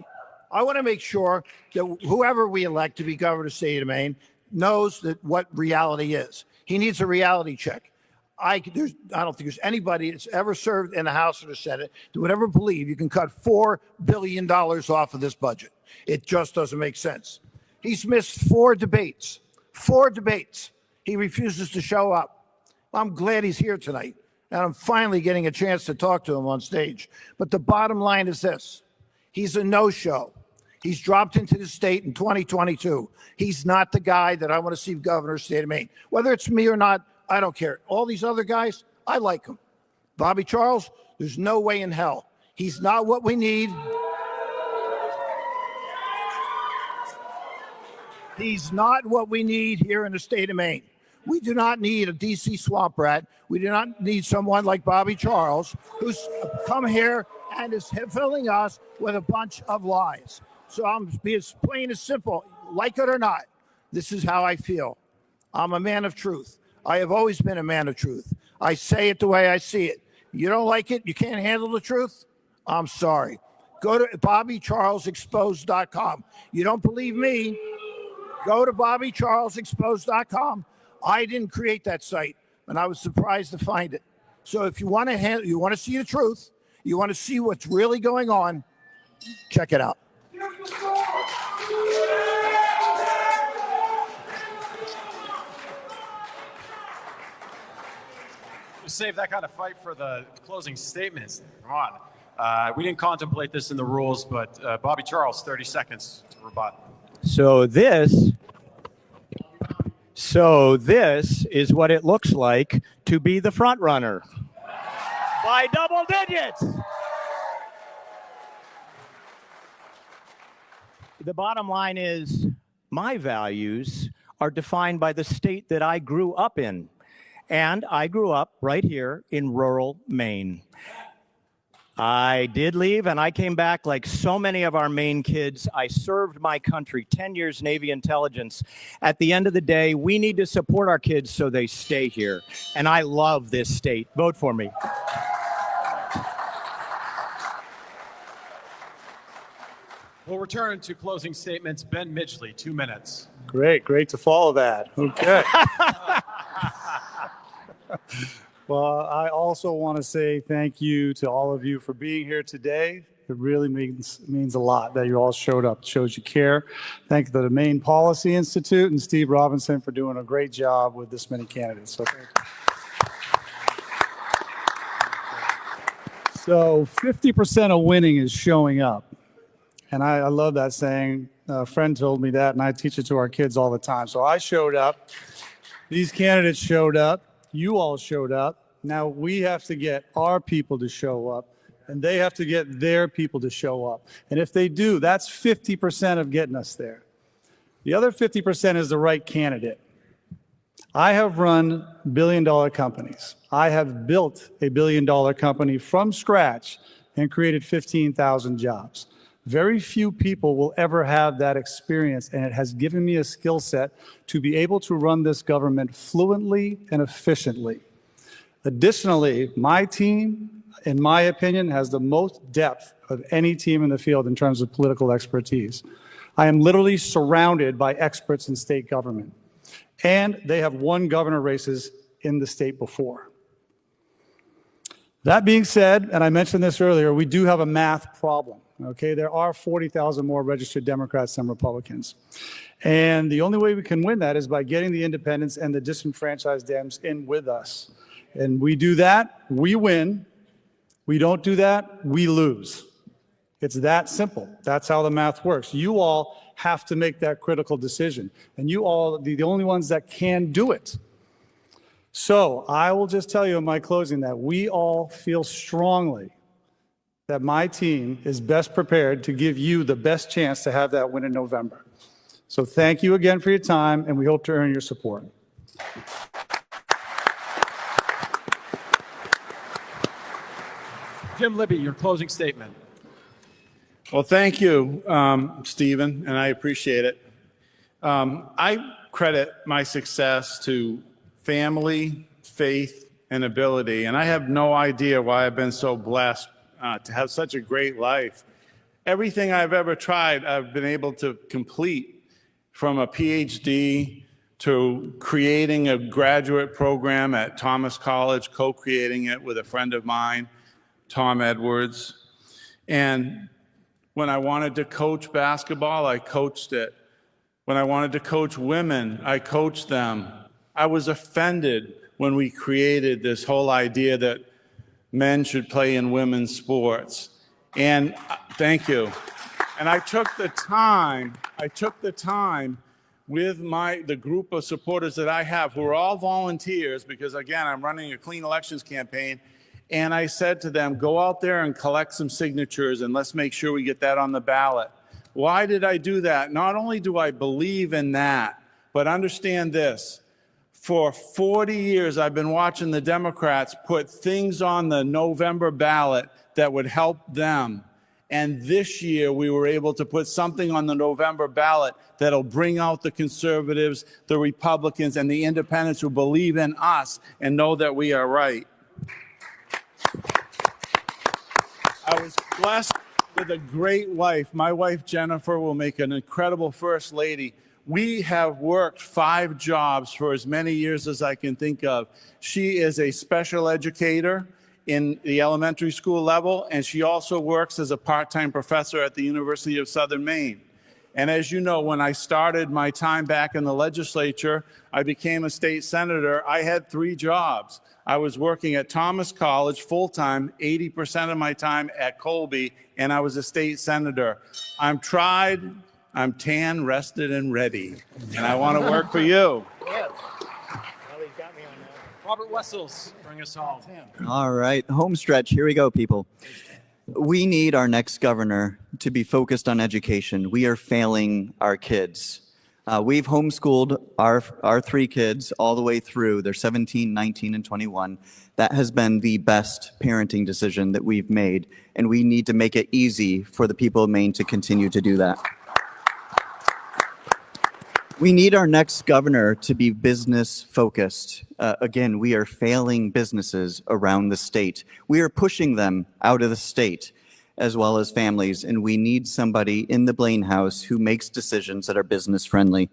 I want to make sure that whoever we elect to be governor of the state of Maine knows that what reality is. He needs a reality check. I don't think there's anybody that's ever served in the House or the Senate that would ever believe you can cut $4 billion off of this budget. It just doesn't make sense. He's missed 4 debates. 4 debates. He refuses to show up. I'm glad he's here tonight, and I'm finally getting a chance to talk to him on stage. But the bottom line is this. He's a no-show. He's dropped into the state in 2022. He's not the guy that I want to see governor of the state of Maine. Whether it's me or not, I don't care. All these other guys, I like them. Bobby Charles, there's no way in hell. He's not what we need. He's not what we need here in the state of Maine. We do not need a D.C. swamp rat. We do not need someone like Bobby Charles, who's come here and is filling us with a bunch of lies. So I'm being as plain as simple, like it or not. This is how I feel. I'm a man of truth. I have always been a man of truth. I say it the way I see it. You don't like it? You can't handle the truth? I'm sorry. Go to BobbyCharlesExposed.com. You don't believe me? Go to BobbyCharlesExposed.com. I didn't create that site, and I was surprised to find it. So if you want to see the truth, you want to see what's really going on, check it out. Save that kind of fight for the closing statements. Come on. We didn't contemplate this in the rules, but Bobby Charles, 30 seconds to rebut. So this is what it looks like to be the front runner by double digits. The bottom line is my values are defined by the state that I grew up in. And I grew up right here in rural Maine. I did leave and I came back like so many of our Maine kids. I served my country, 10 years Navy intelligence. At the end of the day, we need to support our kids so they stay here. And I love this state. Vote for me. We'll return to closing statements. Ben Midgley, 2 minutes. Great to follow that. Okay. Well, I also want to say thank you to all of you for being here today. It really means a lot that you all showed up. It shows you care. Thank you to the Maine Policy Institute and Steve Robinson for doing a great job with this many candidates. So thank you. So 50% of winning is showing up. And I love that saying. A friend told me that, and I teach it to our kids all the time. So I showed up. These candidates showed up. You all showed up. Now we have to get our people to show up, and they have to get their people to show up. And if they do, that's 50% of getting us there. The other 50% is the right candidate. I have run billion-dollar companies. I have built a billion-dollar company from scratch and created 15,000 jobs. Very few people will ever have that experience, and it has given me a skill set to be able to run this government fluently and efficiently. Additionally, my team, in my opinion, has the most depth of any team in the field in terms of political expertise. I am literally surrounded by experts in state government, and they have won governor races in the state before. That being said, and I mentioned this earlier, we do have a math problem. Okay, there are 40,000 more registered Democrats than Republicans. And the only way we can win that is by getting the independents and the disenfranchised Dems in with us. And we do that, we win. We don't do that, we lose. It's that simple. That's how the math works. You all have to make that critical decision. And you all are the only ones that can do it. So I will just tell you in my closing that we all feel strongly that my team is best prepared to give you the best chance to have that win in November. So thank you again for your time, and we hope to earn your support. Jim Libby, your closing statement. Well, thank you, Stephen, and I appreciate it. I credit my success to family, faith, and ability, and I have no idea why I've been so blessed to have such a great life. Everything I've ever tried, I've been able to complete, from a PhD to creating a graduate program at Thomas College, co-creating it with a friend of mine, Tom Edwards. And when I wanted to coach basketball, I coached it. When I wanted to coach women, I coached them. I was offended when we created this whole idea that men should play in women's sports. And thank you. And I took the time with the group of supporters that I have, who are all volunteers, because again, I'm running a clean elections campaign. And I said to them, go out there and collect some signatures and let's make sure we get that on the ballot. Why did I do that? Not only do I believe in that, but understand this. For 40 years, I've been watching the Democrats put things on the November ballot that would help them. And this year, we were able to put something on the November ballot that'll bring out the conservatives, the Republicans, and the independents who believe in us and know that we are right. I was blessed with a great wife. My wife, Jennifer, will make an incredible first lady. We have worked 5 jobs for as many years as I can think of. She is a special educator in the elementary school level, and she also works as a part-time professor at the University of Southern Maine. And as you know, when I started my time back in the legislature, I became a state senator. I had 3 jobs. I was working at Thomas College full-time, 80% of my time at Colby, and I was a state senator. I'm tried, I'm tan, rested, and ready, and I want to work for you. Robert Wessels, bring us home. All right, home stretch. Here we go, people. We need our next governor to be focused on education. We are failing our kids. We've homeschooled our 3 kids all the way through. They're 17, 19, and 21. That has been the best parenting decision that we've made, and we need to make it easy for the people of Maine to continue to do that. We need our next governor to be business focused. Again, we are failing businesses around the state. We are pushing them out of the state, as well as families, and we need somebody in the Blaine House who makes decisions that are business friendly.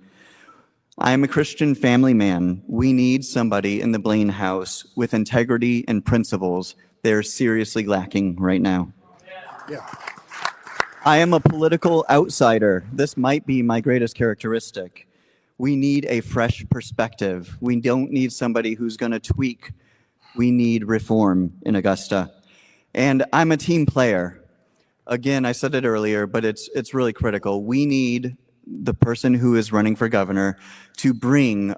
I am a Christian family man. We need somebody in the Blaine House with integrity and principles. They're seriously lacking right now. Yeah. I am a political outsider. This might be my greatest characteristic. We need a fresh perspective. We don't need somebody who's going to tweak. We need reform in Augusta. And I'm a team player. Again, I said it earlier, but it's really critical. We need the person who is running for governor to bring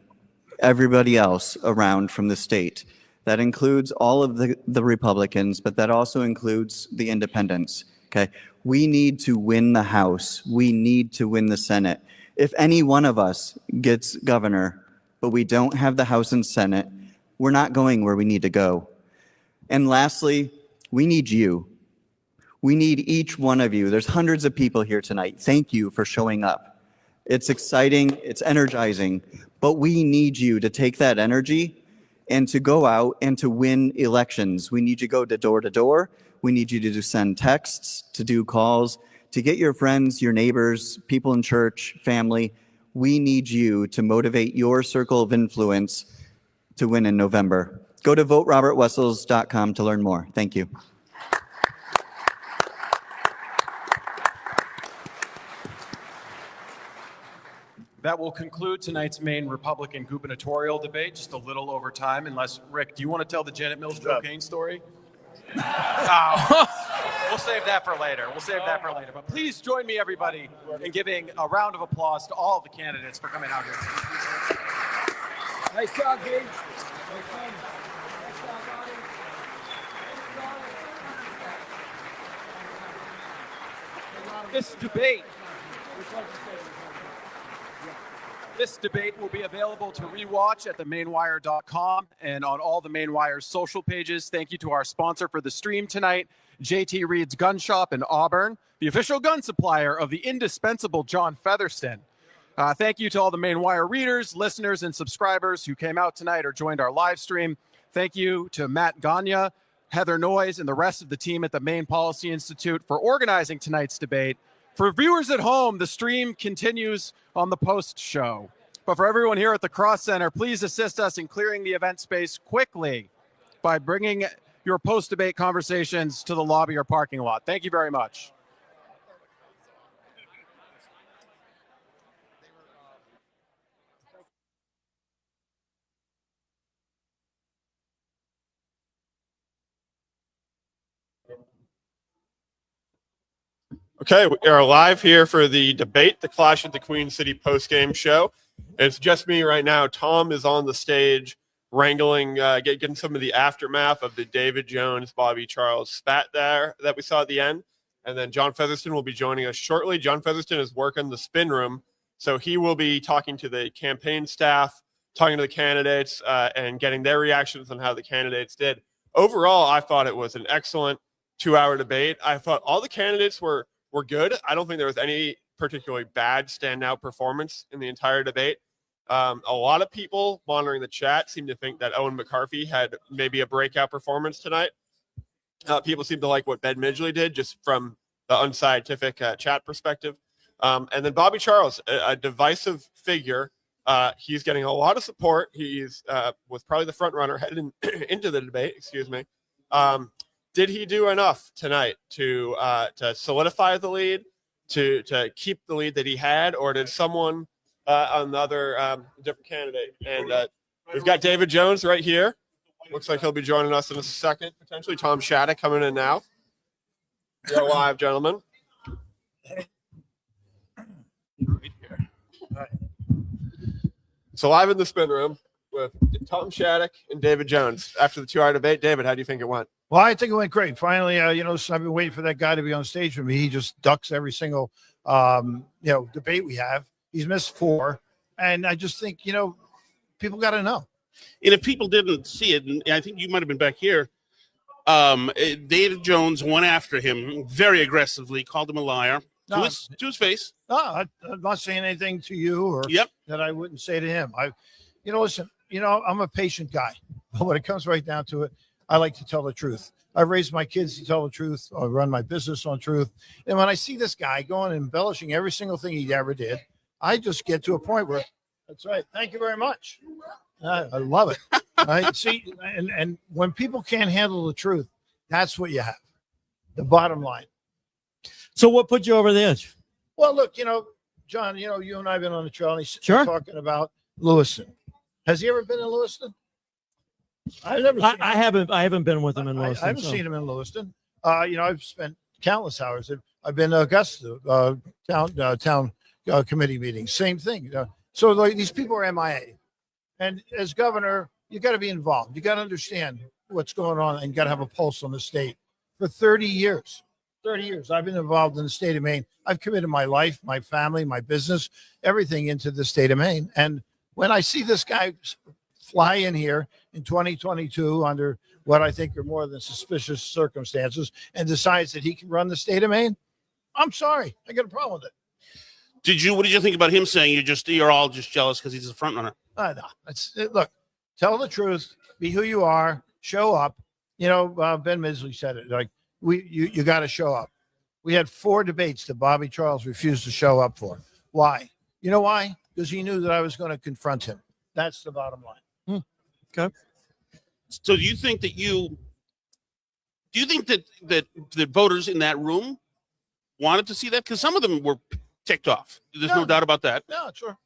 everybody else around from the state. That includes all of the Republicans, but that also includes the independents. Okay, we need to win the House. We need to win the Senate. If any one of us gets governor, but we don't have the House and Senate, we're not going where we need to go. And lastly, we need you. We need each one of you. There's hundreds of people here tonight. Thank you for showing up. It's exciting, it's energizing, but we need you to take that energy and to go out and to win elections. We need you to go door to door. We need you to send texts, to do calls, to get your friends, your neighbors, people in church, family. We need you to motivate your circle of influence to win in November. Go to voterobertwessels.com to learn more. Thank you. That will conclude tonight's Maine Republican gubernatorial debate, just a little over time, unless, Rick, do you want to tell the Janet Mills Joe Kane story? We'll save that for later. But please join me, everybody, in giving a round of applause to all of the candidates for coming out here. Nice job, Gage. This debate This debate will be available to rewatch at themainewire.com and on all the Maine Wire's social pages. Thank you to our sponsor for the stream tonight, JT Reed's Gun Shop in Auburn, the official gun supplier of the indispensable John Featherston. Thank you to all the Maine Wire readers, listeners, and subscribers who came out tonight or joined our live stream. Thank you to Matt Gagne, Heather Noyes, and the rest of the team at the Maine Policy Institute for organizing tonight's debate. For viewers at home, the stream continues on the post show. But for everyone here at the Cross Center, please assist us in clearing the event space quickly by bringing your post-debate conversations to the lobby or parking lot. Thank you very much. Okay, we are live here for the debate, the Clash at the Queen City post-game show. It's just me right now. Tom is on the stage wrangling, getting some of the aftermath of the David Jones, Bobby Charles spat there that we saw at the end. And then John Featherston will be joining us shortly. John Featherston is working the spin room, so he will be talking to the campaign staff, talking to the candidates, and getting their reactions on how the candidates did. Overall, I thought it was an excellent 2-hour debate. I thought all the candidates were good. I don't think there was any particularly bad standout performance in the entire debate. A lot of people monitoring the chat seem to think that Owen McCarthy had maybe a breakout performance tonight. People seem to like what Ben Midgley did just from the unscientific chat perspective. And then Bobby Charles, a divisive figure. He's getting a lot of support. He's was probably the front runner heading into the debate, excuse me. Did he do enough tonight to solidify the lead, to keep the lead that he had, or did someone another different candidate? And we've got David Jones right here. Looks like he'll be joining us in a second, potentially. Tom Shattuck coming in now. You're live, gentlemen. Right here. All right. So live in the spin room with Tom Shattuck and David Jones. After the 2-hour debate, David, how do you think it went? Well, I think it went great. Finally, I've been waiting for that guy to be on stage with me. He just ducks every single, debate we have. He's missed 4. And I just think, people got to know. And if people didn't see it, and I think you might have been back here, David Jones went after him very aggressively, called him a liar to his face. No, I'm not saying anything to you or that I wouldn't say to him. Listen, I'm a patient guy. But when it comes right down to it, I like to tell the truth. I've raised my kids to tell the truth. I run my business on truth. And when I see this guy going and embellishing every single thing he ever did, I just get to a point where, that's right. Thank you very much. I love it. I see. And when people can't handle the truth, that's what you have. The bottom line. So what put you over the edge? Well, look, John, you and I have been on the trail and he's Sure. talking about Lewiston. Has he ever been in Lewiston? I've never seen I haven't been with him in Lewiston. I haven't seen him in Lewiston. I've spent countless hours. I've been to Augusta town committee meetings. Same thing. So these people are MIA, and as governor, you got to be involved. You got to understand what's going on, and you got to have a pulse on the state. For 30 years, I've been involved in the state of Maine. I've committed my life, my family, my business, everything into the state of Maine. And when I see this guy fly in here in 2022 under what I think are more than suspicious circumstances and decides that he can run the state of Maine, I'm sorry. I got a problem with it. What did you think about him saying you're all just jealous because he's a front runner? No. Look, tell the truth, be who you are, show up. Ben Midgley said it, like you got to show up. We had 4 debates that Bobby Charles refused to show up for. Why? You know why? Because he knew that I was going to confront him. That's the bottom line. Okay. So do you think that the voters in that room wanted to see that? Because some of them were ticked off. There's no doubt about that. No, sure.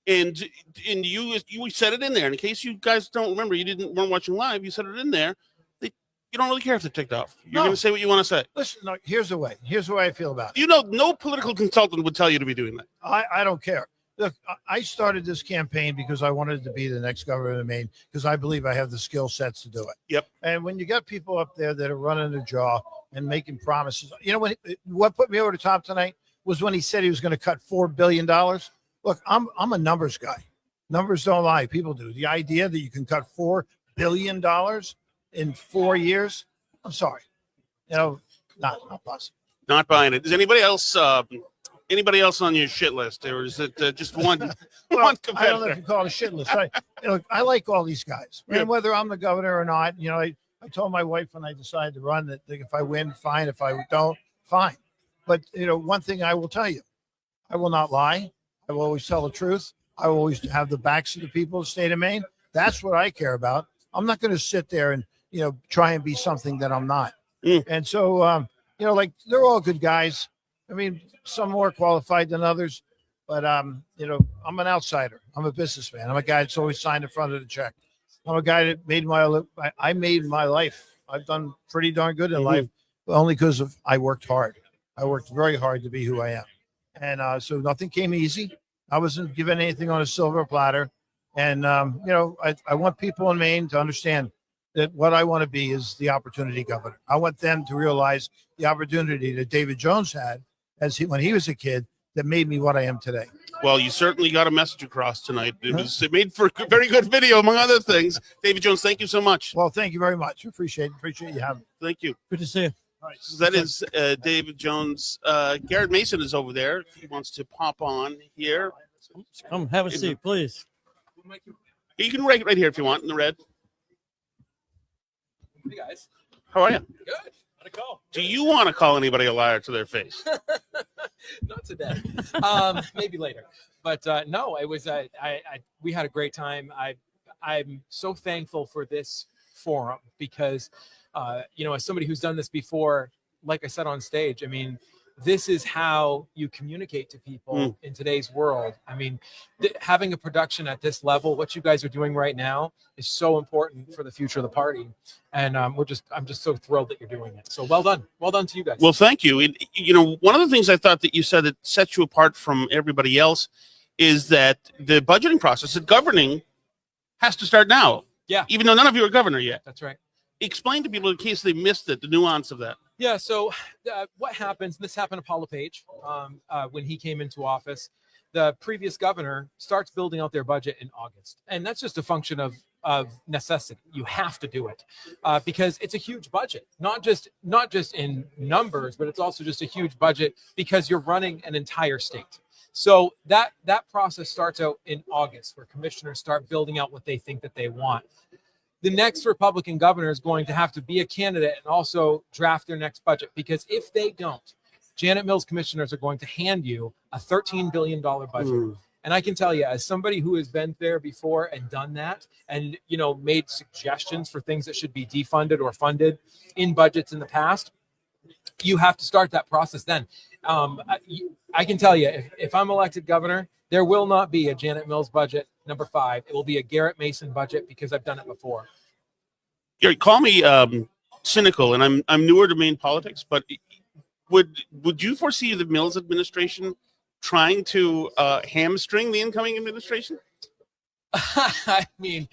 And you said it in there. In case you guys don't remember, weren't watching live. You said it in there. You don't really care if they're ticked off. You're going to say what you want to say. Listen, no, here's the way I feel about it. No political consultant would tell you to be doing that. I don't care. Look, I started this campaign because I wanted to be the next governor of Maine because I believe I have the skill sets to do it. Yep. And when you got people up there that are running their jaw and making promises, what put me over the top tonight was when he said he was going to cut $4 billion. Look, I'm a numbers guy. Numbers don't lie. People do. The idea that you can cut $4 billion in 4 years, I'm sorry. Not possible. Not buying it. Is anybody else on your shit list, or is it just one Well, one I don't know competitor? if you call it a shit list. I like all these guys. And whether I'm the governor or not, I told my wife when I decided to run that if I win, fine. If I don't, fine. But, one thing I will tell you, I will not lie. I will always tell the truth. I will always have the backs of the people of the state of Maine. That's what I care about. I'm not going to sit there and, try and be something that I'm not. And so, they're all good guys. I mean, some more qualified than others, but, I'm an outsider. I'm a businessman. I'm a guy that's always signed in front of the check. I'm a guy that I made my life. I've done pretty darn good in life, only because I worked hard. I worked very hard to be who I am. And so nothing came easy. I wasn't given anything on a silver platter. And, I want people in Maine to understand that what I want to be is the opportunity governor. I want them to realize the opportunity that David Jones had when he was a kid that made me what I am today. Well, you certainly got a message across tonight. It made for a very good video, among other things. David Jones, thank you so much. Well, thank you very much. Appreciate you having me. Thank you. Good to see you. Right, so that is David Jones. Garrett Mason is over there. If he wants to pop on here. Come have a seat, please. You can right here if you want in the red. Hey guys. How are you? Good. How'd it go? Do you want to call anybody a liar to their face? Not today. Maybe later. But no, it was. We had a great time. I'm so thankful for this forum because, as somebody who's done this before, like I said on stage, I mean, this is how you communicate to people in today's world. I mean, having a production at this level, what you guys are doing right now, is so important for the future of the party. And I'm just so thrilled that you're doing it. So well done to you guys. Well, thank you. One of the things I thought that you said that sets you apart from everybody else is that the budgeting process, the governing, has to start now. Yeah. Even though none of you are governor yet. That's right. Explain to people in case they missed it, the nuance of that. Yeah, so what happens, and this happened to Paul LePage when he came into office, the previous governor starts building out their budget in August. And that's just a function of necessity. You have to do it because it's a huge budget, not just in numbers, but it's also just a huge budget because you're running an entire state. So that process starts out in August where commissioners start building out what they think that they want. The next Republican governor is going to have to be a candidate and also draft their next budget because if they don't, Janet Mills commissioners are going to hand you a $13 billion budget. And I can tell you, as somebody who has been there before and done that and, made suggestions for things that should be defunded or funded in budgets in the past, you have to start that process then. I can tell you, if I'm elected governor, there will not be a Janet Mills budget number 5. It will be a Garrett Mason budget because I've done it before. Gary, call me cynical, and I'm newer to Maine politics, but would you foresee the Mills administration trying to hamstring the incoming administration? I mean,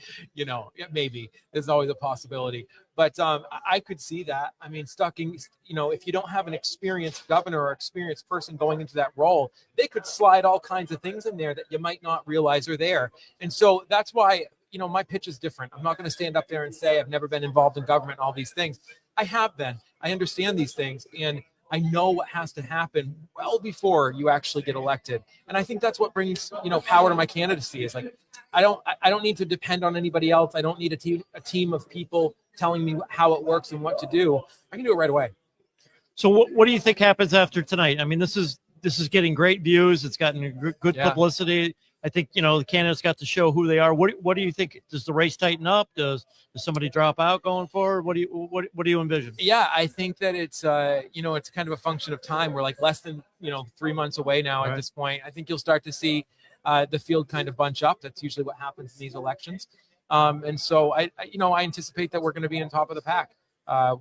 maybe there's always a possibility, but I could see that. I mean, if you don't have an experienced governor or experienced person going into that role, they could slide all kinds of things in there that you might not realize are there. And so that's why, my pitch is different. I'm not going to stand up there and say I've never been involved in government, all these things. I have been. I understand these things, and I know what has to happen well before you actually get elected. And I think that's what brings, power to my candidacy is like, I don't need to depend on anybody else. I don't need a team of people telling me how it works and what to do. I can do it right away. So what do you think happens after tonight? I mean, this is getting great views. It's gotten good publicity. I think, the candidates got to show who they are. What do you think? Does the race tighten up? Does somebody drop out going forward? What do you envision? Yeah, I think that it's, it's kind of a function of time. We're like less than, 3 months away now at this point. I think you'll start to see the field kind of bunch up. That's usually what happens in these elections. And so I anticipate that we're going to be on top of the pack.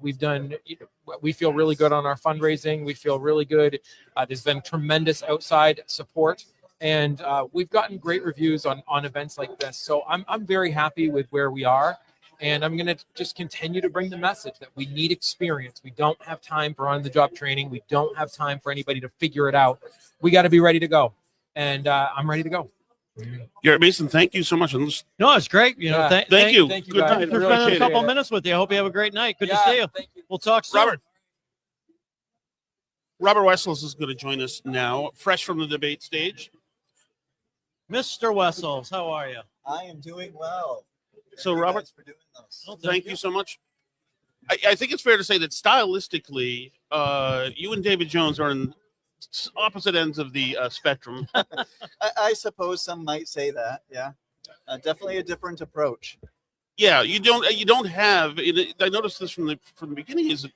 We feel really good on our fundraising. We feel really good. There's been tremendous outside support. And we've gotten great reviews on events like this. So I'm very happy with where we are. And I'm going to just continue to bring the message that we need experience. We don't have time for on-the-job training. We don't have time for anybody to figure it out. We got to be ready to go. and I'm ready to go. Garrett Mason, thank you so much. And No, it's great. You know, Yeah. thank you. Thank you, Good guys. night. Thanks for Really spending a appreciate couple it. minutes with you. I hope you have a great night. Good to Yeah, see you. thank you. We'll talk soon. Robert Wessels is going to join us now, fresh from the debate stage. Mr. Wessels, how are you? I am doing well. So, Robert, For doing this. Well, thank you so much. I think it's fair to say that stylistically, you and David Jones are on opposite ends of the spectrum. I suppose some might say that. Yeah, definitely a different approach. Yeah, you don't have. I noticed this from the beginning. Is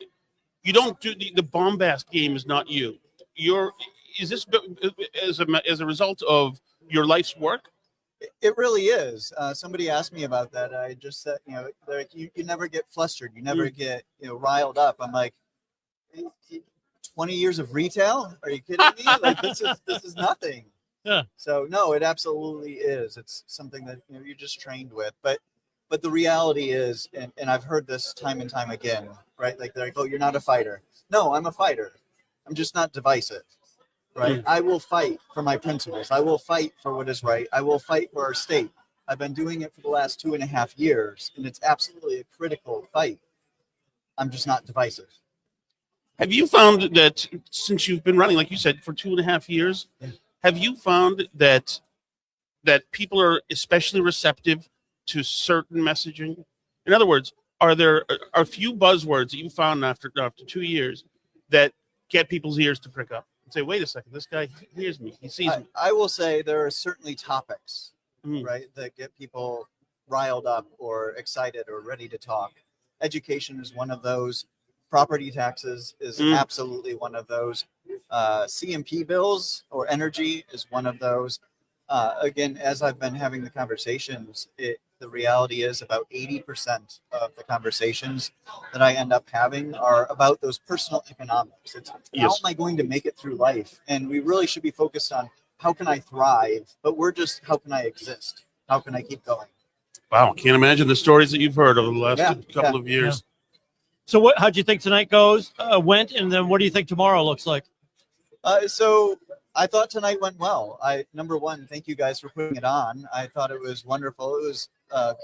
you don't do the bombast game is not you. Is this as a result of your life's work? It really is. Somebody asked me about that. I just said, like you never get flustered. You never get, riled up. I'm like, 20 years of retail? Are you kidding me? Like this is nothing. Yeah. So no, it absolutely is. It's something that you're just trained with. But the reality is, and I've heard this time and time again, right? Like they're like, oh, you're not a fighter. No, I'm a fighter. I'm just not divisive. Right? I will fight for my principles. I will fight for what is right. I will fight for our state. I've been doing it for the last 2.5 years, and it's absolutely a critical fight. I'm just not divisive. Have you found that since you've been running, like you said, for 2.5 years, have you found that people are especially receptive to certain messaging? In other words, are there a few buzzwords that you found after 2 years that get people's ears to prick up? Say, wait a second, this guy hears me, he sees me. I will say there are certainly topics, right, that get people riled up or excited or ready to talk. Education is one of those. Property taxes is absolutely one of those. CMP bills or energy is one of those. Again, as I've been having the conversations, the reality is about 80% of the conversations that I end up having are about those personal economics. It's how am I going to make it through life? And we really should be focused on how can I thrive, but we're just how can I exist? How can I keep going? Wow, can't imagine the stories that you've heard over the last couple of years. So how'd you think tonight went, and then what do you think tomorrow looks like? So I thought tonight went well. Number one, thank you guys for putting it on. I thought it was wonderful. It was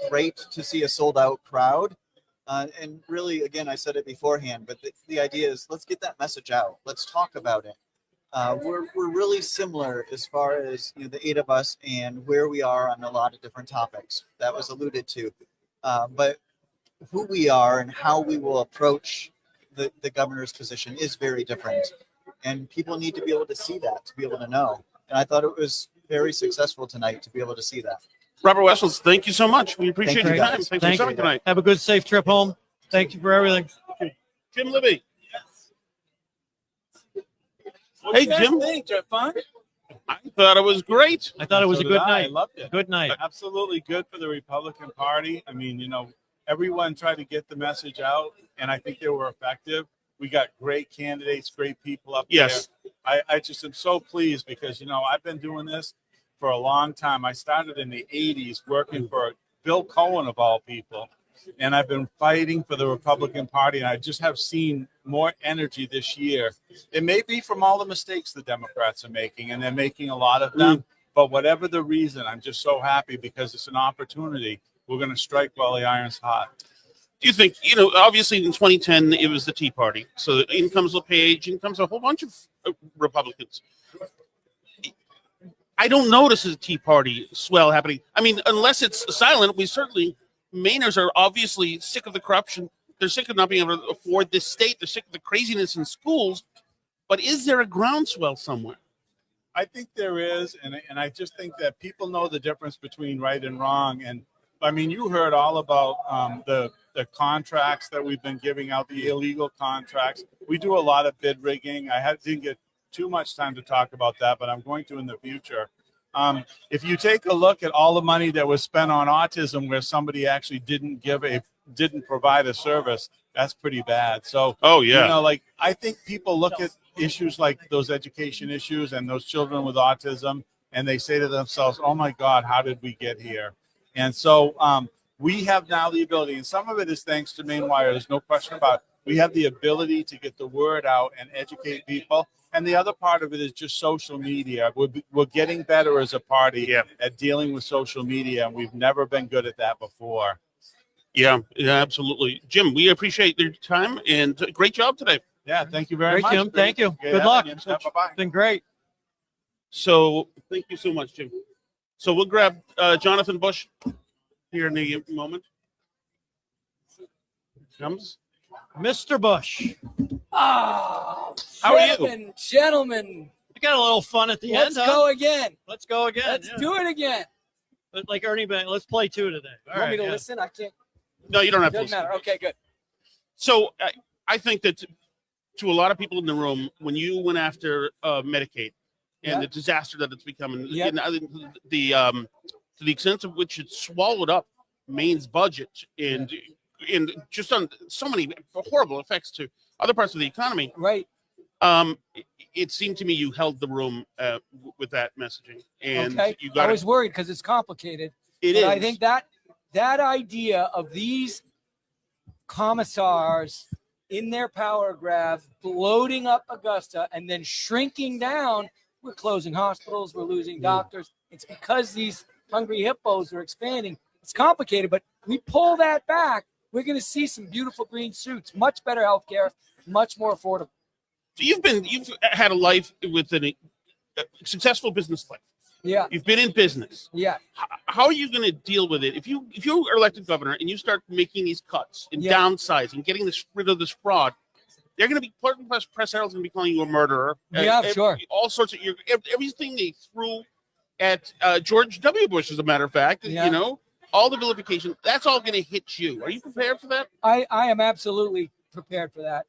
great to see a sold out crowd. And really, again, I said it beforehand, but the idea is let's get that message out. Let's talk about it. We're really similar as far as the 8 of us and where we are on a lot of different topics. That was alluded to. But who we are and how we will approach the governor's position is very different. And people need to be able to see that, to be able to know. And I thought it was very successful tonight to be able to see that. Robert Wessels, thank you so much. We appreciate your time. Guys. Thanks for coming tonight. Have a good, safe trip home. Thank you for everything. Jim Libby. Hey, Jim. Did you have fun? I thought it was great. I thought it was a good night. I loved it. Good night. Absolutely good for the Republican Party. I mean, everyone tried to get the message out, and I think they were effective. We got great candidates, great people up there. I just am so pleased because, I've been doing this for a long time. I started in the 80s working for Bill Cohen, of all people, and I've been fighting for the Republican Party, and I just have seen more energy this year. It may be from all the mistakes the Democrats are making, and they're making a lot of them, but whatever the reason, I'm just so happy because it's an opportunity. We're going to strike while the iron's hot. Do you think, obviously in 2010, it was the Tea Party. So in comes LePage, in comes a whole bunch of Republicans. I don't notice a Tea Party swell happening. I mean, unless it's silent, Mainers are obviously sick of the corruption. They're sick of not being able to afford this state. They're sick of the craziness in schools. But is there a groundswell somewhere? I think there is, and I just think that people know the difference between right and wrong. And I mean, you heard all about the contracts that we've been giving out, the illegal contracts. We do a lot of bid rigging. Didn't get too much time to talk about that, but I'm going to in the future. If you take a look at all the money that was spent on autism where somebody actually didn't provide a service, that's pretty bad. So, I think people look at issues like those education issues and those children with autism, and they say to themselves, oh my God, how did we get here? And so we have now the ability, and some of it is thanks to Maine Wire. There's no question about it. we have the ability to get the word out and educate people. And the other part of it is just social media. We're getting better as a party at dealing with social media, and we've never been good at that before. Yeah, absolutely. Jim, we appreciate your time and great job today. Yeah, thank you very much. Jim. Thank you. Good luck. Bye-bye. Been great. So thank you so much, Jim. So we'll grab Jonathan Bush here in a moment. Comes. Mr. Bush. Ah, How are you? Gentlemen. We got a little fun at the end. Let's go again. Let's go again. Let's do it again. Like Ernie Bank. Let's play two today. You want me to listen? I can't. No, you don't have to Doesn't listen. matter. Okay, good. So I think that to a lot of people in the room, when you went after Medicaid and the disaster that it's becoming, and to the extent of which it swallowed up Maine's budget and just on so many horrible effects to other parts of the economy. Right. It seemed to me you held the room with that messaging, and Okay. you got I was worried because it's complicated. It but is. I think that idea of these commissars in their power grab, bloating up Augusta and then shrinking down. We're closing hospitals. We're losing doctors. It's because these hungry hippos are expanding. It's complicated, but we pull that back. We're going to see some beautiful green shoots, much better healthcare, much more affordable. So you've had a life with a successful business life. Yeah. You've been in business. Yeah. How are you going to deal with it if you are elected governor and you start making these cuts and downsizing, getting rid of this fraud? They're going to be press herald's going to be calling you a murderer. Sure. All sorts of everything they threw at George W. Bush, as a matter of fact. Yeah. You know, all the vilification. That's all going to hit you. Are you prepared for that? I am absolutely prepared for that.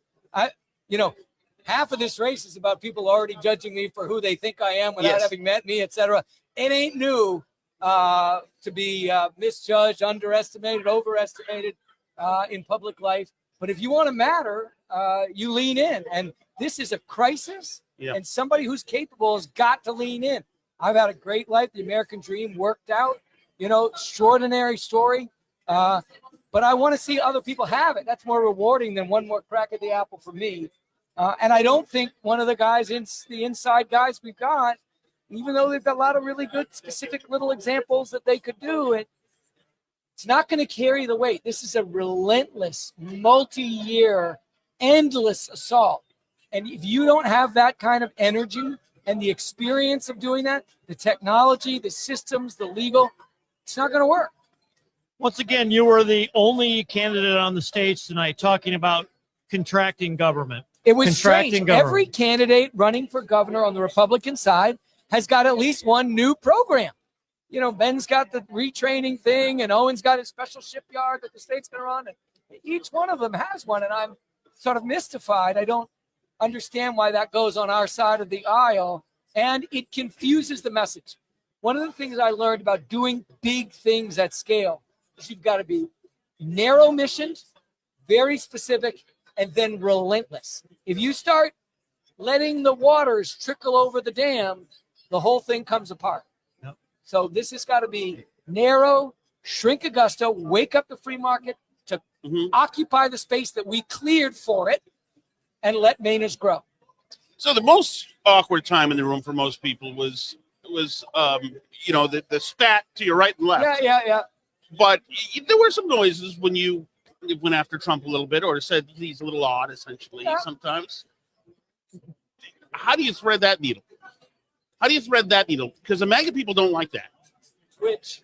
Half of this race is about people already judging me for who they think I am without having met me, etc. It ain't new to be misjudged, underestimated, overestimated in public life. But if you want to matter, you lean in. And this is a crisis, and somebody who's capable has got to lean in. I've had a great life. The American dream worked out, extraordinary story. But I want to see other people have it. That's more rewarding than one more crack at the apple for me. And I don't think one of the guys, the inside guys we've got, even though they've got a lot of really good specific little examples that they could do, it's not going to carry the weight. This is a relentless, multi-year, endless assault. And if you don't have that kind of energy and the experience of doing that, the technology, the systems, the legal, it's not going to work. Once again, you were the only candidate on the stage tonight talking about contracting government. It was strange. Every candidate running for governor on the Republican side has got at least one new program. Ben's got the retraining thing, and Owen's got his special shipyard that the state's going to run. And each one of them has one, and I'm sort of mystified. I don't understand why that goes on our side of the aisle, and it confuses the message. One of the things I learned about doing big things at scale is you've got to be narrow missioned, very specific, and then relentless. If you start letting the waters trickle over the dam, the whole thing comes apart. Yep. So this has got to be narrow, shrink Augusta, wake up the free market to occupy the space that we cleared for it, and let Mainers grow. So the most awkward time in the room for most people was the spat to your right and left. Yeah. But there were some noises when you went after Trump a little bit, or said he's a little odd, essentially, sometimes. How do you thread that needle? Because the MAGA people don't like that. Which?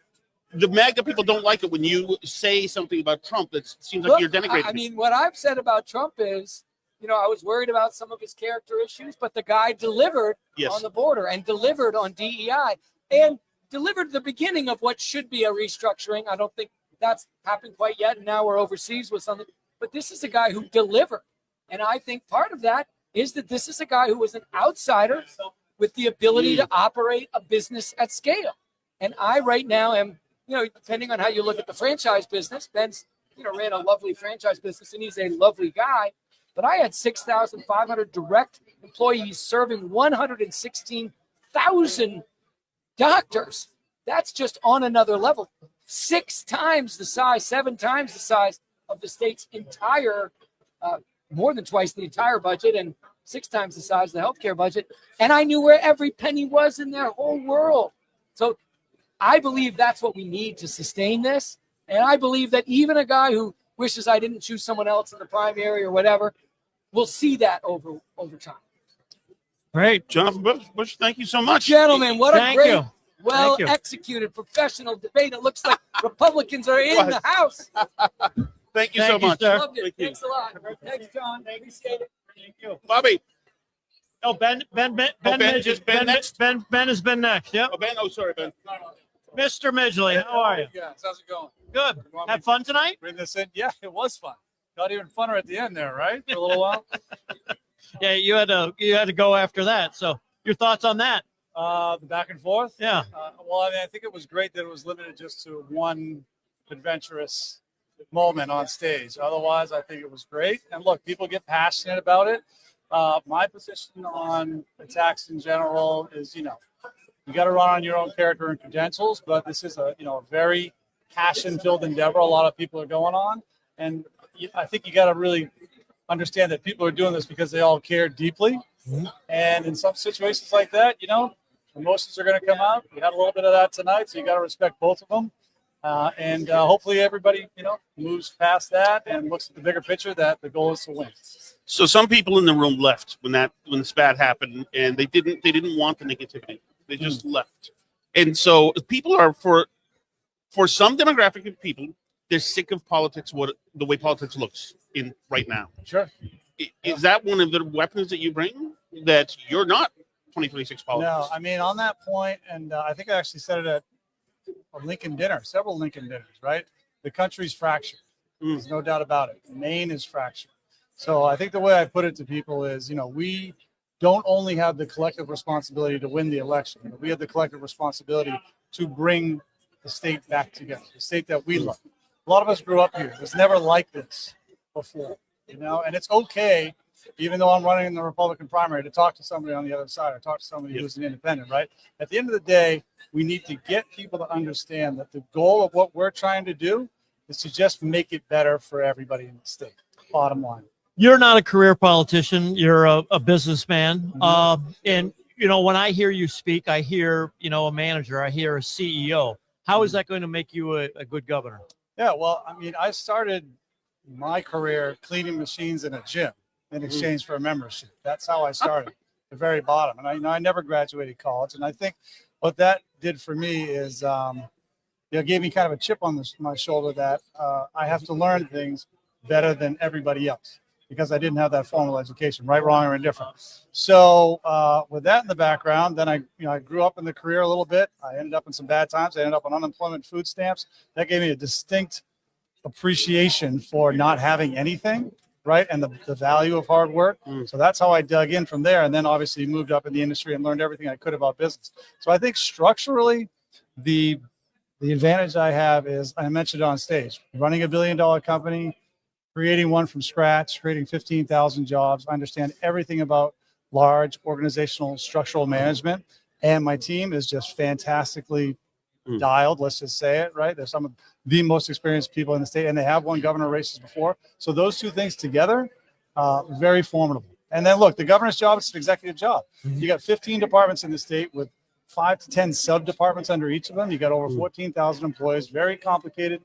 The MAGA people don't like it when you say something about Trump that seems like you're denigrating him. I mean, what I've said about Trump is, I was worried about some of his character issues, but the guy delivered on the border and delivered on DEI and delivered the beginning of what should be a restructuring. I don't think that's happened quite yet, and now we're overseas with something. But this is a guy who delivered. And I think part of that is that this is a guy who was an outsider with the ability to operate a business at scale. And I right now am, depending on how you look at the franchise business, Ben's, ran a lovely franchise business, and he's a lovely guy. But I had 6,500 direct employees serving 116,000 doctors. That's just on another level. 6 times the size, 7 times the size of the state's entire more than twice the entire budget and 6 times the size of the healthcare budget. And I knew where every penny was in their whole world. So I believe that's what we need to sustain this. And I believe that even a guy who wishes I didn't choose someone else in the primary or whatever, will see that over time. Great. Jonathan Bush, thank you so much. Gentlemen, what a Thank great, you. well-executed professional debate. It looks like Republicans are in the House. Thank you so much. Sir. Loved it. Thank you. Thanks a lot. Thanks, John. Appreciate it. Thank you. Bobby. Oh, Ben has been next. Yep. Oh, Ben. Oh, sorry, Ben. Mr. Midgley, how are you? Yeah, how's it going? Good. Have fun tonight? Bring this in. Yeah, it was fun. Got even funner at the end there, right? For a little while. Yeah, you had to go after that. So your thoughts on that? The back and forth. Yeah. Well, I mean, I think it was great that it was limited just to one adventurous moment on stage. Otherwise, I think it was great. And look, people get passionate about it. My position on the tax in general is, you got to run on your own character and credentials, but this is a very passion-filled endeavor. A lot of people are going on, and I think you got to really understand that people are doing this because they all care deeply. And in some situations like that, emotions are going to come out. We had a little bit of that tonight, so you got to respect both of them. And hopefully everybody, moves past that and looks at the bigger picture that the goal is to win. So some people in the room left when the spat happened, and they didn't want the negativity. They just left. And so people are for some demographic of people, they're sick of politics, the way politics looks in right now. Sure. Is that one of the weapons that you bring, that you're not 2026 politics? No, I mean, on that point, and I think I actually said it at a Lincoln dinner, several Lincoln dinners, right? The country's fractured. There's no doubt about it. Maine is fractured. So I think the way I put it to people is, we don't only have the collective responsibility to win the election, but we have the collective responsibility to bring the state back together, the state that we love. A lot of us grew up here. It was never like this before, and it's okay, even though I'm running in the Republican primary, to talk to somebody on the other side or talk to somebody who's an independent, right? At the end of the day, we need to get people to understand that the goal of what we're trying to do is to just make it better for everybody in the state. Bottom line. You're not a career politician. You're a businessman. And, when I hear you speak, I hear, a manager, I hear a CEO. How is that going to make you a good governor? Yeah, well, I mean, I started my career cleaning machines in a gym in exchange for a membership. That's how I started, the very bottom. And I never graduated college. And I think what that did for me is, gave me kind of a chip on my shoulder that I have to learn things better than everybody else, because I didn't have that formal education, right, wrong, or indifferent. So with that in the background, then I grew up in the career a little bit. I ended up in some bad times. I ended up on unemployment food stamps. That gave me a distinct appreciation for not having anything, right, and the value of hard work. So that's how I dug in from there, and then obviously moved up in the industry and learned everything I could about business. So I think structurally, the advantage I have is, I mentioned it on stage, running $1 billion company, creating one from scratch, creating 15,000 jobs. I understand everything about large organizational structural management. And my team is just fantastically dialed, let's just say it, right? They're some of the most experienced people in the state, and they have won governor races before. So those two things together, very formidable. And then look, the governor's job is an executive job. You got 15 departments in the state with 5 to 10 sub-departments under each of them. You got over 14,000 employees, very complicated,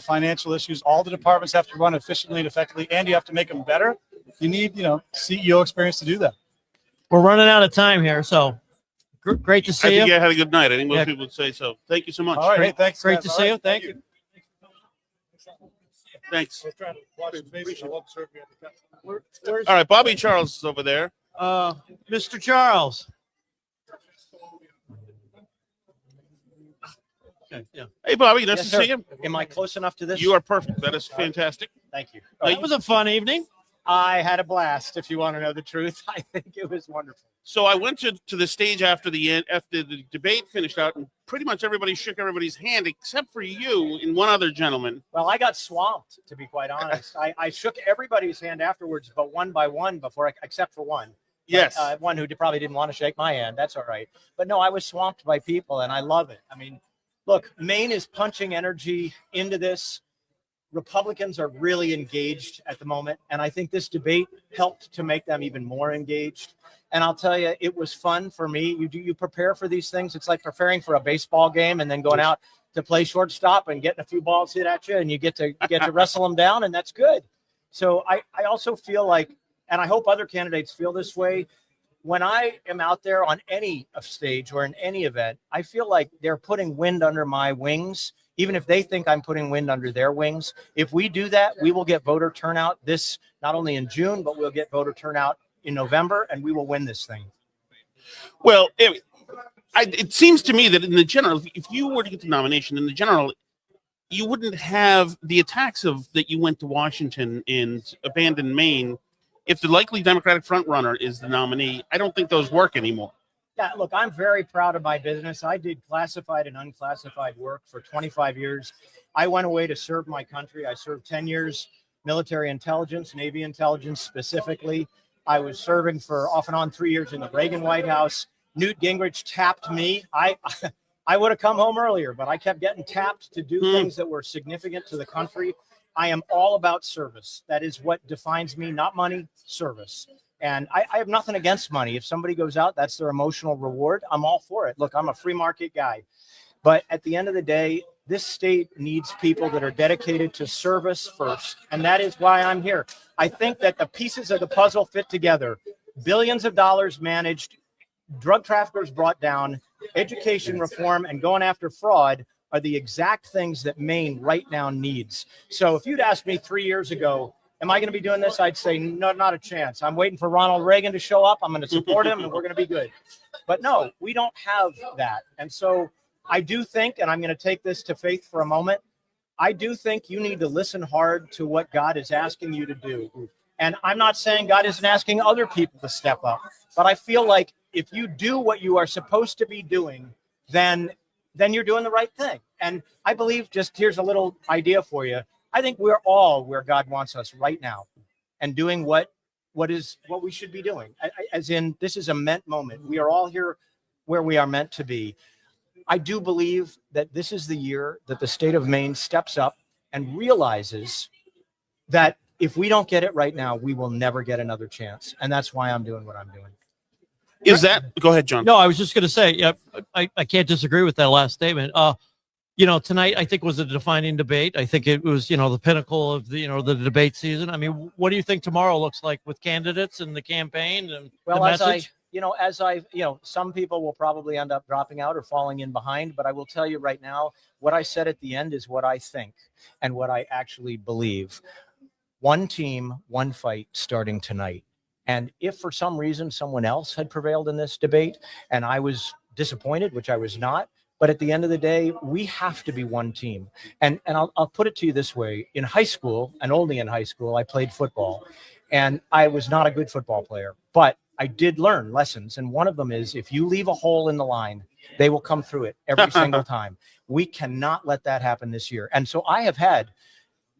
financial issues. All the departments have to run efficiently and effectively, and you have to make them better. You need, CEO experience to do that. We're running out of time here, so great to see you. I think I had a good night. I think most people would say so. Thank you so much. All right, hey, thanks. Great guys. to All see right, you. Thank you. Thanks. I was trying to watch your faces. I won't serve you at the time. All right, Bobby Charles is over there. Mr. Charles. Okay, yeah. Hey, Bobby, nice Yes, to sir. see you. Am I close enough to this? You are perfect. That is fantastic. Thank you. It was a fun evening. I had a blast. If you want to know the truth, I think it was wonderful. So I went to the stage after the debate finished out, and pretty much everybody shook everybody's hand except for you and one other gentleman. Well, I got swamped, to be quite honest. I shook everybody's hand afterwards, but one by one except for one. Yes. One who probably didn't want to shake my hand. That's all right. But no, I was swamped by people, and I love it. I mean, look, Maine is punching energy into this. Republicans are really engaged at the moment, and I think this debate helped to make them even more engaged. And I'll tell you, it was fun for me. You prepare for these things. It's like preparing for a baseball game and then going out to play shortstop and getting a few balls hit at you, and you get to wrestle them down, and that's good. So I also feel like, and I hope other candidates feel this way, when I am out there on any stage or in any event, I feel like they're putting wind under my wings, even if they think I'm putting wind under their wings. If we do that, we will get voter turnout not only in June, but we'll get voter turnout in November, and we will win this thing. Well, it seems to me that in the general, if you were to get the nomination in the general, you wouldn't have the attacks that you went to Washington and abandoned Maine. If the likely Democratic frontrunner is the nominee, I don't think those work anymore. Yeah, look, I'm very proud of my business. I did classified and unclassified work for 25 years. I went away to serve my country. I served 10 years military intelligence, Navy intelligence specifically. I was serving for off and on 3 years in the Reagan White House. Newt Gingrich tapped me. I would have come home earlier, but I kept getting tapped to do things that were significant to the country. I am all about service. That is what defines me, not money, service. And I have nothing against money. If somebody goes out, that's their emotional reward. I'm all for it. Look, I'm a free market guy. But at the end of the day, this state needs people that are dedicated to service first. And that is why I'm here. I think that the pieces of the puzzle fit together. Billions of dollars managed, drug traffickers brought down, education reform, and going after fraud are the exact things that Maine right now needs. So if you'd asked me 3 years ago, am I going to be doing this? I'd say, no, not a chance. I'm waiting for Ronald Reagan to show up. I'm going to support him, and we're going to be good. But no, we don't have that. And so I do think, and I'm going to take this to faith for a moment, I do think you need to listen hard to what God is asking you to do. And I'm not saying God isn't asking other people to step up, but I feel like if you do what you are supposed to be doing, then you're doing the right thing. And I believe, just here's a little idea for you. I think we're all where God wants us right now and doing what we should be doing. As in, this is a meant moment. We are all here where we are meant to be. I do believe that this is the year that the state of Maine steps up and realizes that if we don't get it right now, we will never get another chance. And that's why I'm doing what I'm doing. Go ahead, John. No, I was just going to say, yeah, I can't disagree with that last statement. Tonight I think was a defining debate. I think it was, the pinnacle of the debate season. I mean, what do you think tomorrow looks like with candidates and the campaign and the message? Some people will probably end up dropping out or falling in behind, but I will tell you right now, what I said at the end is what I think and what I actually believe. One team, one fight starting tonight. And if for some reason someone else had prevailed in this debate and I was disappointed, which I was not, but at the end of the day, we have to be one team. And I'll put it to you this way. In high school, and only in high school, I played football. And I was not a good football player, but I did learn lessons. And one of them is if you leave a hole in the line, they will come through it every single time. We cannot let that happen this year. And so I have had,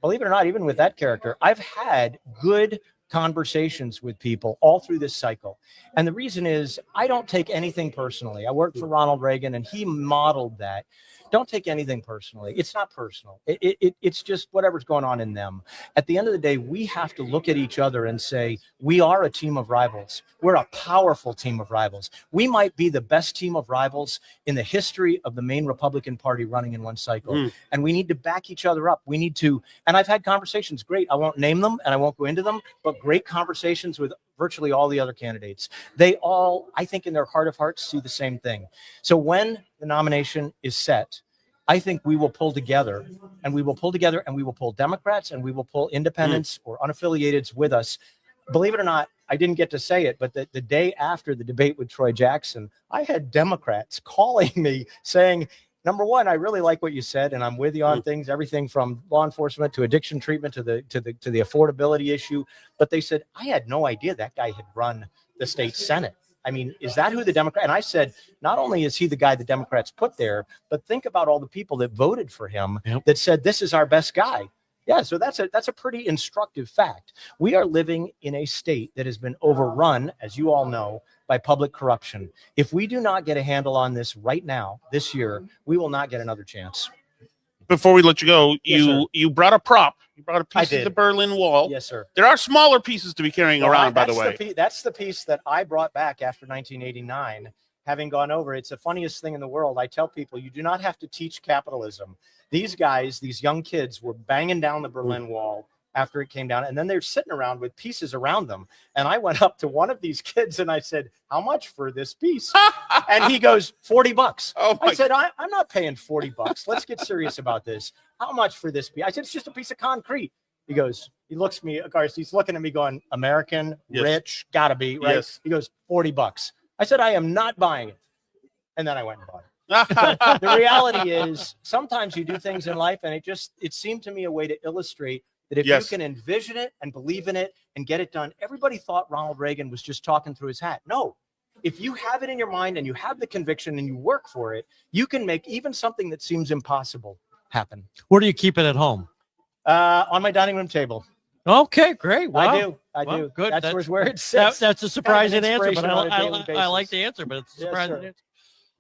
believe it or not, even with that character, I've had good conversations with people all through this cycle. And the reason is I don't take anything personally. I worked for Ronald Reagan and he modeled that. Don't take anything personally. It's not personal. It's just whatever's going on in them. At the end of the day, we have to look at each other and say, we are a team of rivals. We're a powerful team of rivals. We might be the best team of rivals in the history of the Maine Republican Party running in one cycle. And we need to back each other up. We need to, and I've had conversations, great. I won't name them and I won't go into them, but great conversations with virtually all the other candidates. They all, I think in their heart of hearts, see the same thing. So when the nomination is set, I think we will pull together and we will pull Democrats and we will pull independents or unaffiliateds with us. Believe it or not, I didn't get to say it, but the day after the debate with Troy Jackson, I had Democrats calling me saying, number one, I really like what you said, and I'm with you on things, everything from law enforcement to addiction treatment to the affordability issue. But they said, I had no idea that guy had run the state Senate. I mean, is that who the Democrat? And I said, not only is he the guy the Democrats put there, but think about all the people that voted for him that said, this is our best guy. Yeah, so that's a pretty instructive fact. We are living in a state that has been overrun, as you all know, by public corruption. If we do not get a handle on this right now, this year, we will not get another chance. before we let you go, Yes, sir. you brought a prop. You brought a I piece of did. the Berlin Wall. Yes, sir. There are smaller pieces to be carrying No, around, by the that's way. that's the piece that I brought back after 1989. Having gone over, it's the funniest thing in the world. I tell people, you do not have to teach capitalism. These guys, these young kids, were banging down the Berlin Wall after it came down, and then they're sitting around with pieces around them. And I went up to one of these kids and I said, "How much for this piece?" And he goes, $40. Oh I said, I'm not paying $40. Let's get serious about this. How much for this piece? I said, "It's just a piece of concrete." He goes, he looks at me, of course, he's looking at me going, "American, Yes. rich, gotta be, right?" Yes. He goes, $40. I said, "I am not buying it." And then I went and bought it. So the reality is sometimes you do things in life, and it seemed to me a way to illustrate that if Yes. you can envision it and believe in it and get it done. Everybody thought Ronald Reagan was just talking through his hat. No, if you have it in your mind and you have the conviction and you work for it, you can make even something that seems impossible happen. Where do you keep it at home? On my dining room table. Okay, great. Wow. I Well, do. good. That's where it sits. That's a surprising Kind of an answer, but inspiration on a daily I like basis. the answer, but it's a Yes, surprising sir. answer.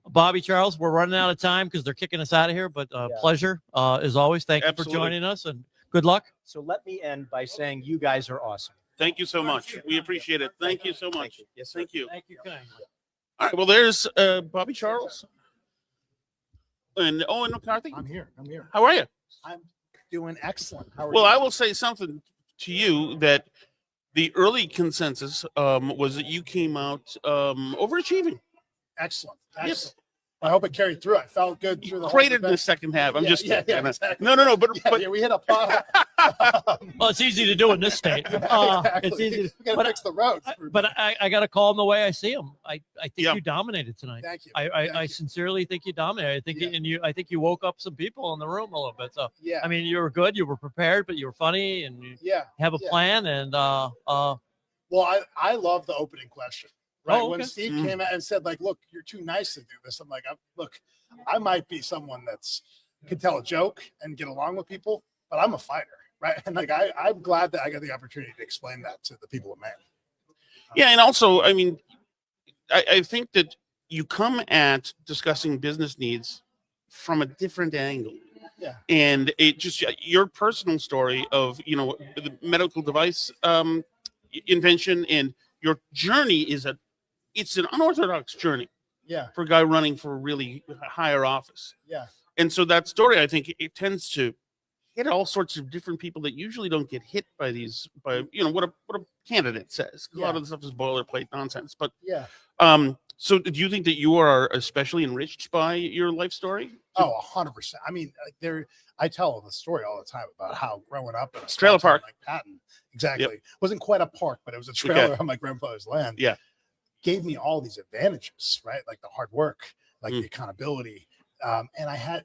Bobby, Charles, we're running out of time because they're kicking us out of here, but pleasure as always. Thank you Absolutely. for joining us and good luck. So let me end by saying you guys are awesome. Thank you so much. We appreciate it. Thank you so much. Yes, sir. Thank you. Thank you kindly. All right. Well, there's Bobby Charles and Owen McCarthy. I'm here. I'm here. How are you? I'm doing excellent. How are Well, you? I will say something to you that the early consensus was that you came out overachieving. Excellent. Yes. Excellent. I hope it carried through. I felt good through the whole Created in the event. second half. I'm Yeah, just yeah, kidding. exactly. No. But Yeah, we hit a pot. Well, it's easy to do in this state. It's easy. We gotta fix the roads. But I got to call him the way I see him. I think Yeah. you dominated tonight. Thank you. I sincerely think you dominated. I think I think you woke up some people in the room a little bit. So Yeah. I mean, you were good. You were prepared, but you were funny, and you Yeah. have a yeah. plan. And Well, I love the opening question. Right. Oh, When okay. Steve came out and said, like, "Look, you're too nice to do this." I'm like, look, I might be someone that's could tell a joke and get along with people, but I'm a fighter, right? And like I'm glad that I got the opportunity to explain that to the people of Maine. Yeah, and also, I mean, I think that you come at discussing business needs from a different angle. Yeah. And it just your personal story of the medical device invention and your journey it's an unorthodox journey Yeah. for a guy running for a really higher office. Yeah. And so that story, I think, it tends to hit all sorts of different people that usually don't get hit by what a candidate says. A lot of the stuff is boilerplate nonsense. But Yeah. so do you think that you are especially enriched by your life story? Oh, 100%. I mean, like I tell the story all the time about how growing up in a Trailer small town park. like Patton, exactly. Yep. Wasn't quite a park, but it was a trailer Okay. on my grandfather's land. Yeah. Gave me all these advantages, right? Like the hard work, like the accountability. And I had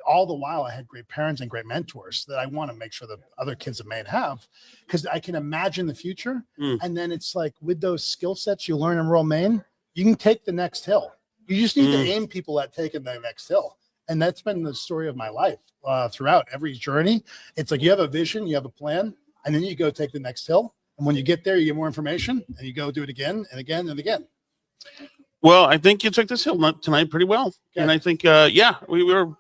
all the while I had great parents and great mentors that I want to make sure that other kids of Maine have, because I can imagine the future. And then it's like with those skill sets you learn in rural Maine, you can take the next hill. You just need to aim people at taking the next hill. And that's been the story of my life throughout every journey. It's like you have a vision, you have a plan, and then you go take the next hill. And when you get there, you get more information and you go do it again and again and again. Well, I think you took this hill tonight pretty well. And I think, we were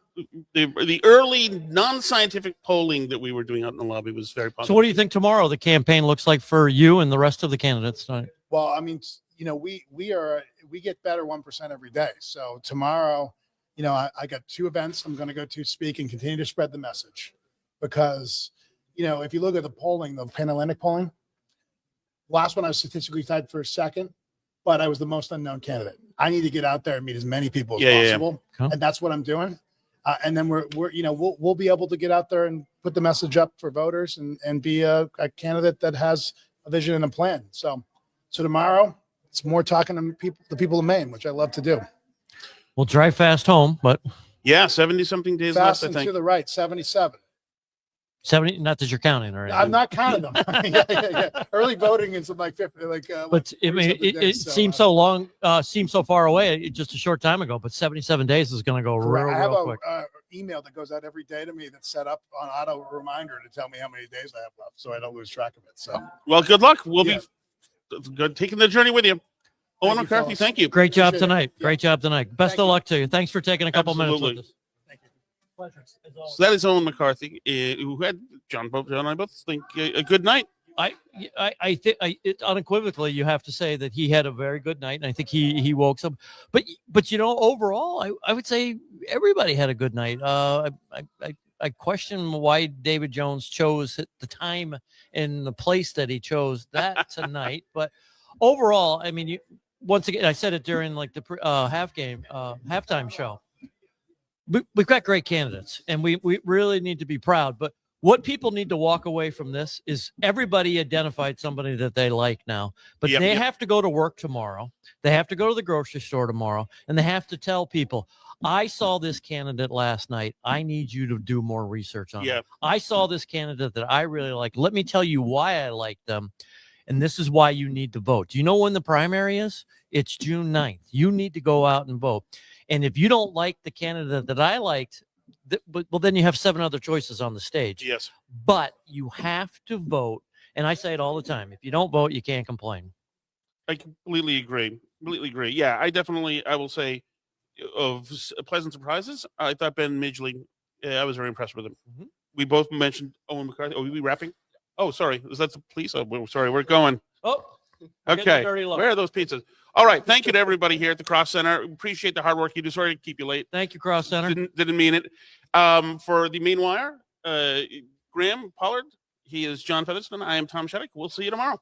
the early non-scientific polling that we were doing out in the lobby was very positive. so, what do you think tomorrow the campaign looks like for you and the rest of the candidates tonight? Well, I mean, we get better 1% every day. So tomorrow, I got 2 events I'm going to go to speak and continue to spread the message, because, if you look at the polling, the Pan-Atlantic polling, last one I was statistically tied for second, but I was the most unknown candidate. I need to get out there and meet as many people as possible, and that's what I'm doing. And then we'll be able to get out there and put the message up for voters and be a candidate that has a vision and a plan. So tomorrow it's more talking to the people of Maine, which I love to do. We'll drive fast home, but 70-something days Fast left, I and think. to the right, 77. 70. Not that you're counting, or I'm not counting them. Yeah. Early voting is like 50, But I mean, it seems so long, seems so far away, just a short time ago. But 77 days is going to go I have real quick. a email that goes out every day to me that's set up on auto reminder to tell me how many days I have left, so I don't lose track of it. So, Well, good luck. We'll be good taking the journey with you. Owen you, McCarthy, fellas. thank you. Great job Appreciate it. tonight. Great job tonight. Best of luck to you. Thanks for taking a couple minutes with Absolutely. us. So that is Owen McCarthy, who had John and I both think a good night. I think unequivocally you have to say that he had a very good night, and I think he woke up. But overall, I would say everybody had a good night. I question why David Jones chose the time and the place that he chose that tonight. But overall, I mean, once again, I said it during like the halftime show. We've got great candidates, and we really need to be proud. But what people need to walk away from this is everybody identified somebody that they like now, but they have to go to work tomorrow. They have to go to the grocery store tomorrow, and they have to tell people, I saw this candidate last night. I need you to do more research on it. I saw this candidate that I really like. Let me tell you why I like them. And this is why you need to vote. Do you know when the primary is? It's June 9th. You need to go out and vote. And if you don't like the candidate that I liked, well, then you have 7 other choices on the stage. Yes. But you have to vote. And I say it all the time. If you don't vote, you can't complain. I completely agree. Yeah, I will say, of pleasant surprises, I thought Ben Midgley, I was very impressed with him. We both mentioned Owen McCarthy. Are we wrapping? Oh, sorry. Is that the police? Oh, sorry. We're going. Oh, okay. Where are those pizzas? All right. Thank you to everybody here at the Cross Center. Appreciate the hard work you do. Sorry to keep you late. Thank you, Cross Center. Didn't mean it. For the Maine Wire, Graham Pollard, he is John Featherston. I am Tom Sheddick. We'll see you tomorrow.